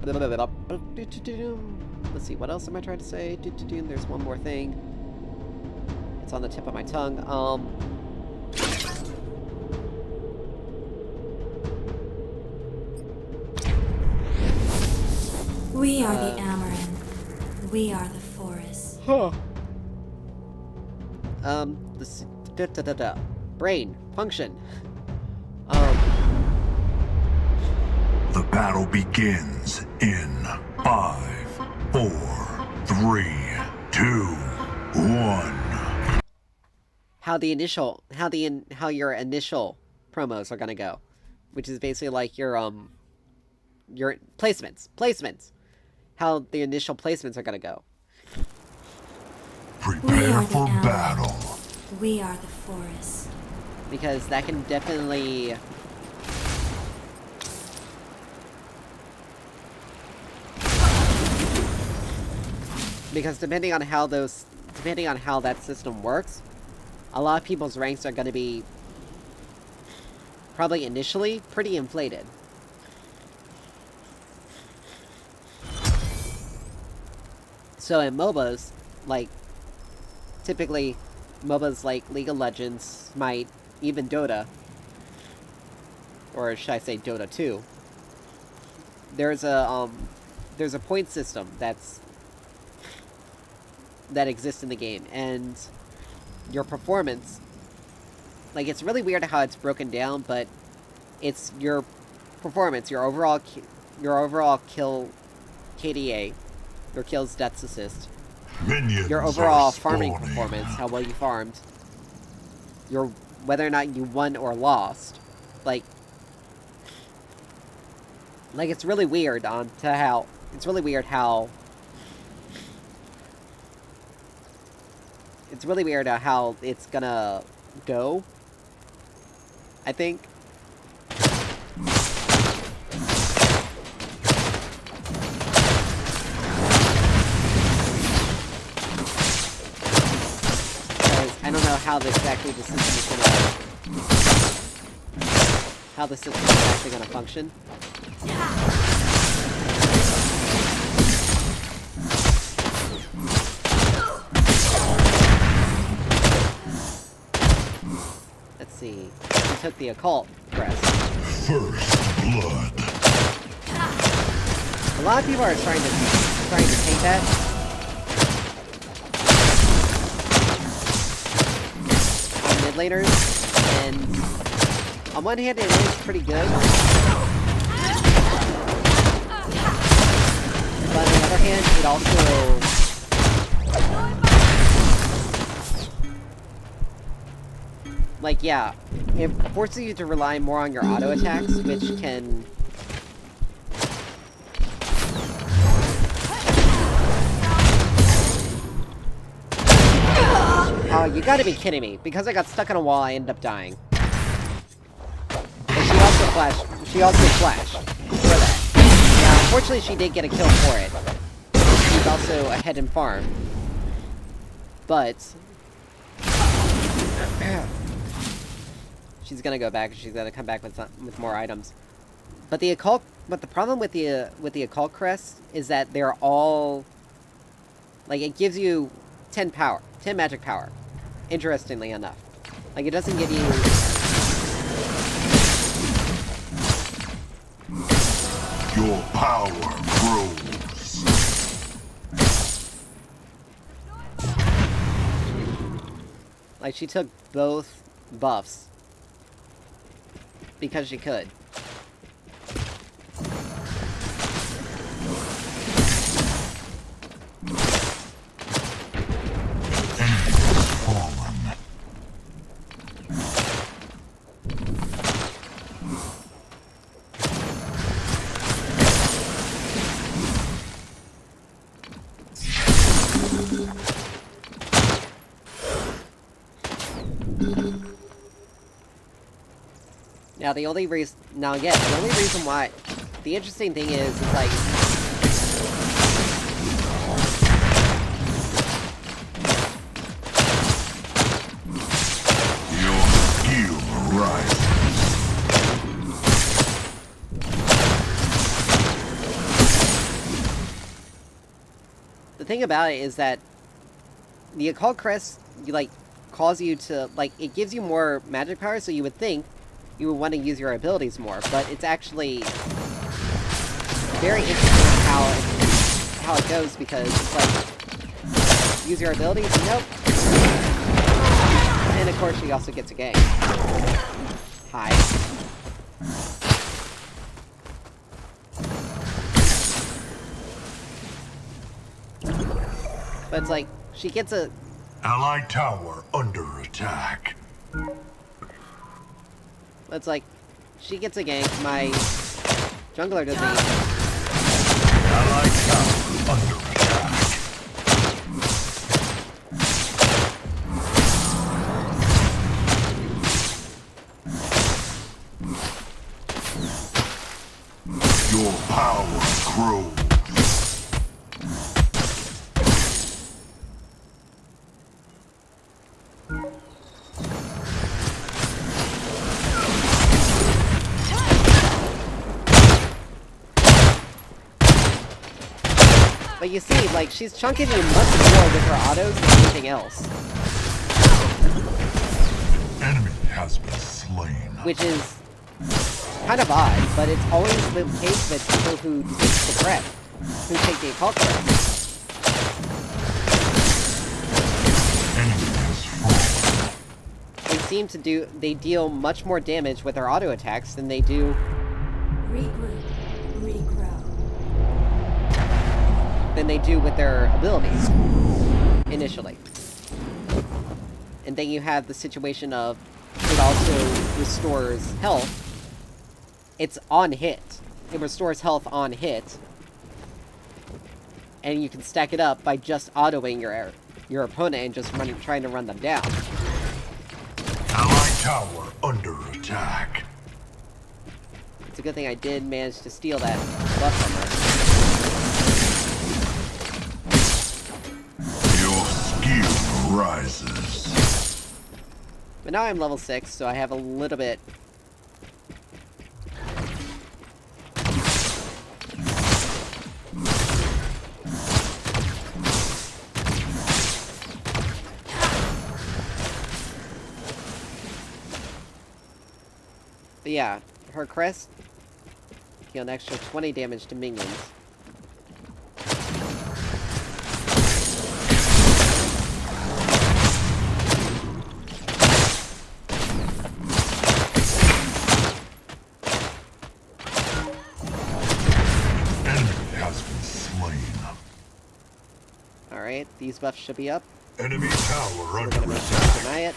see, what else am I trying to say? There's one more thing. It's on the tip of my tongue. We are the Amaran. We are the forest. Huh. Brain function. The battle begins in 5, 4, 3, 2, 1. How your initial promos are gonna go, which is basically like your placements. How the initial placements are gonna go. Prepare for battle. We are the forest. Because that can definitely... because depending on how that system works, a lot of people's ranks are going to be probably initially pretty inflated. So in MOBAs, like, typically MOBAs like League of Legends, Smite, even Dota, or should I say Dota 2, there's a point system that exists in the game, and your performance, like, it's really weird how it's broken down, but it's your performance, your overall kill KDA, your kills, deaths, assist, Minions your overall are farming spawning. performance, how well you farmed, your whether or not you won or lost, like it's really weird how it's really weird how it's gonna go, I think. I don't know how exactly the system is actually gonna function. Let's see. He took the occult crest. First blood. A lot of people are trying to take that. Mid laners, and on one hand it is pretty good, but on the other hand it also it forces you to rely more on your auto attacks, which can oh, you gotta be kidding me. Because I got stuck on a wall, I ended up dying. And she also flashed for that. Yeah, unfortunately she did get a kill for it. She's also ahead in farm. But she's gonna go back and she's gonna come back with more items. But the problem with the occult crests is that they're all Like, it gives you 10 power. 10 magic power. Interestingly enough. Like, it doesn't give you... Your power grows. Like, she took both buffs. Because she could. Enemy has fallen. Now, the only reason... Now, again, the only reason why... The interesting thing is like... Your skill rises. The thing about it is that the Occult Crest, like, cause you to... Like, it gives you more magic power, so you would think you would want to use your abilities more, but it's actually very interesting how it goes, because it's like, use your abilities, nope. And of course she also gets a gang. Hi. But it's like, she gets a... Allied tower under attack. It's like, she gets a gank, my jungler doesn't even. Allied tower under attack. Your power grows. But you see, like, she's chunking you much more with her autos than anything else. Enemy has been slain. Which is kind of odd, but it's always the case with people who take the threat, who take the Occult Crest. Enemy has fallen. They seem to they deal much more damage with their auto attacks than they do Regroup. Regrow. with their abilities, initially. And then you have the situation of, it also restores health. It's on hit. It restores health on hit. And you can stack it up by just autoing your opponent and just trying to run them down. Allied tower under attack. It's a good thing I did manage to steal that buff from her. Your skill rises. But now I'm level 6, so I have a little bit... But yeah, her crest deal an extra 20 damage to minions. Alright, these buffs should be up. Enemy tower We're under gonna attack. deny it.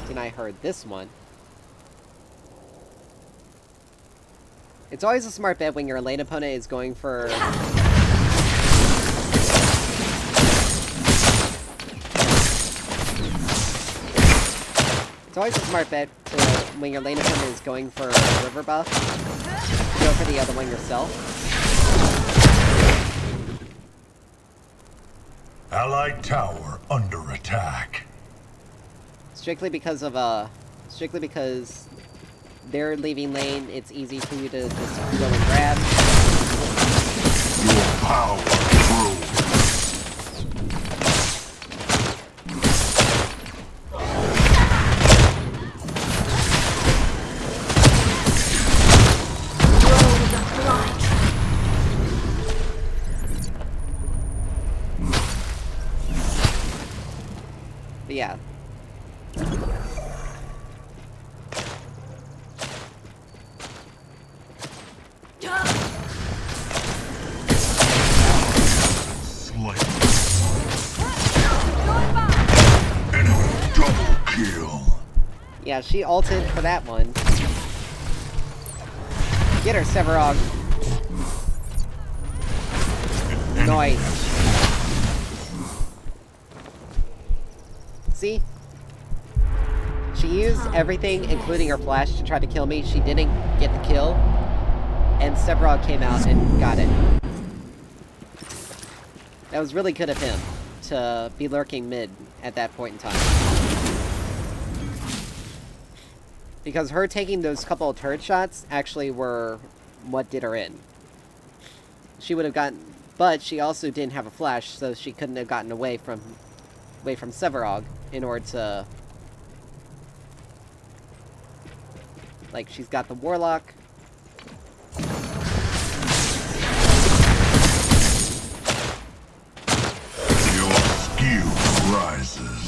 Deny her this one. It's always a smart bet when your lane opponent is going for... It's always a smart bet when your lane opponent is going for a river buff, to go for the other one yourself. Allied tower under attack. Strictly because they're leaving lane, it's easy for you to just go and grab. Your power grows. Yeah, she ulted for that one. Get her, Severog. Nice. See? She used everything, including her flash, to try to kill me. She didn't get the kill. And Severog came out and got it. That was really good of him to be lurking mid at that point in time. Because her taking those couple of turret shots actually were what did her in. She would have gotten... But she also didn't have a flash, so she couldn't have gotten away from Severog in order to... Like, she's got the Warlock. Your skill rises.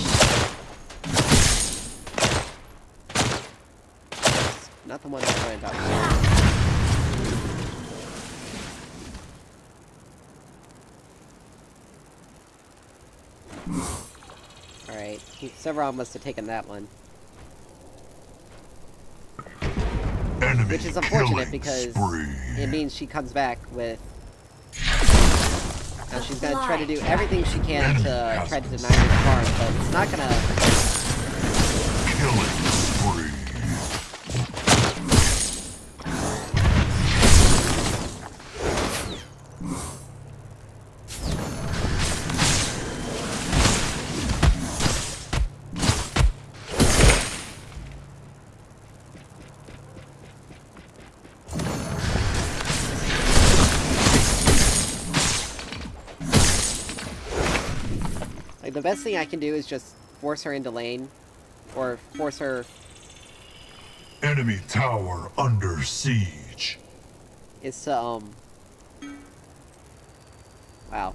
Not the one I'm trying to talk about. Alright, Severog must have taken that one. Enemy Which is unfortunate killing because spree. it means she comes back with... Now she's gonna try to do everything she can to try to deny me the farm, but it's not gonna... Killing spree. Like, the best thing I can do is just force her into lane, or force her... Enemy tower under siege. is to, Wow.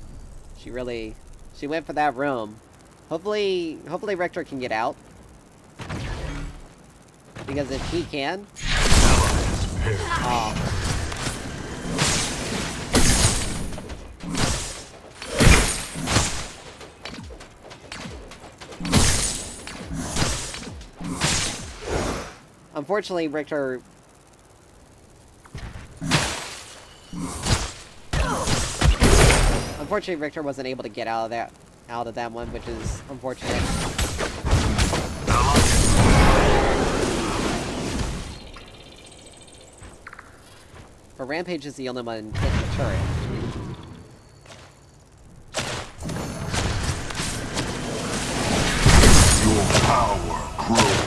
She went for that roam. Hopefully Rector can get out. Because if he can... Unfortunately, Richter... Unfortunately, Richter wasn't able to get out of that one, which is unfortunate. But Rampage is the only one hitting the turret. Your power grows.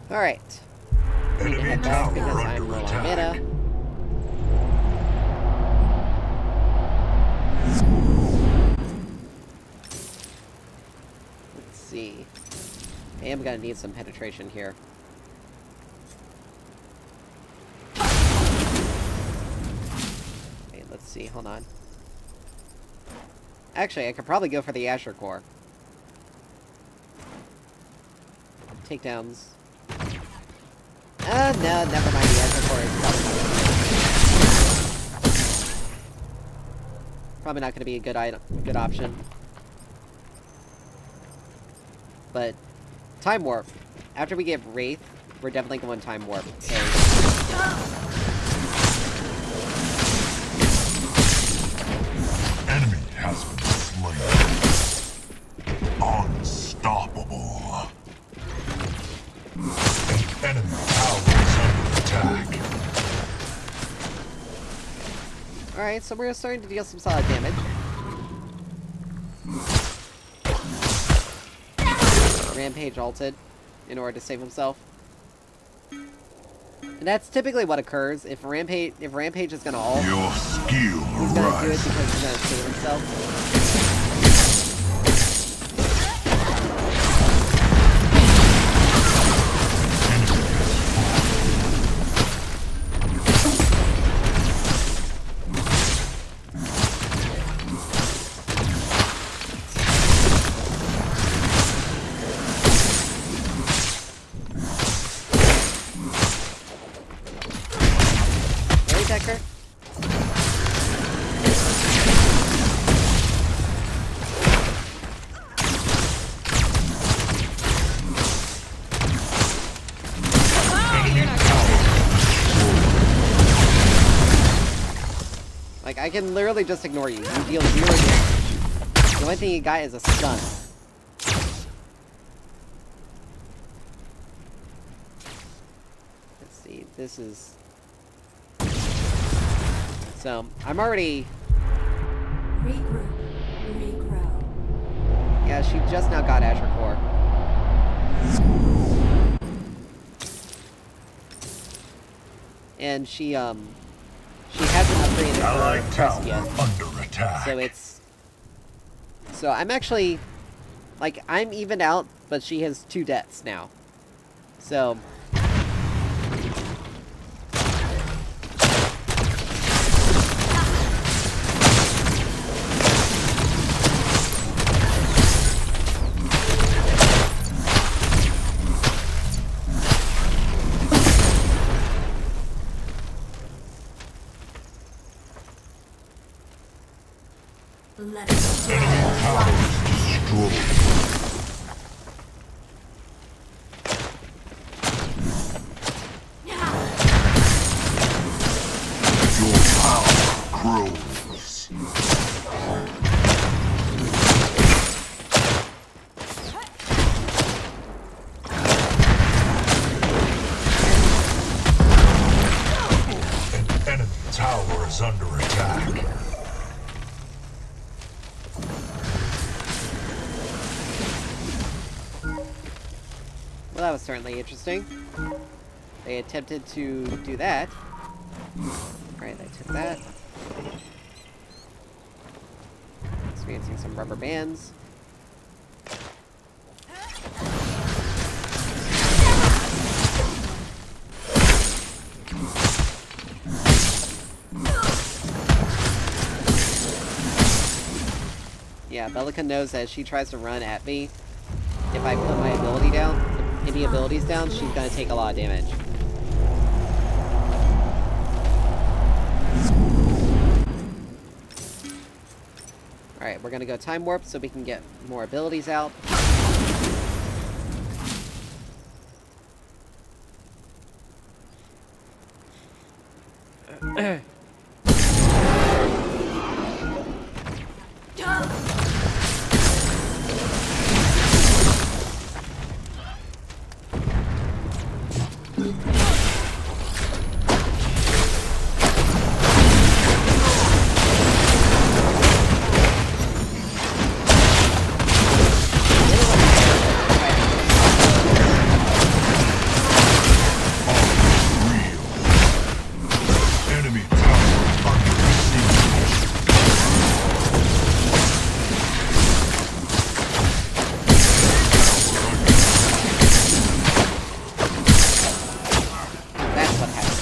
Alright. I'm gonna head back because I'm low on mana. Let's see. I am gonna need some penetration here. Okay, let's see, hold on. Actually, I could probably go for the Asher Core. Takedowns. No, never mind, the Asher Core is probably not gonna be a good option. But Time Warp. After we get Wraith, we're definitely going Time Warp. Enemy has been slain. Unstoppable. An enemy tower is under attack. Alright, so we're starting to deal some solid damage. Rampage ulted in order to save himself. And that's typically what occurs. If Rampage is gonna ult, Your skill he's gonna do it rises. because he's gonna save himself. I can literally just ignore you. You deal 0 damage. The only thing you got is a stun. Let's see, this is... So, I'm already... Regroup. Regrow. Yeah, she just now got Azure Core. And she hasn't upgraded Allied her tower crest yet. under attack. So it's... So I'm actually... Like, I'm evened out, but she has 2 deaths now. So... Let's Enemy towers destroyed. Your power grows. An enemy tower is under attack. Well, that was certainly interesting. They attempted to do that. Alright, I took that. Experiencing some rubber bands. Yeah, Belica knows that if she tries to run at me, if I put my ability down, any abilities down, she's gonna take a lot of damage. Alright, we're gonna go Time Warp so we can get more abilities out. Enemy tower under siege. That's what happened.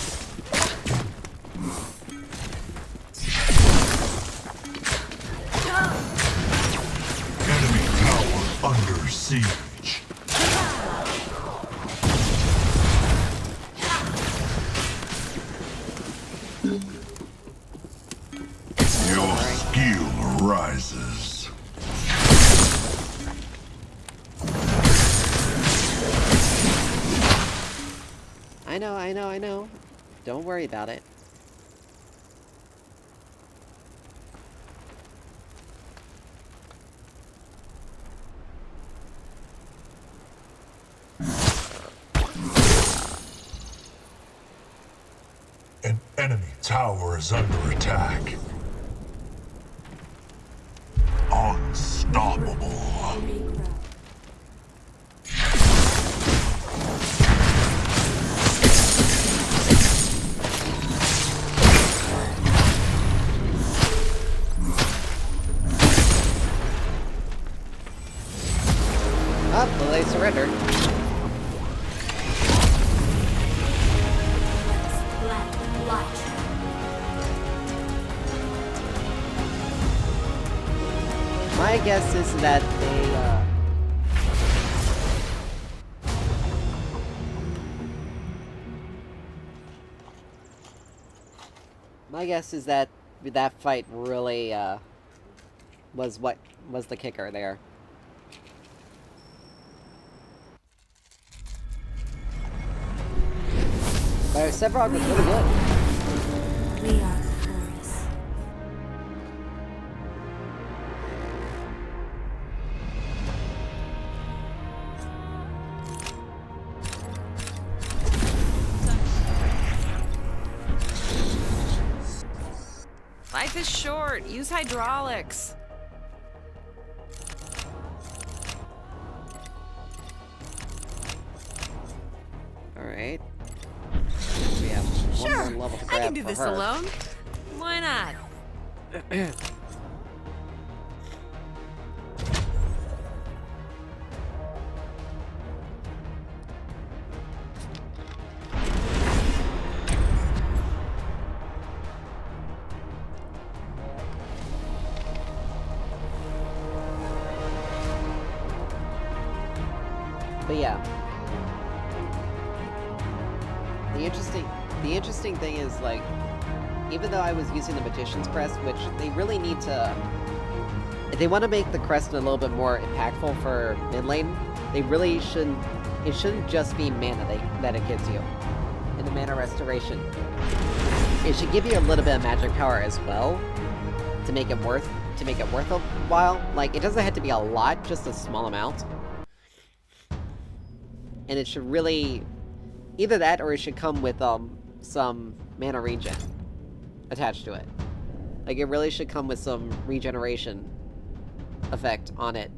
Enemy tower under siege. Your skill rises. I know. Don't worry about it. An enemy tower is under attack. Unstoppable. regrow. Oh, well, they surrendered. Let's black light. My guess is that my guess is that that fight really, was what was the kicker there. But Sevrog was really good. We are the chorus. Life is short. Use hydraulics. Alright. We have Sure, one more level to I grab can do for this her. alone. Why not? But yeah. The interesting thing is, like, even though I was using the Magician's Crest, which they really need to... If they want to make the crest a little bit more impactful for mid lane, they really shouldn't... It shouldn't just be mana that it gives you. In the mana restoration. It should give you a little bit of magic power as well, to make it worthwhile. Like, it doesn't have to be a lot, just a small amount. And it should really... Either that, or it should come with, some mana regen attached to it. Like, it really should come with some regeneration effect on it.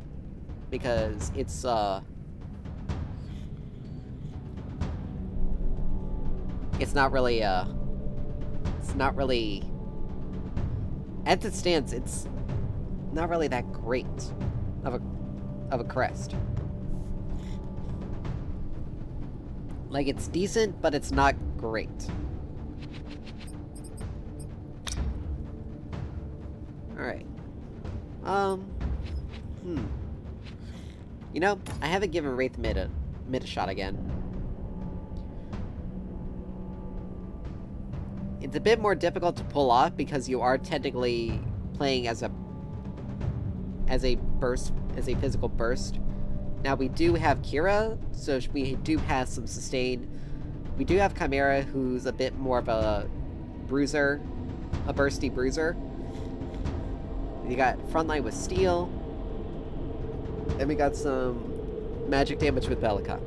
Because it's, It's not really, as it stands, it's not really that great of a crest. Like, it's decent, but it's not great. Alright. You know, I haven't given Wraith mid a shot again. It's a bit more difficult to pull off because you are technically playing as a physical burst. Now, we do have Kira, so we do have some sustain. We do have Chimera, who's a bit more of a bruiser, a bursty bruiser. You got Frontline with Steel. And we got some magic damage with Bellica.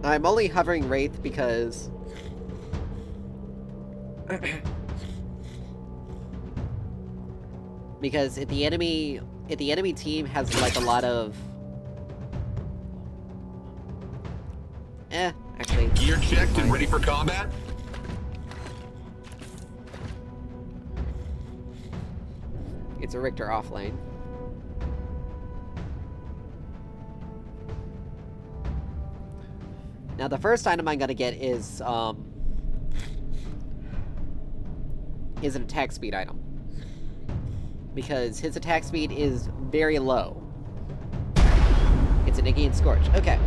I'm only hovering Wraith because... because if the enemy team has, like, a lot of... actually... Gear checked and ready for combat? It's a Richter offlane. Now, the first item I'm gonna get is an attack speed item. Because his attack speed is very low. It's an Igian Scorch. Okay.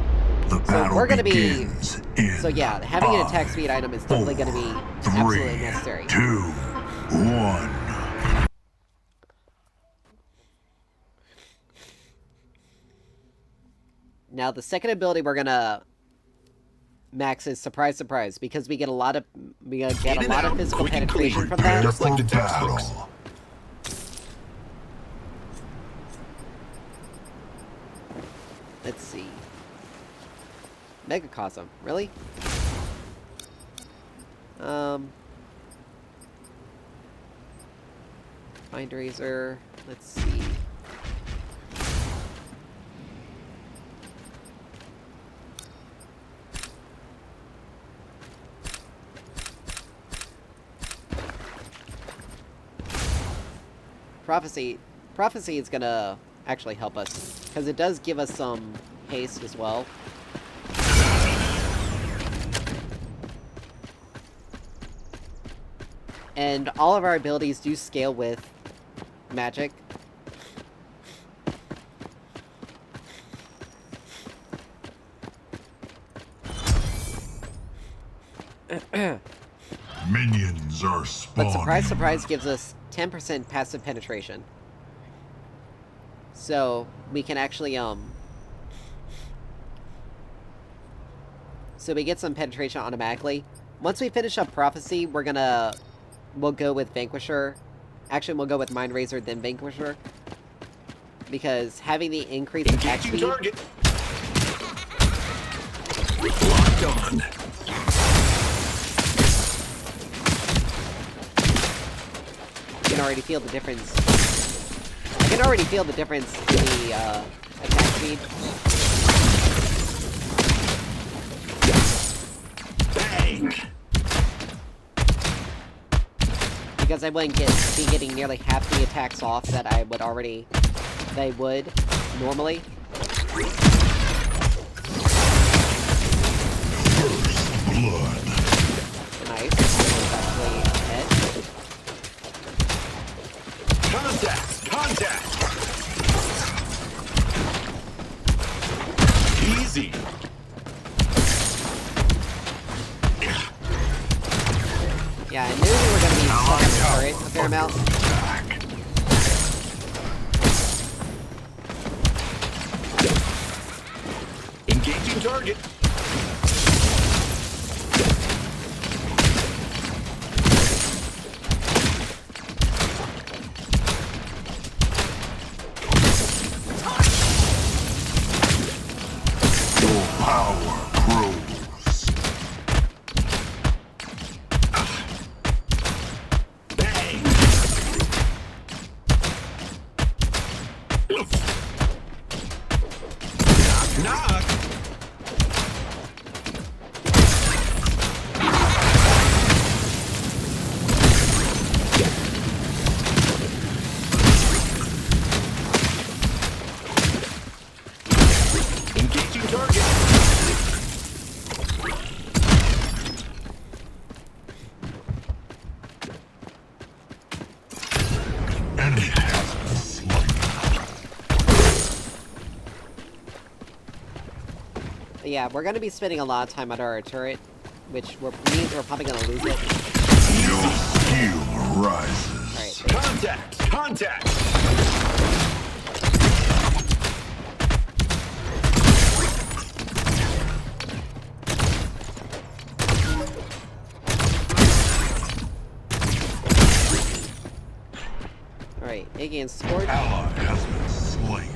So we're gonna be... So yeah, having an attack speed item is definitely gonna be absolutely necessary. 2, 1. Now, the second ability we're gonna max is Surprise Surprise, because we get a lot of physical penetration from that. Just like the textbooks. Let's see. Megacosm, really? Mind Razor, let's see. Prophecy is gonna actually help us, because it does give us some haste as well. And all of our abilities do scale with magic. Minions are spawning. But Surprise Surprise gives us 10% passive penetration. So, we can actually, so we get some penetration automatically. Once we finish up Prophecy, we'll go with Vanquisher. Actually, we'll go with Mind Razor, then Vanquisher. Because having the increased attack speed... Target. Locked on. can already feel the difference. I can already feel the difference in the attack speed. Bang! Because I wouldn't be getting nearly half the attacks off that I would normally. Blood. Nice. That was actually ahead. Contact! Contact! Easy! Yeah, I knew we were gonna be stuck on the turret a fair amount. Engaging target! Your power grows. Bang! Knock, knock! Engaging target! Enemy has been slain. But yeah, we're gonna be spending a lot of time under our turret, which means we're probably gonna lose it. Your skill rises. Alright, Contact! Contact! alright, Iggy and Scorch. Ally has been slain.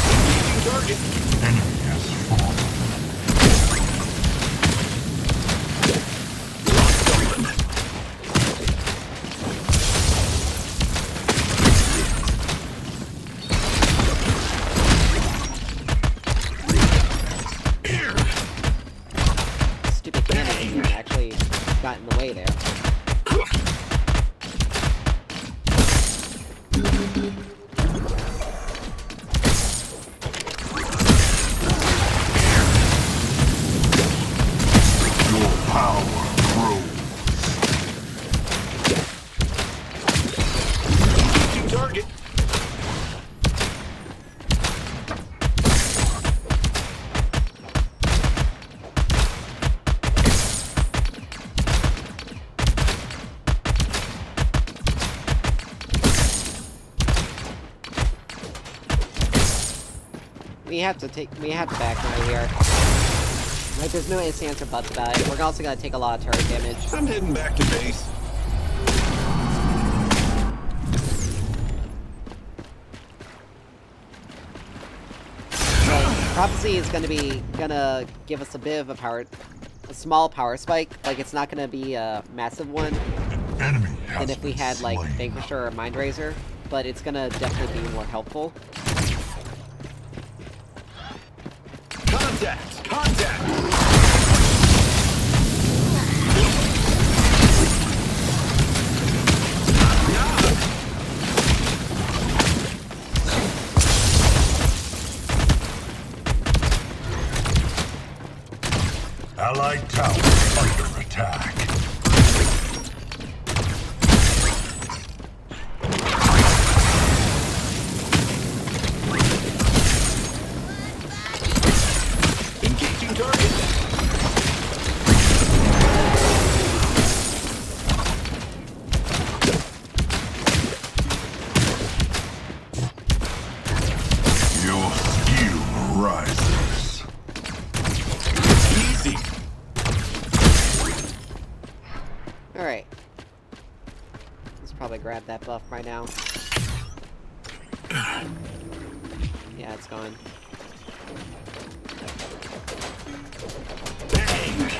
Engaging target! Enemy has fallen. Stupid cannon actually got in the way there. Your power grows. Engaging target! We have to back right here. Like, there's no ifs, ands, or buts about it. We're also gonna take a lot of turret damage. I'm heading back to base. Prophecy is gonna give us a bit of a small power spike. Like, it's not gonna be a massive one Enemy has than if we been had, like, slain. Vanquisher or Mind Razor, but it's gonna definitely be more helpful. Contact! Contact! Allied tower under attack. Engaging target! Your skill rises. Easy! Alright. Let's probably grab that buff by now. Yeah, it's gone. Bang!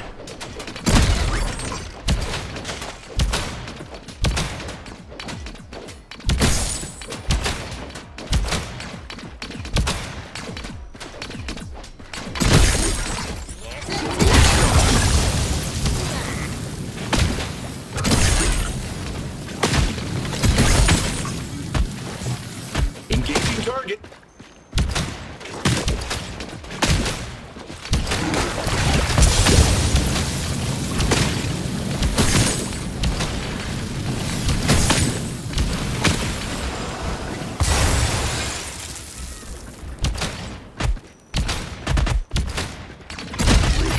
target.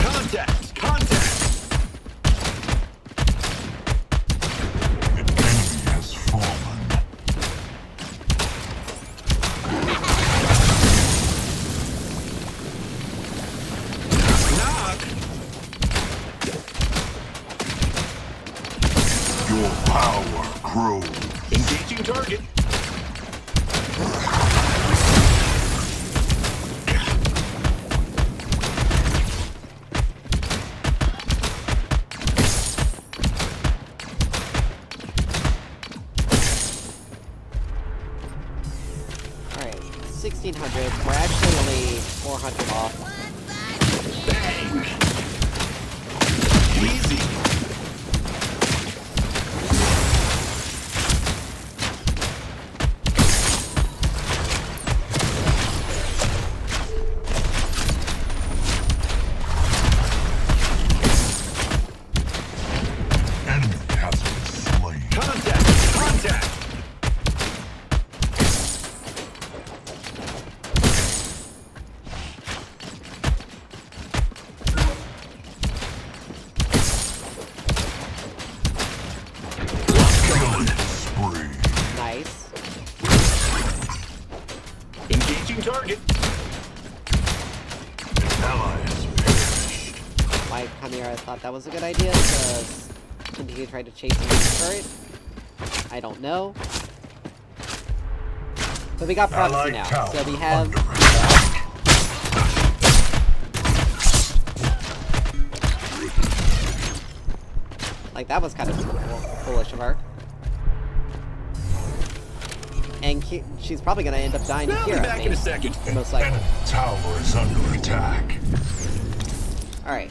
Contact! Contact! An enemy has fallen. Knock! Your power grows. Engaging target. Alright, 1600. We're actually only 400 off. Bang! Easy. Enemy has been slain. Contact! Contact! Killing spree. Nice. Engaging target. An ally has perished. My Chimera thought that was a good idea to continue to try to chase him with the turret. I don't know. But we got prophecy Allied now, tower so we have under attack. like that was kind of foolish of her. And she's probably gonna end up dying to I'll be Kira, back in a maybe. second. An Most likely. enemy tower is under attack. Alright.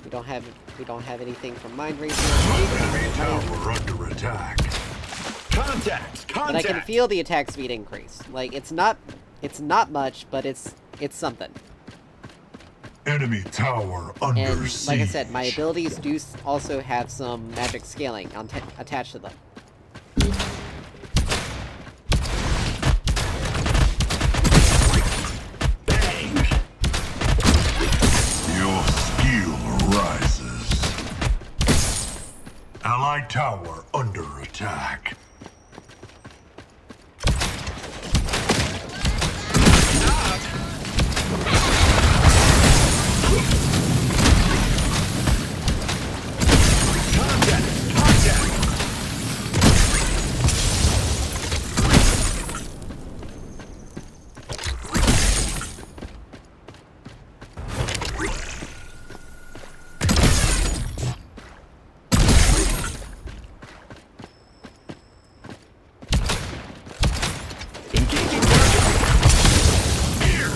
We don't have anything from Mind Racer. Enemy tower under attack. Contact! But I can Contact! feel the attack speed increase. Like it's not much, but it's something. Enemy tower under And siege. like I said, my abilities do also have some magic scaling attached to them. Bang! Your skill rises. Allied tower under attack. Contact! Contact! Engaging target. Here.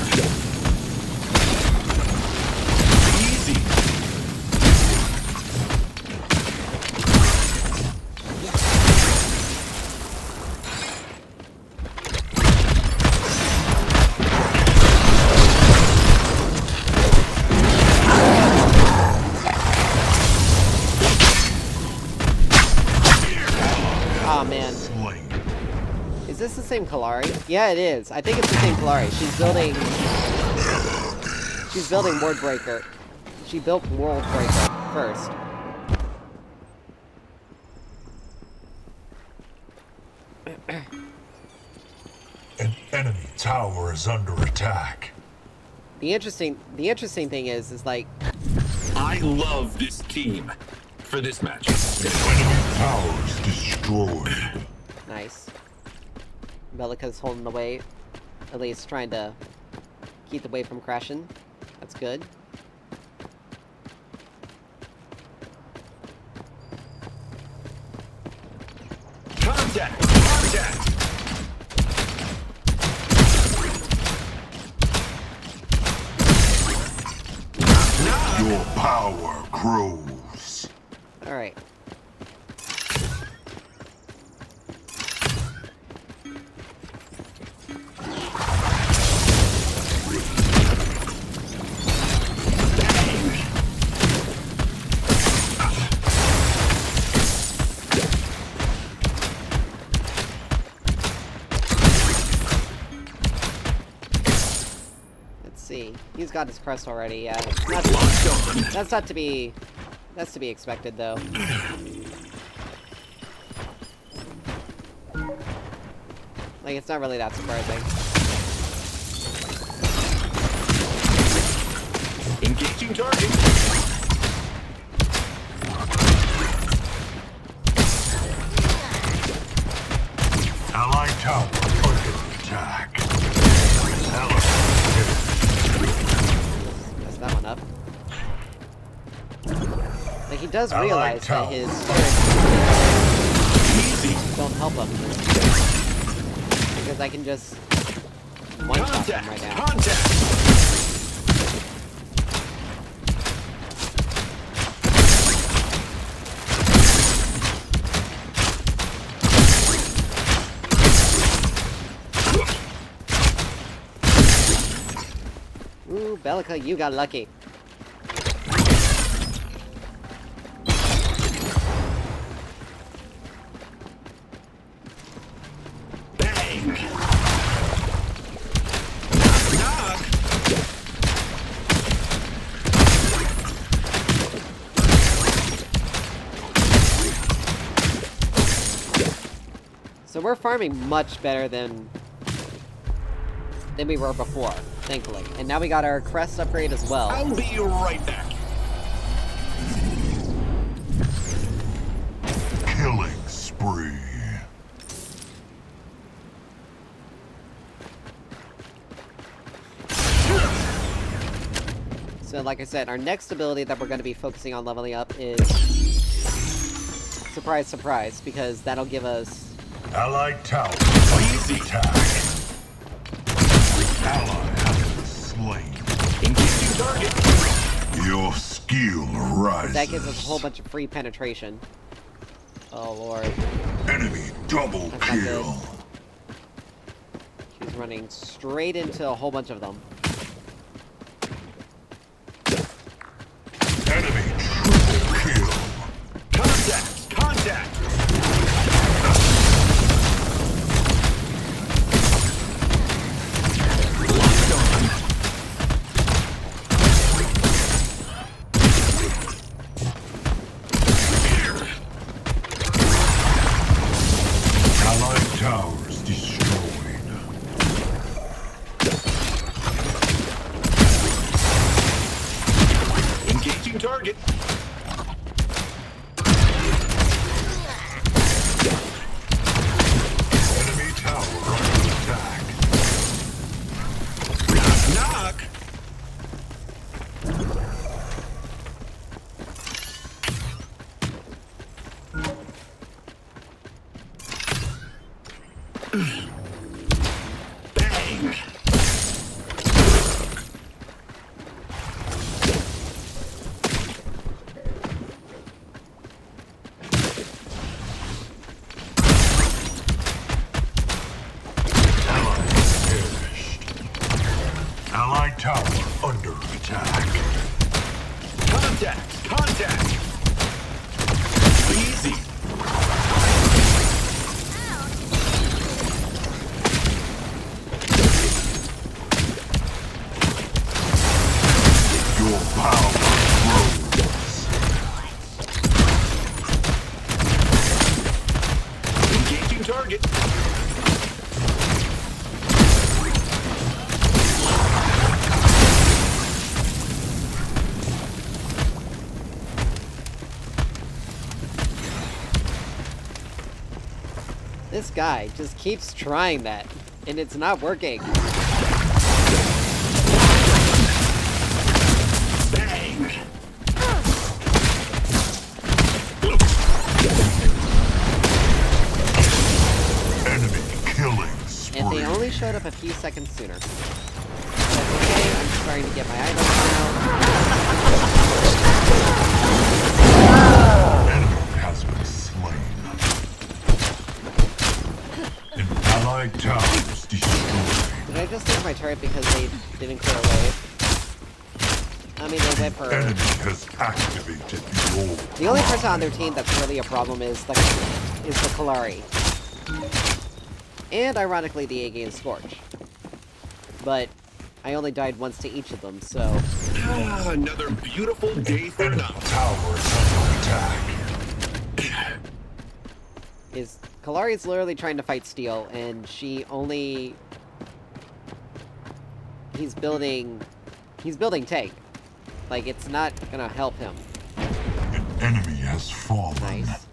Easy. Oh man. Slain. Is this the same Kalari? Yeah, it is. I think it's the same Kalari. She's building Wordbreaker. She built Worldbreaker first. An enemy tower is under attack. The interesting thing is like I love this team. For this match. Enemy towers destroyed. nice. Bellica's holding the weight. At least trying to keep the weight from crashing. That's good. Contact! Contact! Your power grows. Alright. see. He's got his crest already, yeah. That's to be expected, though. Like, it's not really that surprising. Engaging target. Allied tower under attack. Mess that one up. Like, he does Allied realize that tower. his spirits Easy. don't help him. Because I can just one-shot him right now. Contact. Ooh, Bellica, you got lucky. Bang. Knock. So we're farming much better than we were before, thankfully. And now we got our crest upgrade as well. I'll be right back. Killing spree. So like I said, our next ability that we're going to be focusing on leveling up is... Surprise, surprise, because that'll give us... Allied tower Easy. under attack. Ally has been slain. Engaging target. Your skill rises. That gives us a whole bunch of free penetration. Oh lord. Enemy double That's not good. kill. She's running straight into a whole bunch of them. Enemy triple kill. Contact. Contact. Locked on. Allied towers destroyed. Engaging target. Enemy tower under attack. Knock. Bang. Ally perished. Allied tower under attack. Contact. Contact. Easy. Your power grows. Engaging target. This guy just keeps trying that, and it's not working. Bang. Enemy killing spree. And they only showed up a few seconds sooner. That's okay, I'm starting to get my items now. Enemy has been slain. An allied tower is destroyed. Did I just lose my turret because they didn't clear a wave? I mean, they went for... Enemy has activated the orb. The only person on their team that's really a problem is the Kalari. And ironically, the A-Game Scorch. But I only died once to each of them, so... Another beautiful day for Enemy now. tower is under attack. Kalari's literally trying to fight Steel, and she only... He's building tank. Like, it's not gonna help him. An enemy has fallen. Nice.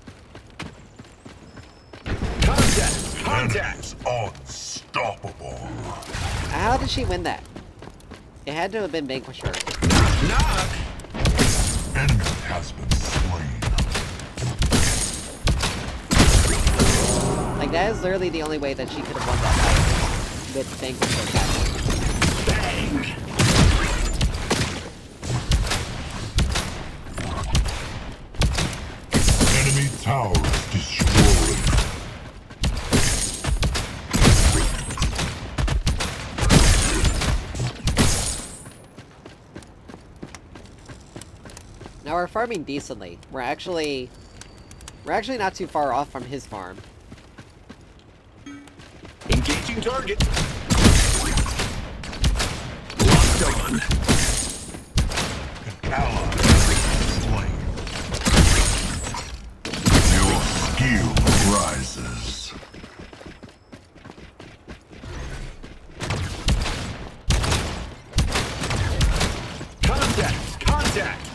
Contact! Unstoppable. How did she win that? It had to have been Vanquisher. Knock! Enemy has been slain. Like, that is literally the only way that she could have won that fight. With Vanquisher attacking. Bang! Enemy tower destroyed. Now we're farming decently. We're actually not too far off from his farm. Engaging target. Locked on. An ally has been slain. Your skill rises. Contact!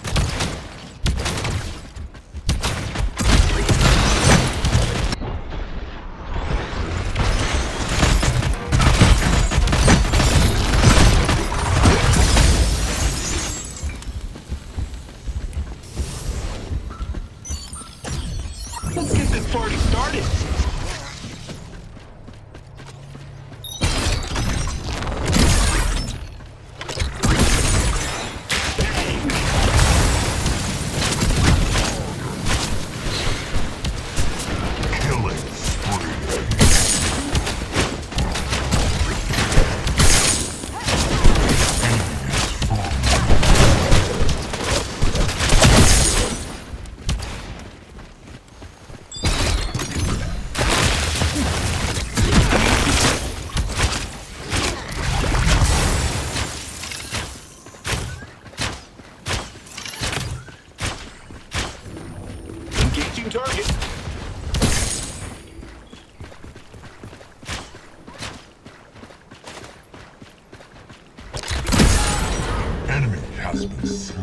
Let's get this party started! Killing spree. Enemy has fallen. Engaging target. Enemy has been slain.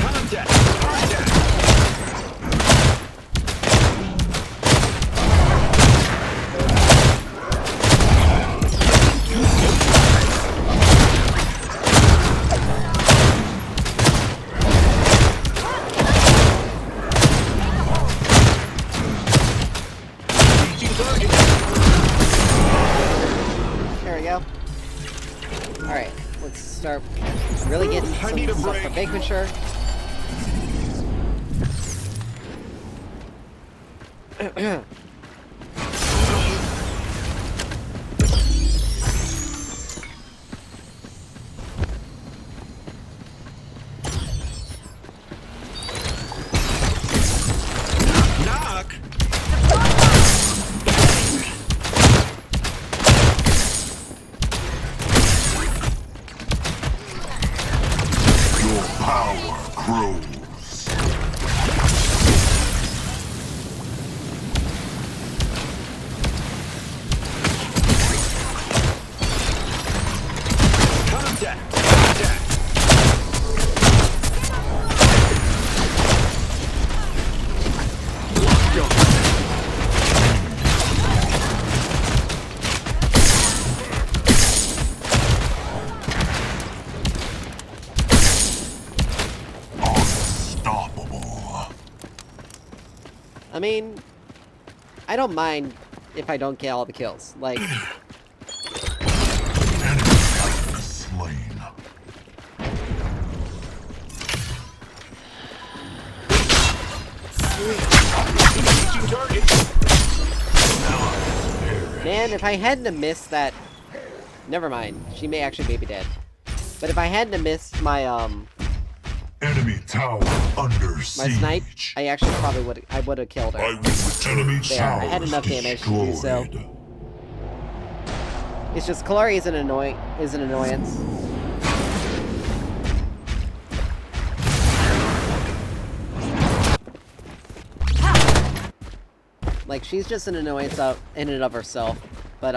Contact! Engaging target. There we go. Alright, let's start really getting I some need a stuff for break. Vanquisher. Knock! Your power grows. Contact! Contact! Locked on. Unstoppable. I mean, I don't mind if I don't get all the kills. Like, Enemy has been slain. Engaging target. man, if I hadn't have missed that... Never mind. She may actually be dead. But if I hadn't have missed my, Enemy tower under My siege. snipe, I actually probably would have killed her. I will return. Enemy There, I had enough damage to do so. destroyed. It's just Kalari is an annoyance. Like, she's just an annoyance in and of herself, but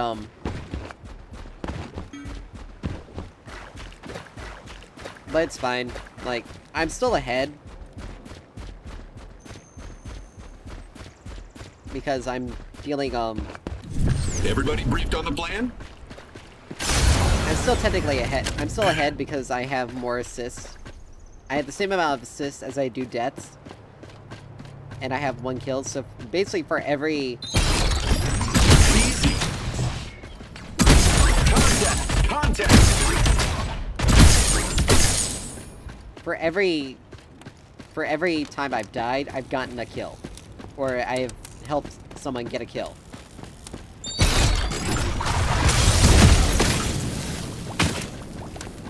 it's fine. Like, I'm still ahead. Because I'm dealing, Everybody briefed on the plan? I'm still technically ahead. I'm still ahead because I have more assists. I have the same amount of assists as I do deaths. And I have 1 kill, so basically for every... Easy. Contact! For every time I've died, I've gotten a kill. Or I have helped someone get a kill.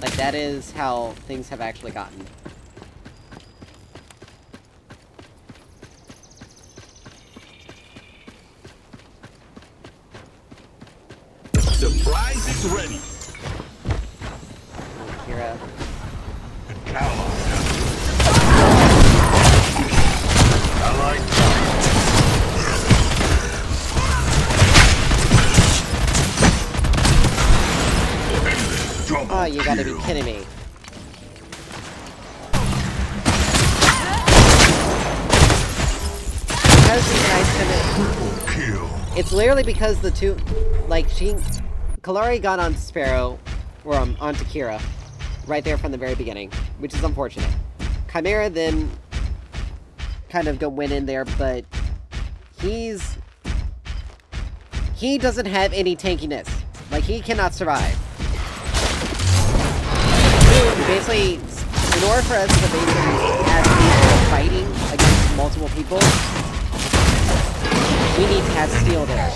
Like, that is how things have actually gotten. Surprise is ready. Kira. I like Oh, you gotta be kidding me. Because these guys couldn't... kill. It's literally because the two... Like, Kalari got on Sparrow, or onto Kira, right there from the very beginning, which is unfortunate. Chimera then kind of went in there, but he doesn't have any tankiness. Like, he cannot survive. Basically, in order for us to basically have people fighting against multiple people, we need to have Steel there.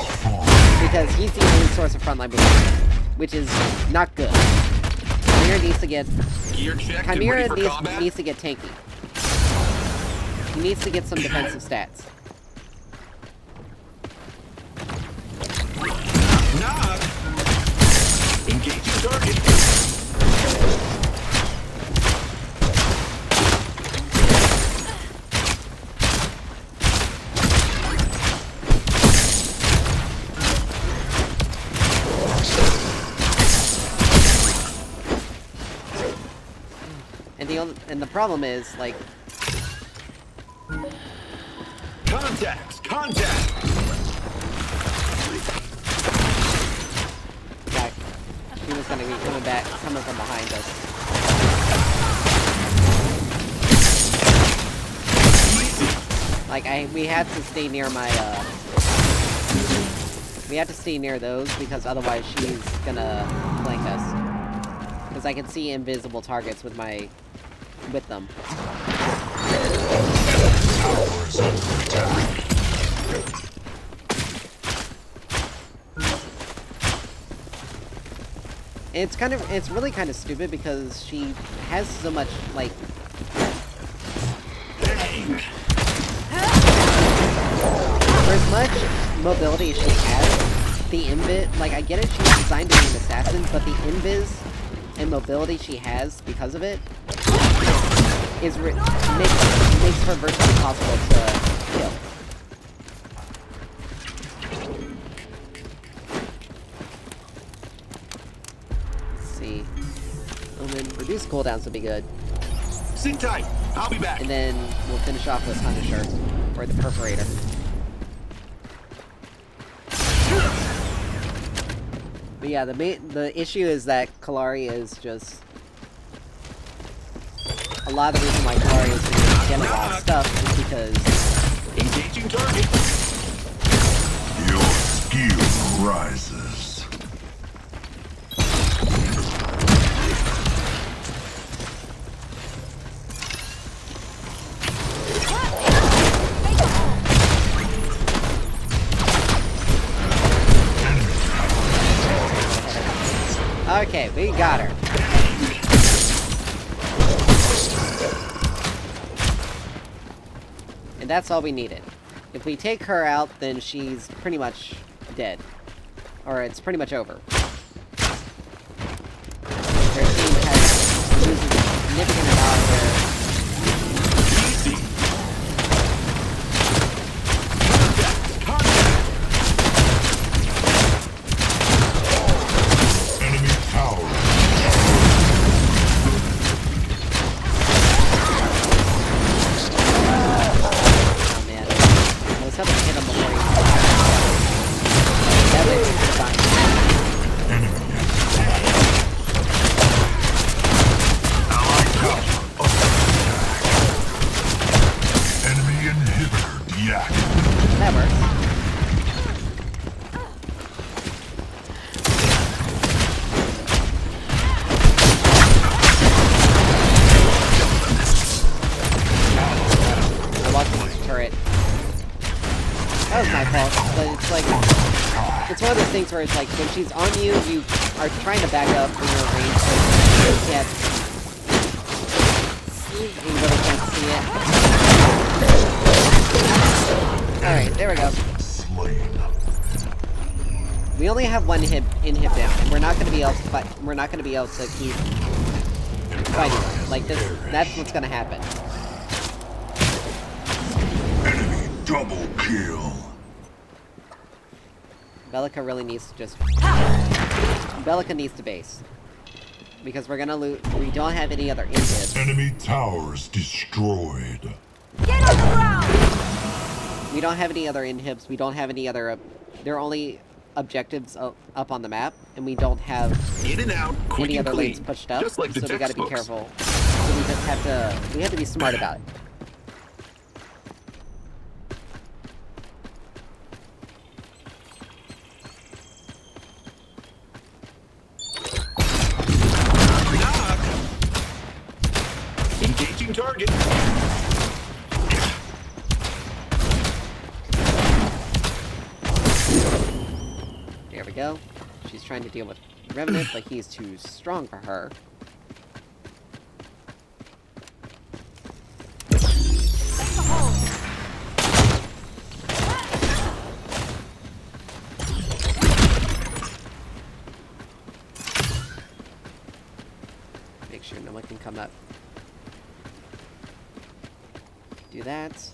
Because he's the only source of frontline behavior, which is not good. Chimera needs to get... Gear checked and Chimera ready for combat? needs to get tanky. He needs to get some defensive stats. Knock! Engaging target. And the problem is, like... Contact! Yeah, she was gonna be coming from behind us. Like, we have to stay near my, we have to stay near those, because otherwise she's gonna flank us. Because I can see invisible targets with them. Towers under attack. It's really kind of stupid because she has so much, like... Dang! For as much mobility as she has, the invis... Like, I get it, she's designed to be an assassin, but the invis and mobility she has because of it is makes her virtually impossible to kill. Let's see. And then reduce cooldowns would be good. Sit tight. I'll be back. And then we'll finish off with Punisher, or the Perforator. But yeah, the issue is that Kalari is just... A lot of the reason why Kalari is getting a lot of stuff is because... Engaging target. Your skill rises. Okay, we got her. And that's all we needed. If we take her out, then she's pretty much dead. Or it's pretty much over. Their team has loses a significant amount of their... Enemy tower. Oh man. I was hoping to hit him before he... That way we could have gotten him. Enemy allied tower under attack. Enemy inhibitor deactivated. That works. I lost this turret. That was my fault, but it's like... It's one of those things where it's like, when she's on you, you are trying to back up when you're range, but you can't... You really can't see it. Alright, there we go. Slain. We only have one inhib down, and we're not gonna be able to fight. We're not gonna be able to keep fighting. Like this, that's what's gonna happen. Enemy double kill. Bellica really needs to just... Bellica needs to base. Because we're gonna lose... We don't have any other inhibs. Enemy towers destroyed. Get on the ground! We don't have any other inhibs. We don't have any other... There are only objectives up on the map. And we don't have In and out, quick any and other clean. lanes pushed up. Just like the so we gotta be textbooks. careful. So we just have to... We have to be smart about it. Engaging target. There we go. She's trying to deal with Revenant, but he's too strong for her. Make sure no one can come up. Do that.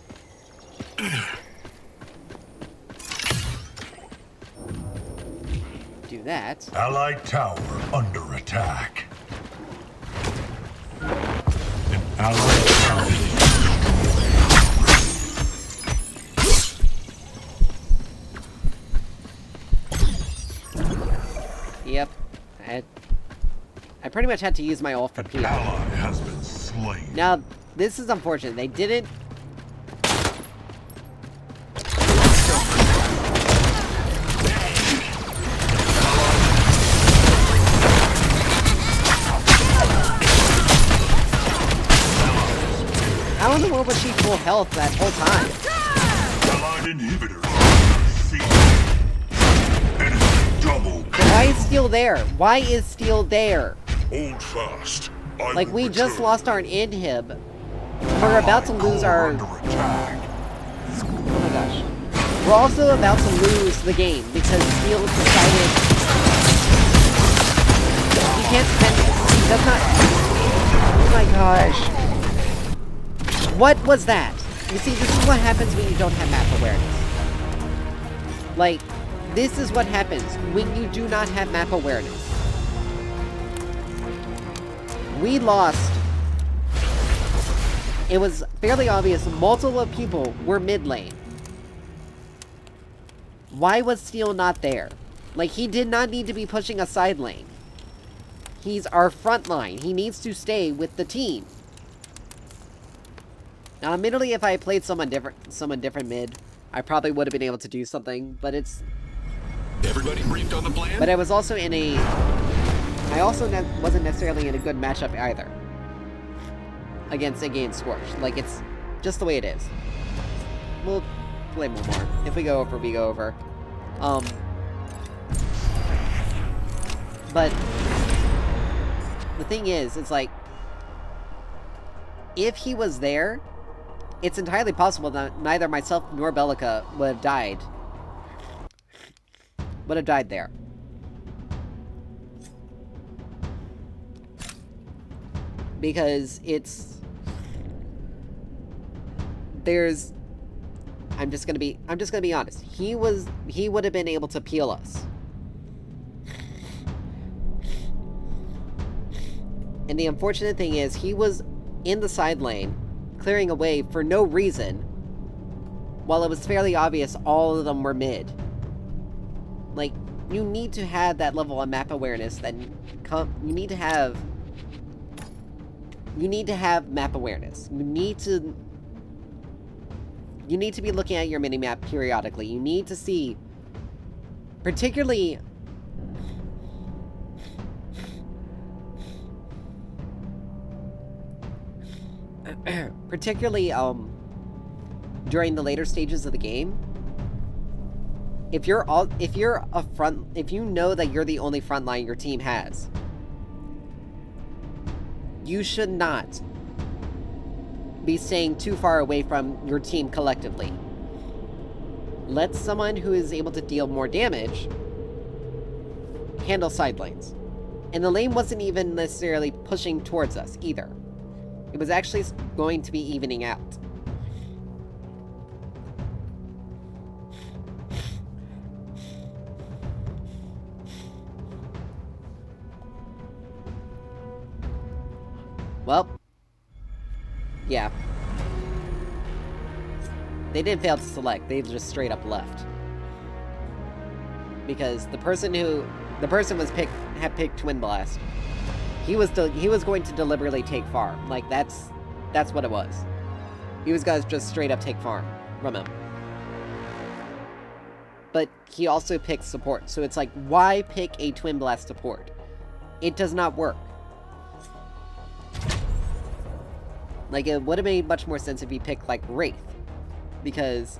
Do that. Allied tower under attack. An allied tower. Yep. I pretty much had to use my ult for An Peel. ally has been slain. Now, this is unfortunate. They didn't... How in the world was she full health that whole time? Allied inhibitor. Enemy double kill. Why is Steel there? Why is Steel there? Hold fast. I Like, will we just return. lost our inhib. We're about to lose our... Under attack. Oh my gosh. We're also about to lose the game because Steel decided... He can't defend it. He does not... Oh my gosh. What was that? You see, this is what happens when you don't have map awareness. Like, this is what happens when you do not have map awareness. We lost. It was fairly obvious multiple people were mid lane. Why was Steel not there? Like, he did not need to be pushing a side lane. He's our front line. He needs to stay with the team. Now, admittedly, if I played someone different mid, I probably would have been able to do something, but it's... Everybody briefed on the plan? But I was also in a... I also wasn't necessarily in a good matchup either. Against against Scorch. Like, it's just the way it is. We'll play more. If we go over, we go over. But... the thing is, it's like... If he was there... it's entirely possible that neither myself nor Bellica would have died. Would have died there. Because there's I'm just gonna be honest. He would have been able to peel us. And the unfortunate thing is he was in the side lane, clearing a way for no reason, while it was fairly obvious all of them were mid. Like, you need to have that level of map awareness that you need to have map awareness. You need to be looking at your minimap periodically. You need to see, particularly during the later stages of the game. If you know that you're the only front line your team has, you should not be staying too far away from your team collectively. Let someone who is able to deal more damage handle side lanes. And the lane wasn't even necessarily pushing towards us either. It was actually going to be evening out. Well, yeah. They didn't fail to select, they just straight up left. Because the person had picked Twin Blast. He was going to deliberately take farm. Like, that's what it was. He was gonna just straight up take farm from him. But he also picked support, so it's like, why pick a Twin Blast support? It does not work. Like, it would have made much more sense if he picked, like, Wraith. Because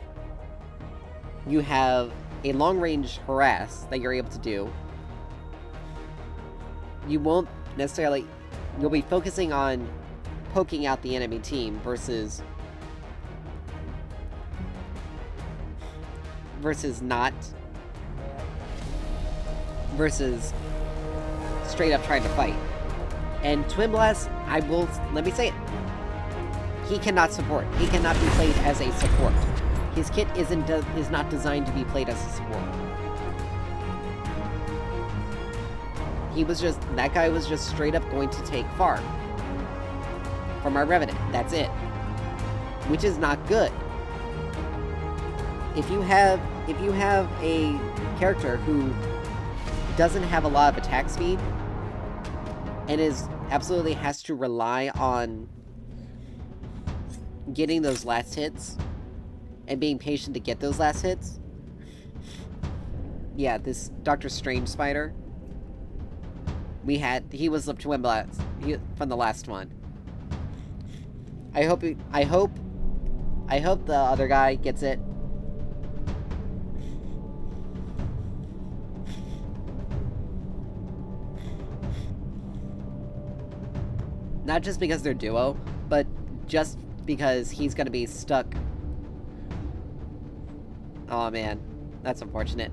you have a long-range harass that you're able to do. You won't necessarily... You'll be focusing on poking out the enemy team versus straight up trying to fight. And Twin Blast, let me say it, he cannot support. He cannot be played as a support. His kit is not designed to be played as a support. That guy was just straight up going to take farm from our Revenant. That's it. Which is not good. If you have a character who doesn't have a lot of attack speed and absolutely has to rely on getting those last hits and being patient to get those last hits. Yeah, this Doctor Strange spider. He was the Twin Blast from the last one. I hope the other guy gets it. Not just because they're duo, but just because he's gonna be stuck. Oh man, that's unfortunate.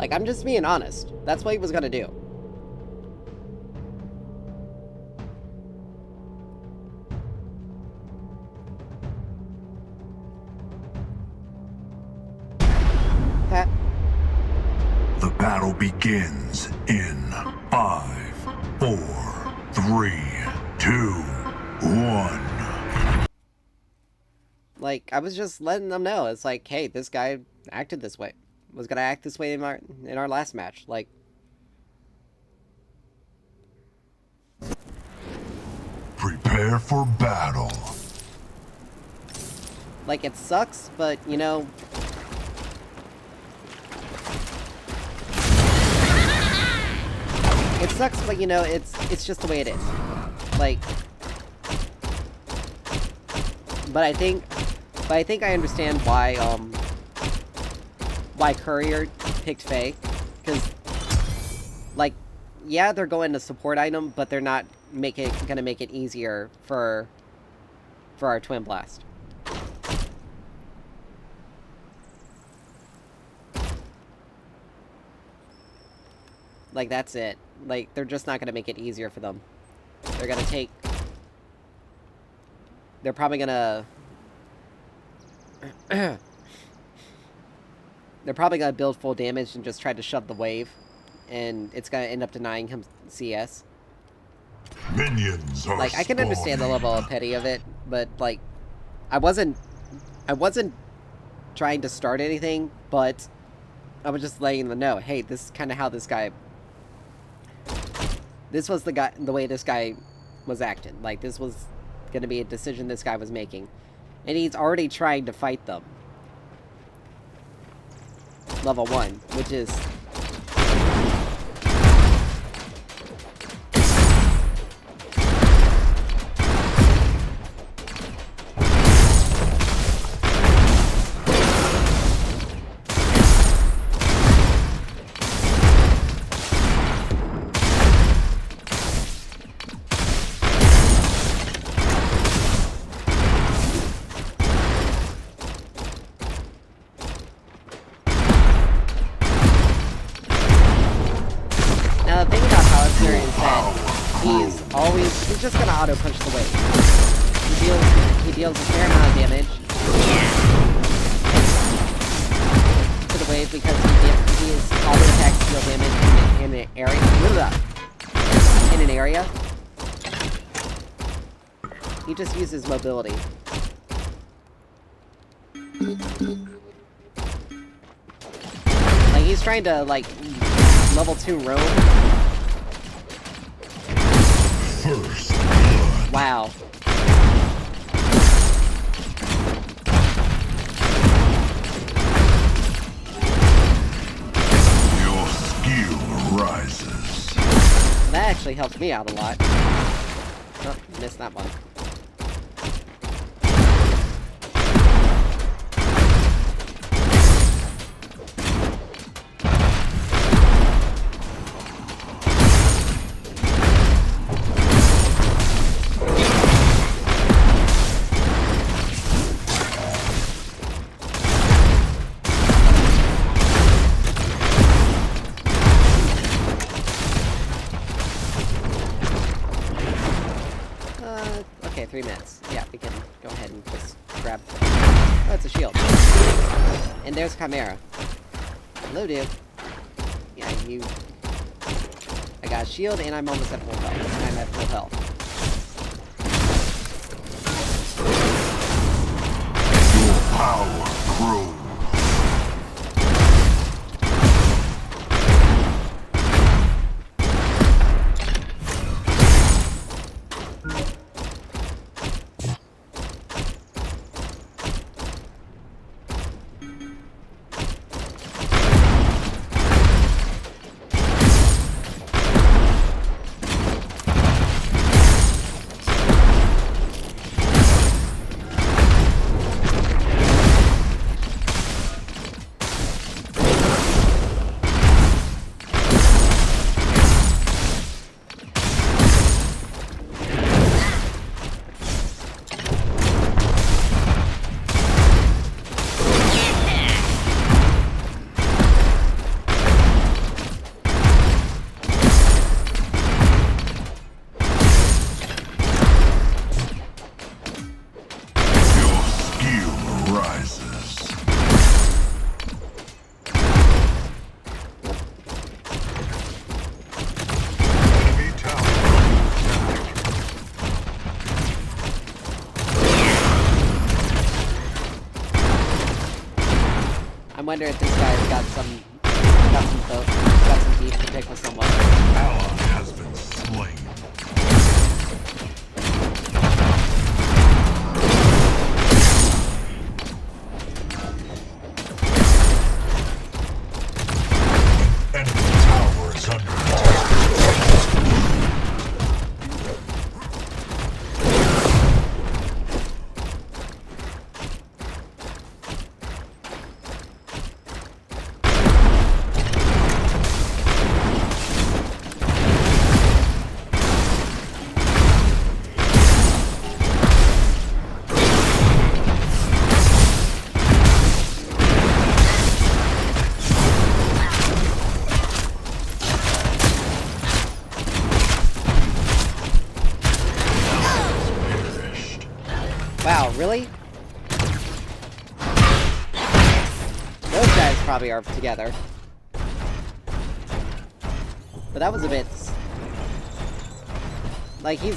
Like, I'm just being honest. That's what he was gonna do. Ha- The battle begins in 5, 4, 3, 2, 1. Like, I was just letting them know. It's like, hey, this guy acted this way. Was gonna act this way in our last match. Like, Prepare for battle. like it sucks, but you know, it sucks, but you know, it's just the way it is. Like, but I think I understand why Courier picked Faye, because like, yeah, they're going to support item, but they're not gonna make it easier for our Twin Blast. Like, that's it. Like, they're just not gonna make it easier for them. They're gonna take... They're probably gonna... They're probably gonna build full damage and just try to shove the wave. And it's gonna end up denying him CS. Minions are Like, I can understand the spawning. level of petty of it, but, like, I wasn't trying to start anything, but I was just letting them know, hey, this is kind of how this guy... This was the way this guy was acting. Like, this was gonna be a decision this guy was making. And he's already trying to fight them. Level 1, which is... Now, the thing about Howitzer is that he's just gonna auto-punch the wave. He deals a fair amount of damage to the wave because his auto-attacks deal damage in an area. In an area. He just uses mobility. Like, he's trying to, like, level 2 roam. First blood. Wow. Your skill rises. That actually helps me out a lot. Oh, missed that one. Okay, 3 minutes. Yeah, we can go ahead and just grab... Oh, it's a shield. And there's Chimera. Hello, dude. Yeah, you... I got a shield and I'm almost at full health. I'm at full health. Your power grows. wonder if this guy's got some beef to pick with someone. Ally has been slain. Enemy tower is under attack. Wow, really? Those guys probably are together. But that was a bit... Like, he's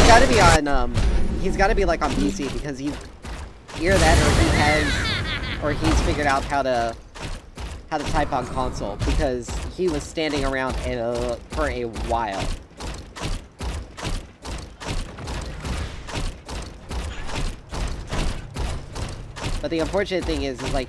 gotta be on, he's gotta be, like, on PC, because he's... Either that, or he's figured out how to type on console, because he was standing around for a while. But the unfortunate thing is like...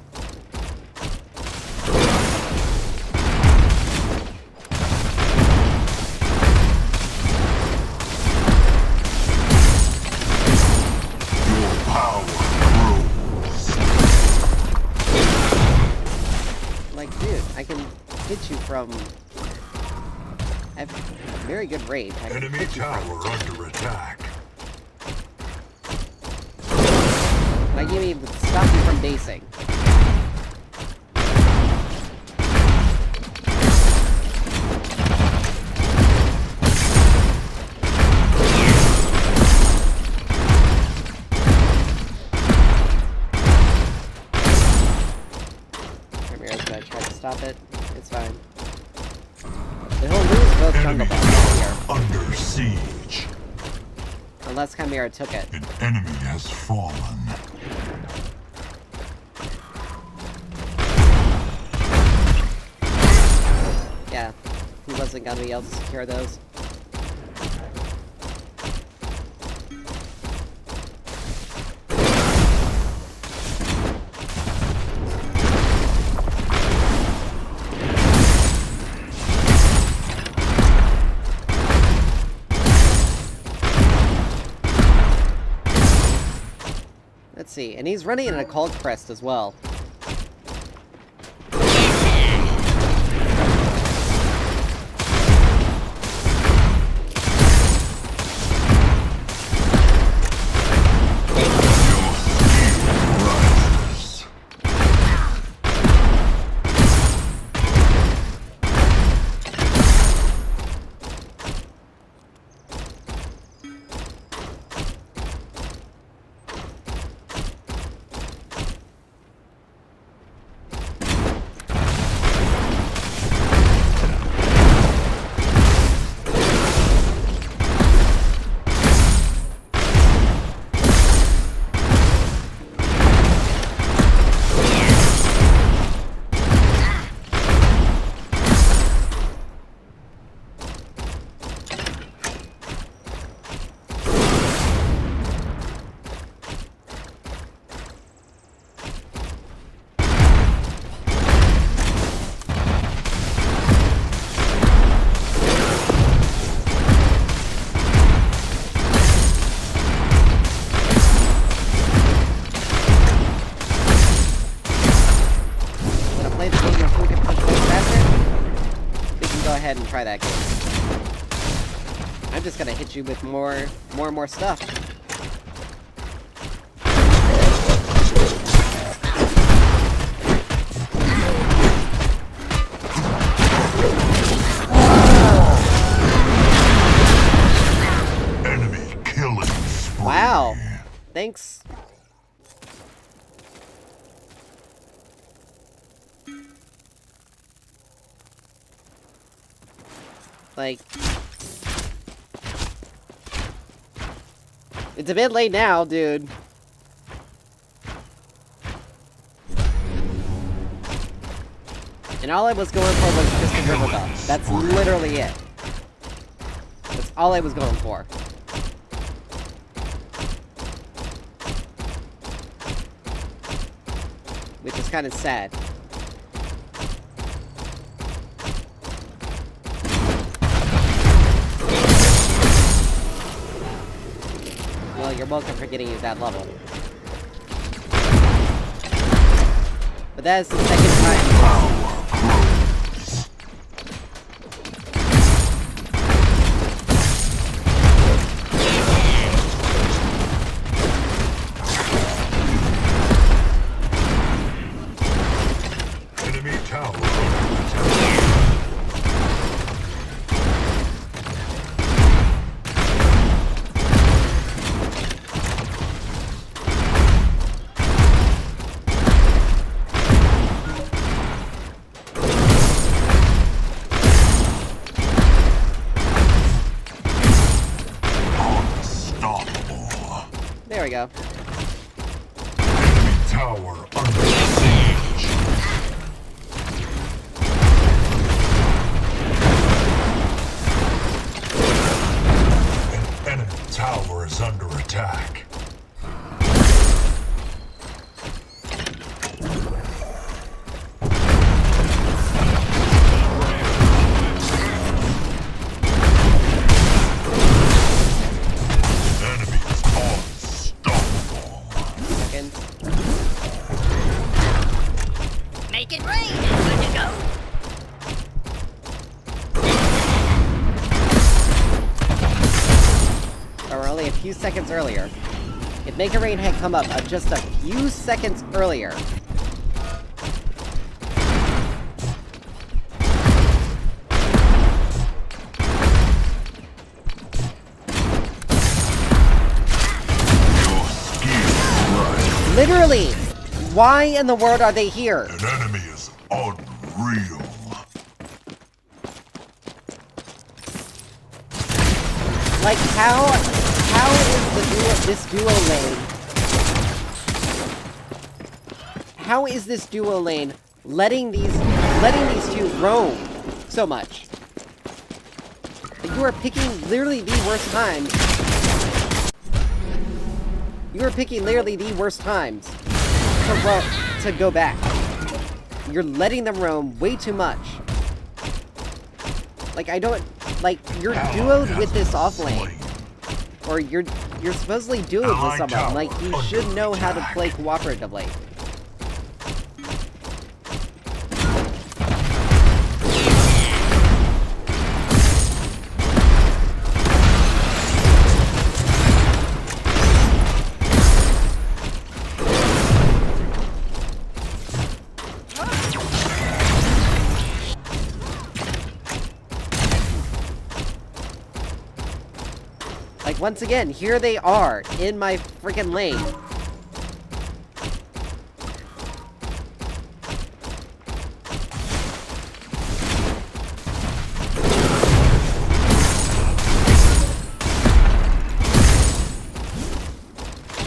Your power grows. Like, dude, I can hit you from... I have very good range. I can Enemy hit you tower from... under attack. Like, you mean stop you from basing. Chimera's gonna try to stop it. It's fine. He'll lose both jungle Enemy buffs here. tower under siege. Unless Chimera took it. An enemy has fallen. Yeah, he wasn't gonna be able to secure those. Let's see, and he's running in a cold crest as well. ahead and try that game. I'm just gonna hit you with more and more stuff. Enemy killing spree. Wow. Thanks. Like, it's a bit late now, dude. And all I was going for was just a river buff. That's literally it. That's all I was going for. Which is kind of sad. Well, you're welcome for getting you that level. But that is the second time. Enemy tower under attack. Unstoppable. There we go. Enemy tower under siege. An enemy tower is under attack. Enemy unstoppable. Second. Make it rain. Good to go. Or only a few seconds earlier. If Mega Rain had come up just a few seconds earlier. Your skill right. Literally! Why in the world are they here? An enemy is unreal. Like, how is this duo lane? How is this duo lane letting these two roam so much? You are picking literally the worst times. You are picking literally the worst times to go back. You're letting them roam way too much. Like, I don't... Like, you're duoed with this off lane. Or you're supposedly duoed with someone. Like, you should know how to play cooperatively. Like, once again, here they are, in my freaking lane.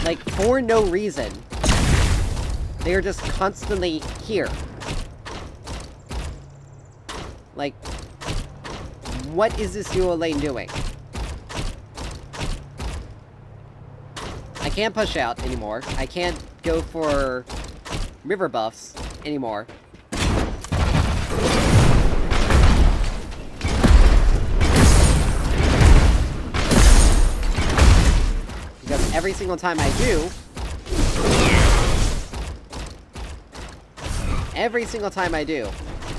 Like, for no reason. They are just constantly here. Like, what is this duo lane doing? I can't push out anymore. I can't go for river buffs anymore. Because every single time I do... Every single time I do,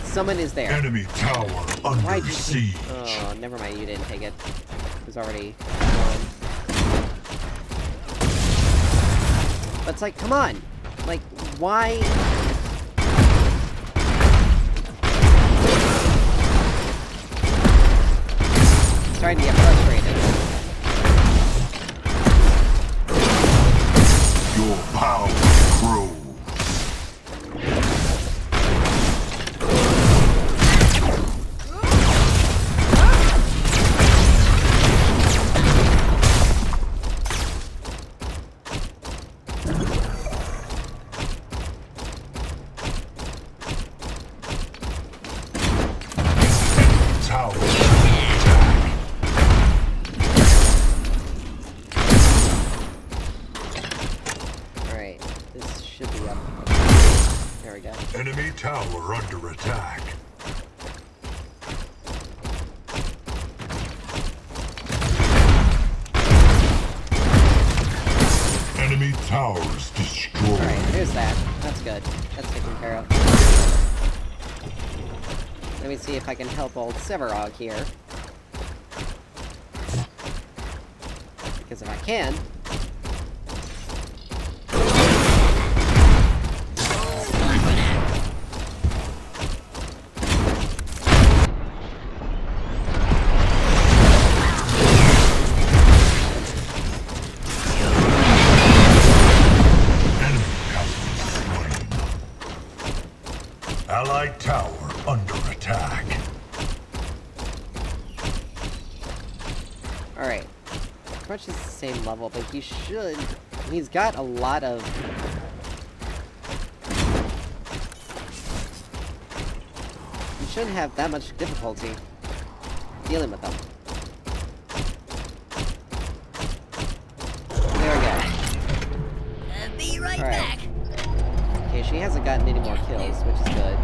someone is there. Enemy tower Why'd under you siege. take... Oh, never mind, you didn't take it. It was already gone. But it's like, come on! Like, why... I'm starting to get frustrated. Your power grows. tower under attack. Enemy towers destroyed. Alright, there's that. That's good. That's taken care of. Let me see if I can help old Severog here. Because if I can... Allied tower under attack. Alright. Crunch is the same level, but he should... He's got a lot of... He shouldn't have that much difficulty dealing with them. There we go. Be right All right. back. Okay, she hasn't gotten any more kills, which is good.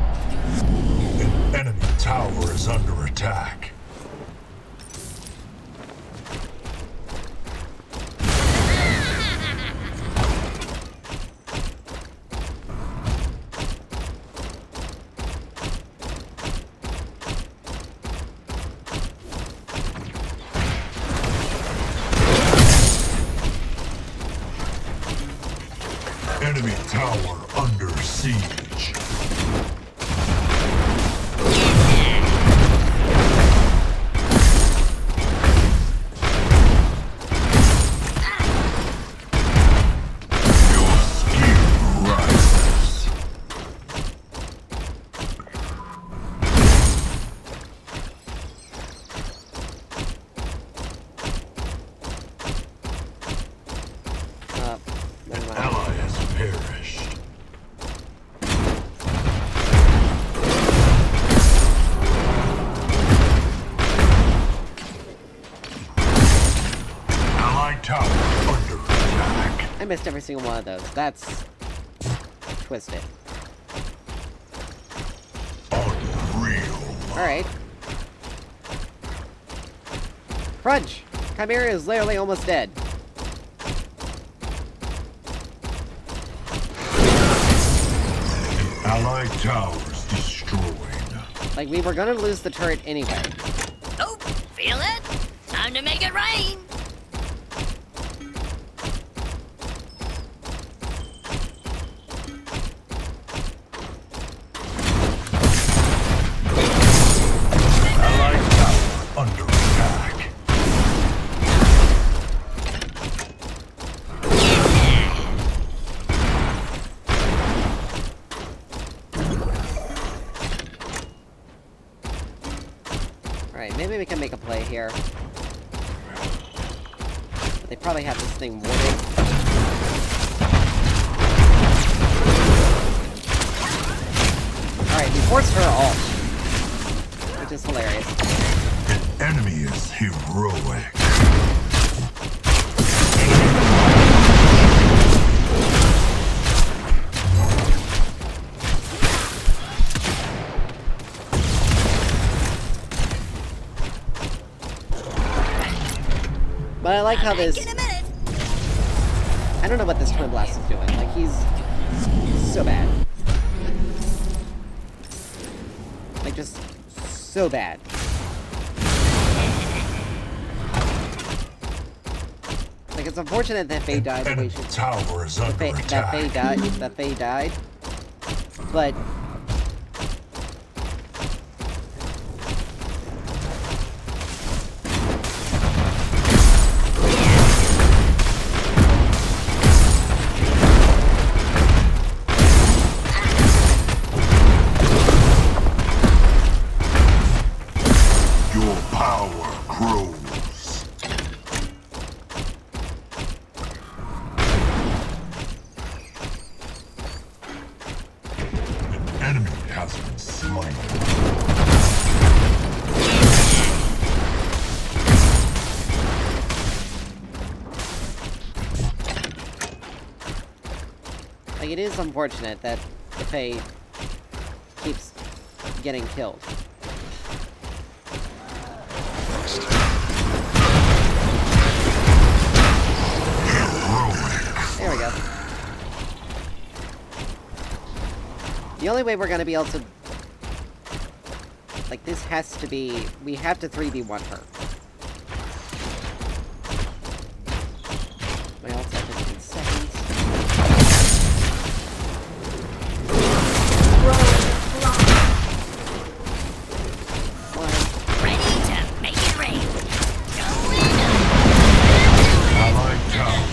An enemy tower is under attack. Enemy tower under siege. Your skill rises. Never mind. Ally has perished. Allied tower under attack. I missed every single one of those. That's... twisted. Unreal. Alright. Crunch! Chimera is literally almost dead. Allied towers destroyed. Like, we were gonna lose the turret anyway. Oh, feel it? Time to make it rain. Allied tower under attack. Alright, maybe we can make a play here. But they probably have this thing warded. Alright, we forced her ult. Which is hilarious. An enemy is heroic. But I like how this... In a minute. I don't know what this Twin Blast is doing. Like, he's so bad. Like, just so bad. Like, it's unfortunate that Faye died the way Enemy she... tower is under That Faye attack. died. That Faye died. But... Your power grows. An enemy has been slain. Like, it is unfortunate that the Fae keeps getting killed. There we go. The only way we're gonna be able to... Like, this has to be... We have to 3v1 her. My ult's up in 10 seconds. Ready to make it rain. Allied tower.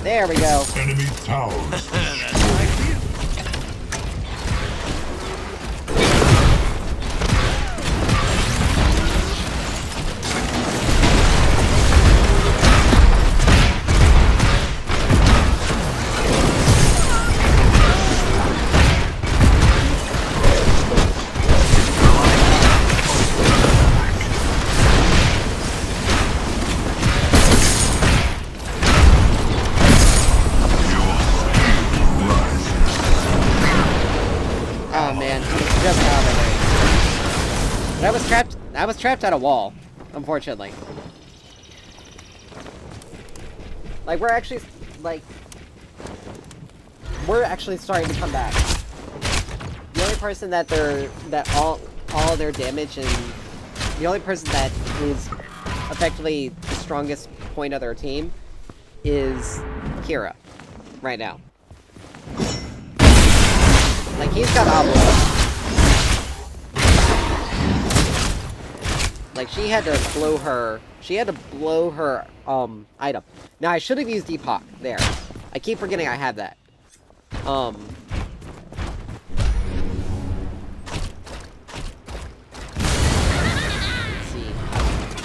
There we go. Enemy towers. Oh man, it's just out of the way. But I was trapped at a wall, unfortunately. Like, we're actually starting to come back. The only person that all their damage and the only person that is effectively the strongest point of their team is Kira right now. Like, he's got Oblo. Like, she had to blow her item. Now, I should have used Epoch there. I keep forgetting I had that. Let's see.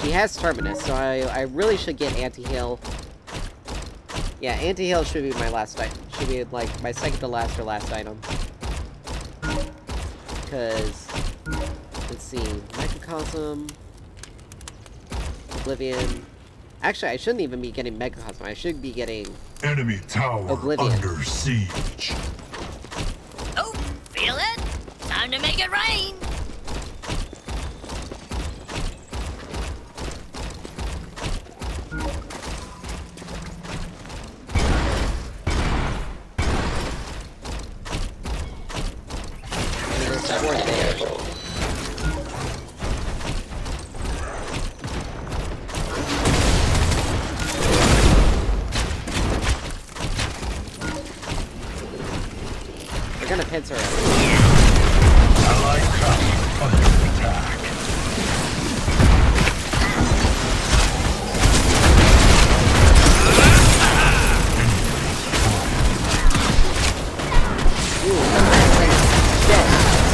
She has Terminus, so I really should get Anti-Heal. Yeah, Anti-Heal should be my last item. Should be, like, my second to last or last item. Because, let's see, Megacosm, Oblivion. Actually, I shouldn't even be getting Megacosm. I should be getting Enemy tower Oblivion. under siege. Oh, feel it? Time to make it rain. We're gonna pincer her. Allied tower under attack. Ooh, shit.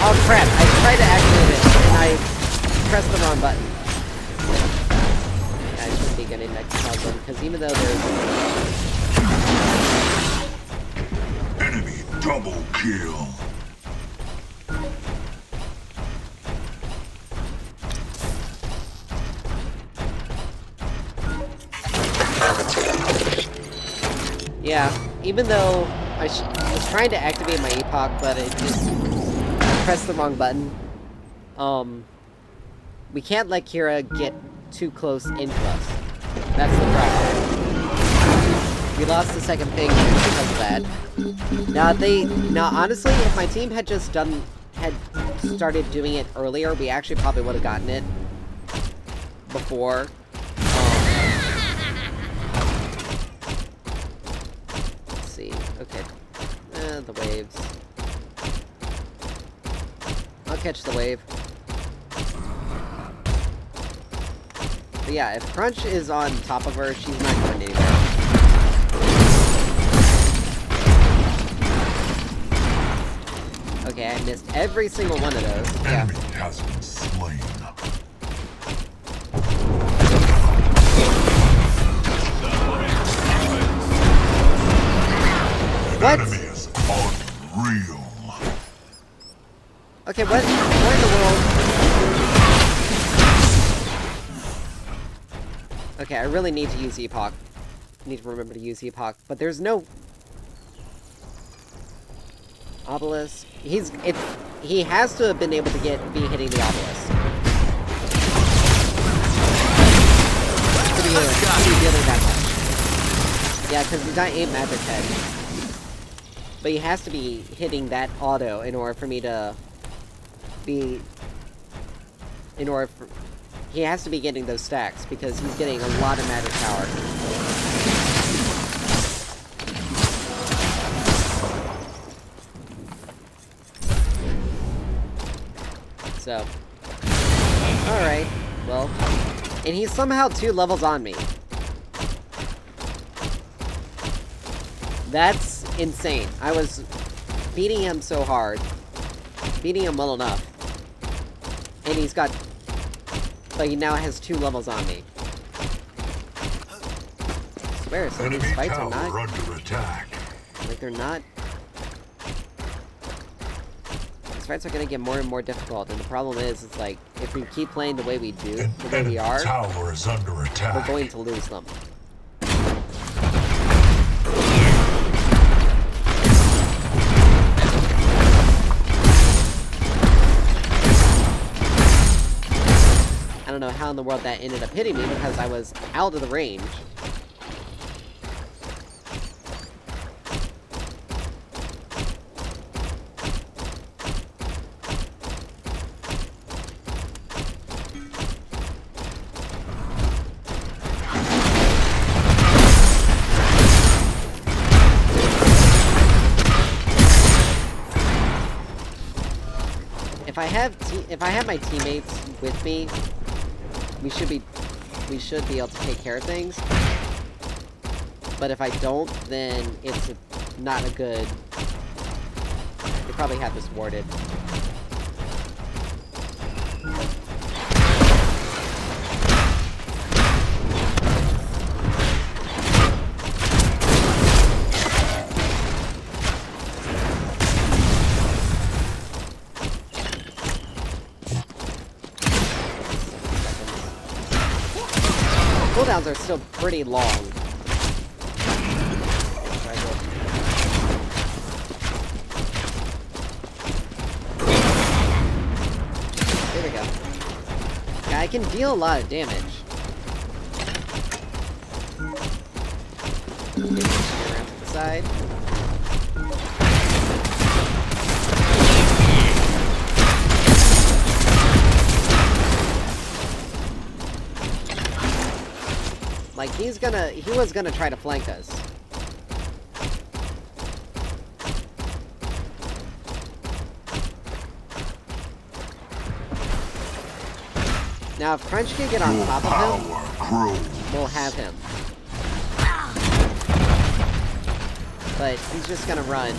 Oh crap, I tried to activate it, and I pressed the wrong button. Yeah, I shouldn't be getting Megacosm, because even though there's... Enemy double kill. Yeah, even though I was trying to activate my Epoch, but it just... I pressed the wrong button. We can't let Kira get too close into us. That's the problem. We lost the second thing because of that. Now honestly, if my team had just started doing it earlier, we actually probably would have gotten it before. Let's see. Okay. The waves. I'll catch the wave. But yeah, if Crunch is on top of her, she's not going anywhere. Okay, I missed every single one of those. Yeah. Enemy has been slain. What? Enemy is unreal. Okay, what in the world? Okay, I really need to use Epoch. I need to remember to use Epoch, but there's no... Obelisk. He has to have been able to be hitting the obelisk. To be dealing that much. Yeah, because he's got 8 magic head. But he has to be hitting that auto in order for me to be... He has to be getting those stacks, because he's getting a lot of magic power. So... Alright, well... And he's somehow 2 levels on me. That's insane. I was beating him so hard. Beating him well enough. And he's got... But he now has 2 levels on me. I swear, some of these Enemy fights are tower not... under attack. Like, they're not... These fights are gonna get more and more difficult, and the problem is, it's like, if we keep playing the way we do, An the way enemy we are, tower is under we're attack. going to lose them. I don't know how in the world that ended up hitting me, because I was out of the range. If I have my teammates with me, we should be able to take care of things. But if I don't, then it's not a good... They probably have this warded. Cooldowns are still pretty long. There we go. Yeah, I can deal a lot of damage. Around to the side. Like, he was gonna try to flank us. Now, if Crunch can get on Your top of him, power grows. we'll have him. But he's just gonna run.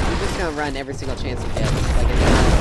He's just gonna run every single chance he gets. Like, it's not...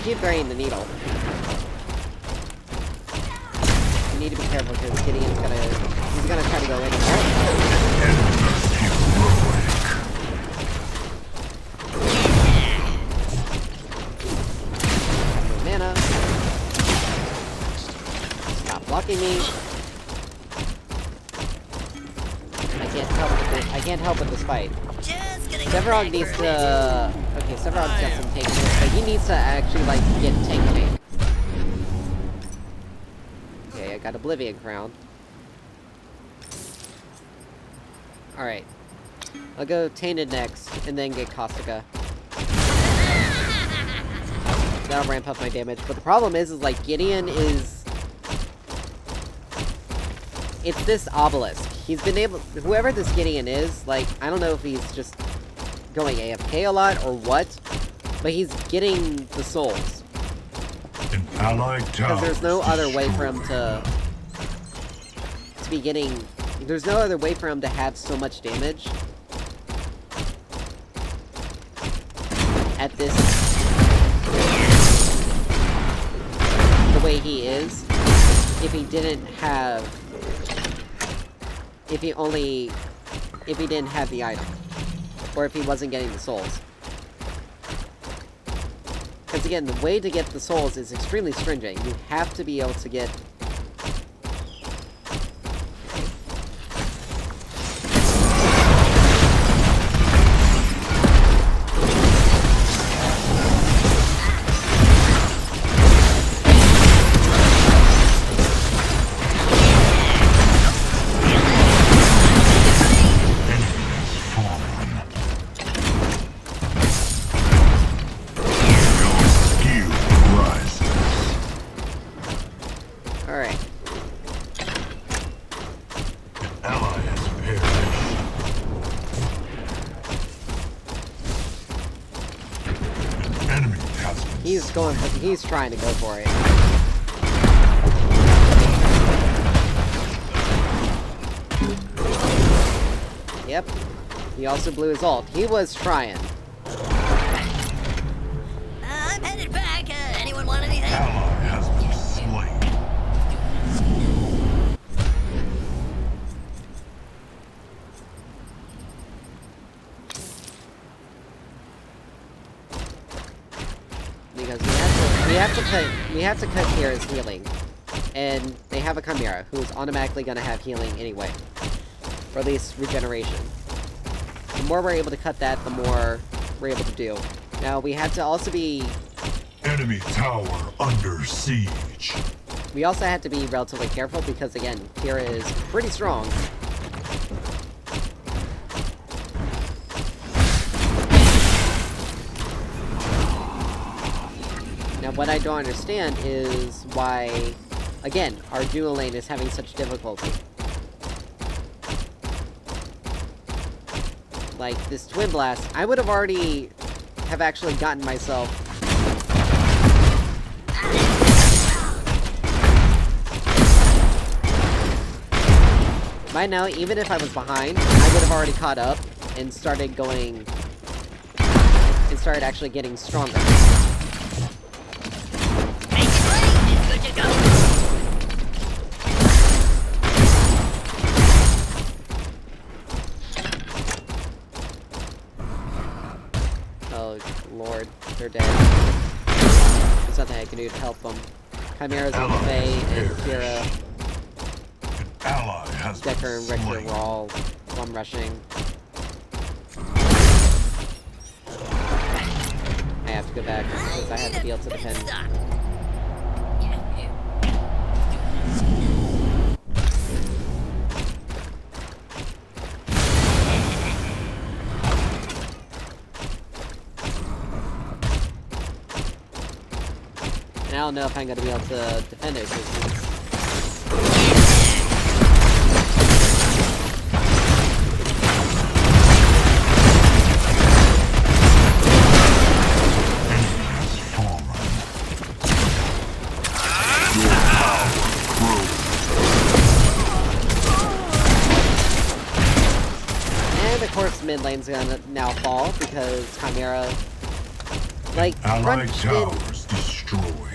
Keep burying the needle. You need to be careful because Gideon's he's gonna try to go in. No mana. Stop blocking me. I can't help with this fight. Just gonna Severog needs to... Okay, Severog's got some tank moves, but he needs to actually, like, get tank. Okay, I got Oblivion Crown. Alright. I'll go Tainted next, and then get Caustica. That'll ramp up my damage, but the problem is like, Gideon is... It's this obelisk. He's been able... Whoever this Gideon is, like, I don't know if he's just going AFK a lot or what, But he's getting the souls. An allied tower. Because there's no other way for him to be getting... There's no other way for him to have so much damage at this... the way he is, if he didn't have... if he didn't have the item. Or if he wasn't getting the souls. Because again, the way to get the souls is extremely stringent. You have to be able to get... Alright. Ally has perished. An enemy has been He's trying to go for it. Yep. He also blew his ult. He was trying. I'm headed back. Anyone want anything? Ally has been slain. Because we have to cut Kira's healing. And they have a Chimera, who's automatically gonna have healing anyway. Or at least regeneration. The more we're able to cut that, the more we're able to do. Now, we have to also be... Enemy tower under siege. We also have to be relatively careful because, again, Kira is pretty strong. Now, what I don't understand is why, again, our dual lane is having such difficulty. Like, this Twin Blast, I would have already actually gotten myself... By now, even if I was behind, I would have already caught up and started going... and started actually getting stronger. Make it rain. It's good to go. Oh, Lord. They're dead. There's nothing I can do to help them. Chimera's on Faye and Kira. Ally has Decker and been Richter slain. were all one rushing. I have to go back because I have to be able to defend. Stock. And I don't know if I'm going to be able to defend it because it's... And of course mid lane's gonna now fall because Chimera... Like, Allied Crunch did... towers destroyed.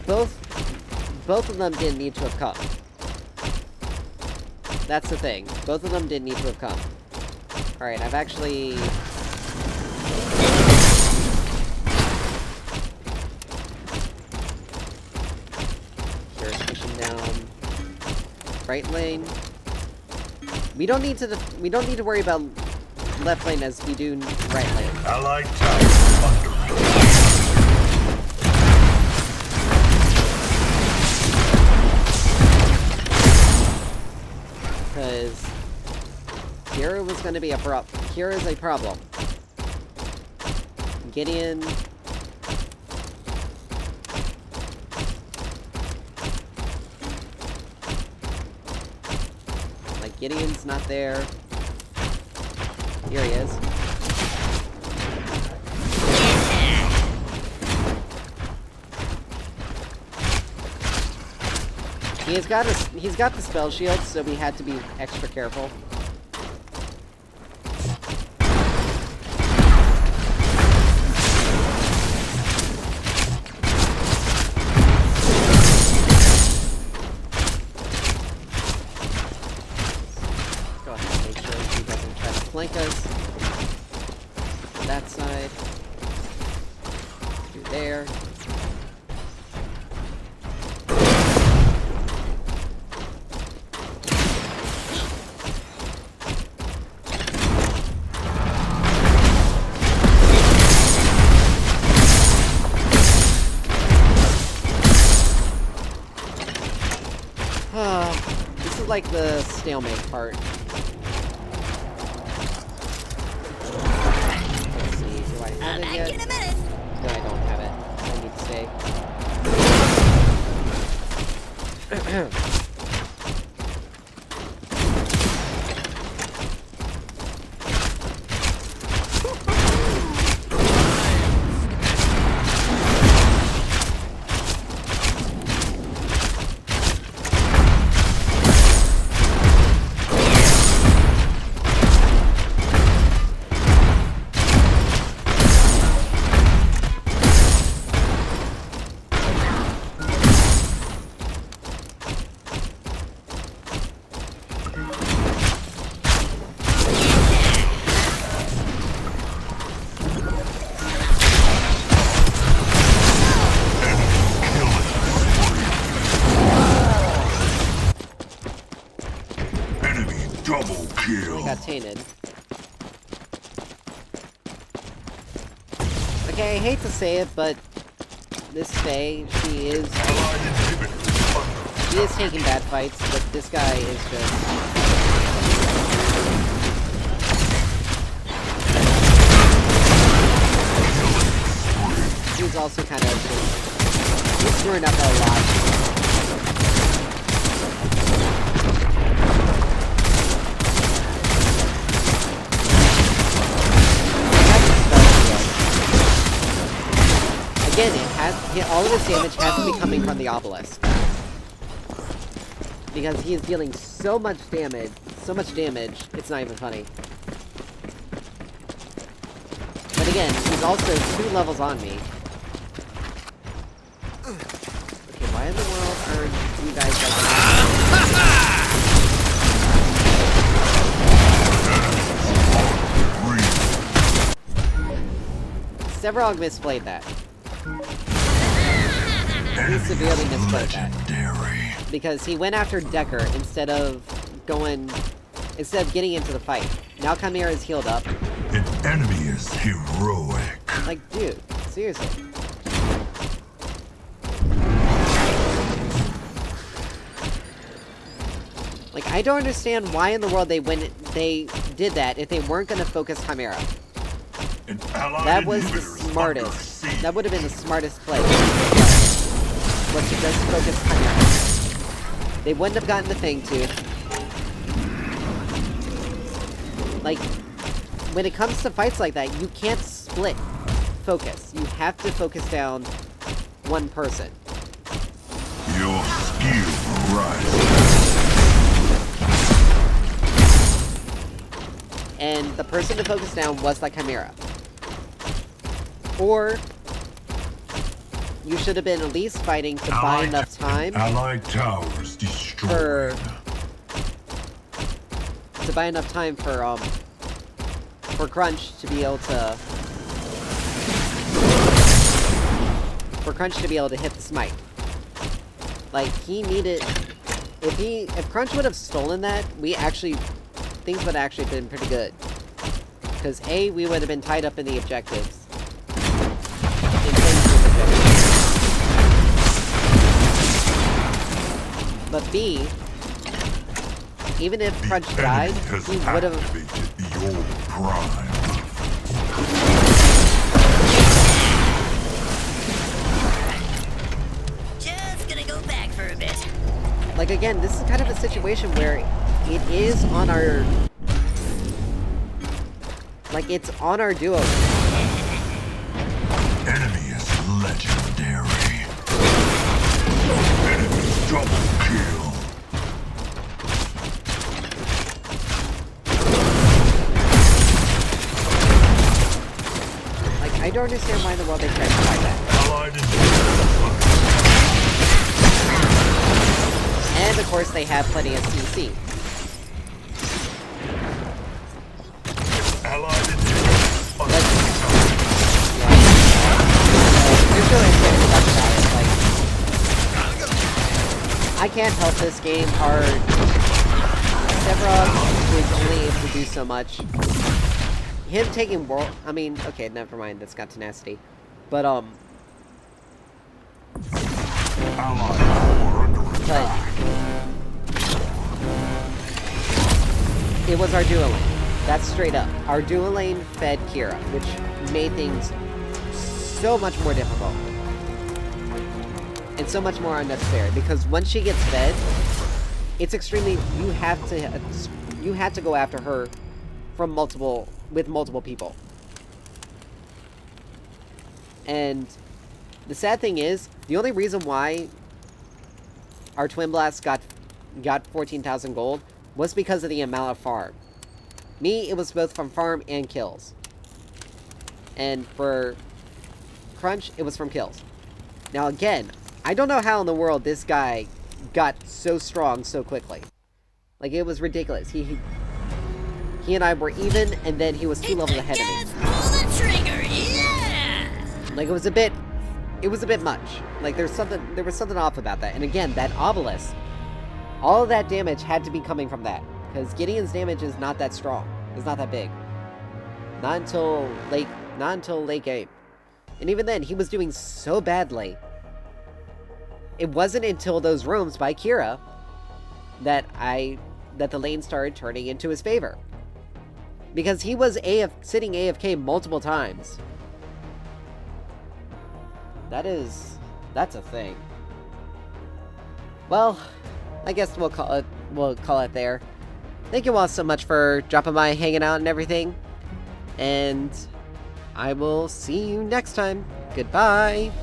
Both of them didn't need to have come. That's the thing. Both of them didn't need to have come. Alright, I've actually... Here's pushing down right lane. We don't need to worry about left lane as we do right lane. Allied towers under Because Kira was going to be Kira is a problem. Gideon... Like, Gideon's not there. Here he is. He's got the spell shield, so we had to be extra careful. Go ahead and make sure he doesn't try to flank us. On that side. Through there. This is like the stalemate part. Let's see, do I have it Back yet? in a minute. No, I don't have it. I need to stay. Double kill. Got tainted. Okay, I hate to say it, but this Faye, she is taking bad fights, but this guy is just... He's also kind of he's screwing up a lot. Again, all of his damage has to be coming from the obelisk. Because he is dealing so much damage, it's not even funny. But again, he's also 2 levels on me. Okay, why in the world are you guys like that? Severog misplayed that. He severely misplayed that. Because he went after Decker instead of getting into the fight. Now Chimera is healed up. An enemy is heroic. Like, dude, seriously. Like, I don't understand why in the world they did that if they weren't gonna focus Chimera. That was the smartest. That would have been the smartest play. Was to just focus Chimera. They wouldn't have gotten the Fang Tooth. Like, when it comes to fights like that, you can't split focus. You have to focus down one person. Your skill rises. And the person to focus down was the Chimera. Or you should have been at least fighting to buy enough time Allied towers destroyed. to buy enough time for Crunch to be able to hit the smite. Like, he needed, if Crunch would have stolen that, things would have actually been pretty good. Because A, we would have been tied up in the objectives. But B, even if Crunch died, he would have... Your prime. Just gonna go back for a bit. Like, again, this is kind of a situation where it is on our... Like, it's on our duo. Enemy is legendary. Enemy Double kill. Like, I don't understand why in the world they tried to fight that. Allied in And of course they have plenty of CC. Allied in There's no way to talk about it. Like, I can't help this game. Our Sephiroth is only able to do so much. Him taking world. I mean, okay, never mind. That's got tenacity. But Allied core under but it was our dual lane. That's straight up. Our dual lane fed Kira, which made things so much more difficult. And so much more unnecessary, because once she gets fed, it's extremely, you have to go after her from with multiple people. And the sad thing is, the only reason why our Twin Blast got 14,000 gold was because of the amount of farm. Me, it was both from farm and kills. And for Crunch, it was from kills. Now again, I don't know how in the world this guy got so strong so quickly. Like, it was ridiculous. He and I were even, and then he was 2 levels ahead of me. Pull the trigger, yeah! Like, it was a bit much. Like, there was something off about that. And again, that obelisk, all of that damage had to be coming from that. Because Gideon's damage is not that strong. It's not that big. Not until late game. And even then, he was doing so badly. It wasn't until those rooms by Kira that the lane started turning into his favor. Because he was sitting AFK multiple times. That's a thing. Well, I guess we'll call it there. Thank you all so much for dropping by, hanging out, and everything. And I will see you next time. Goodbye.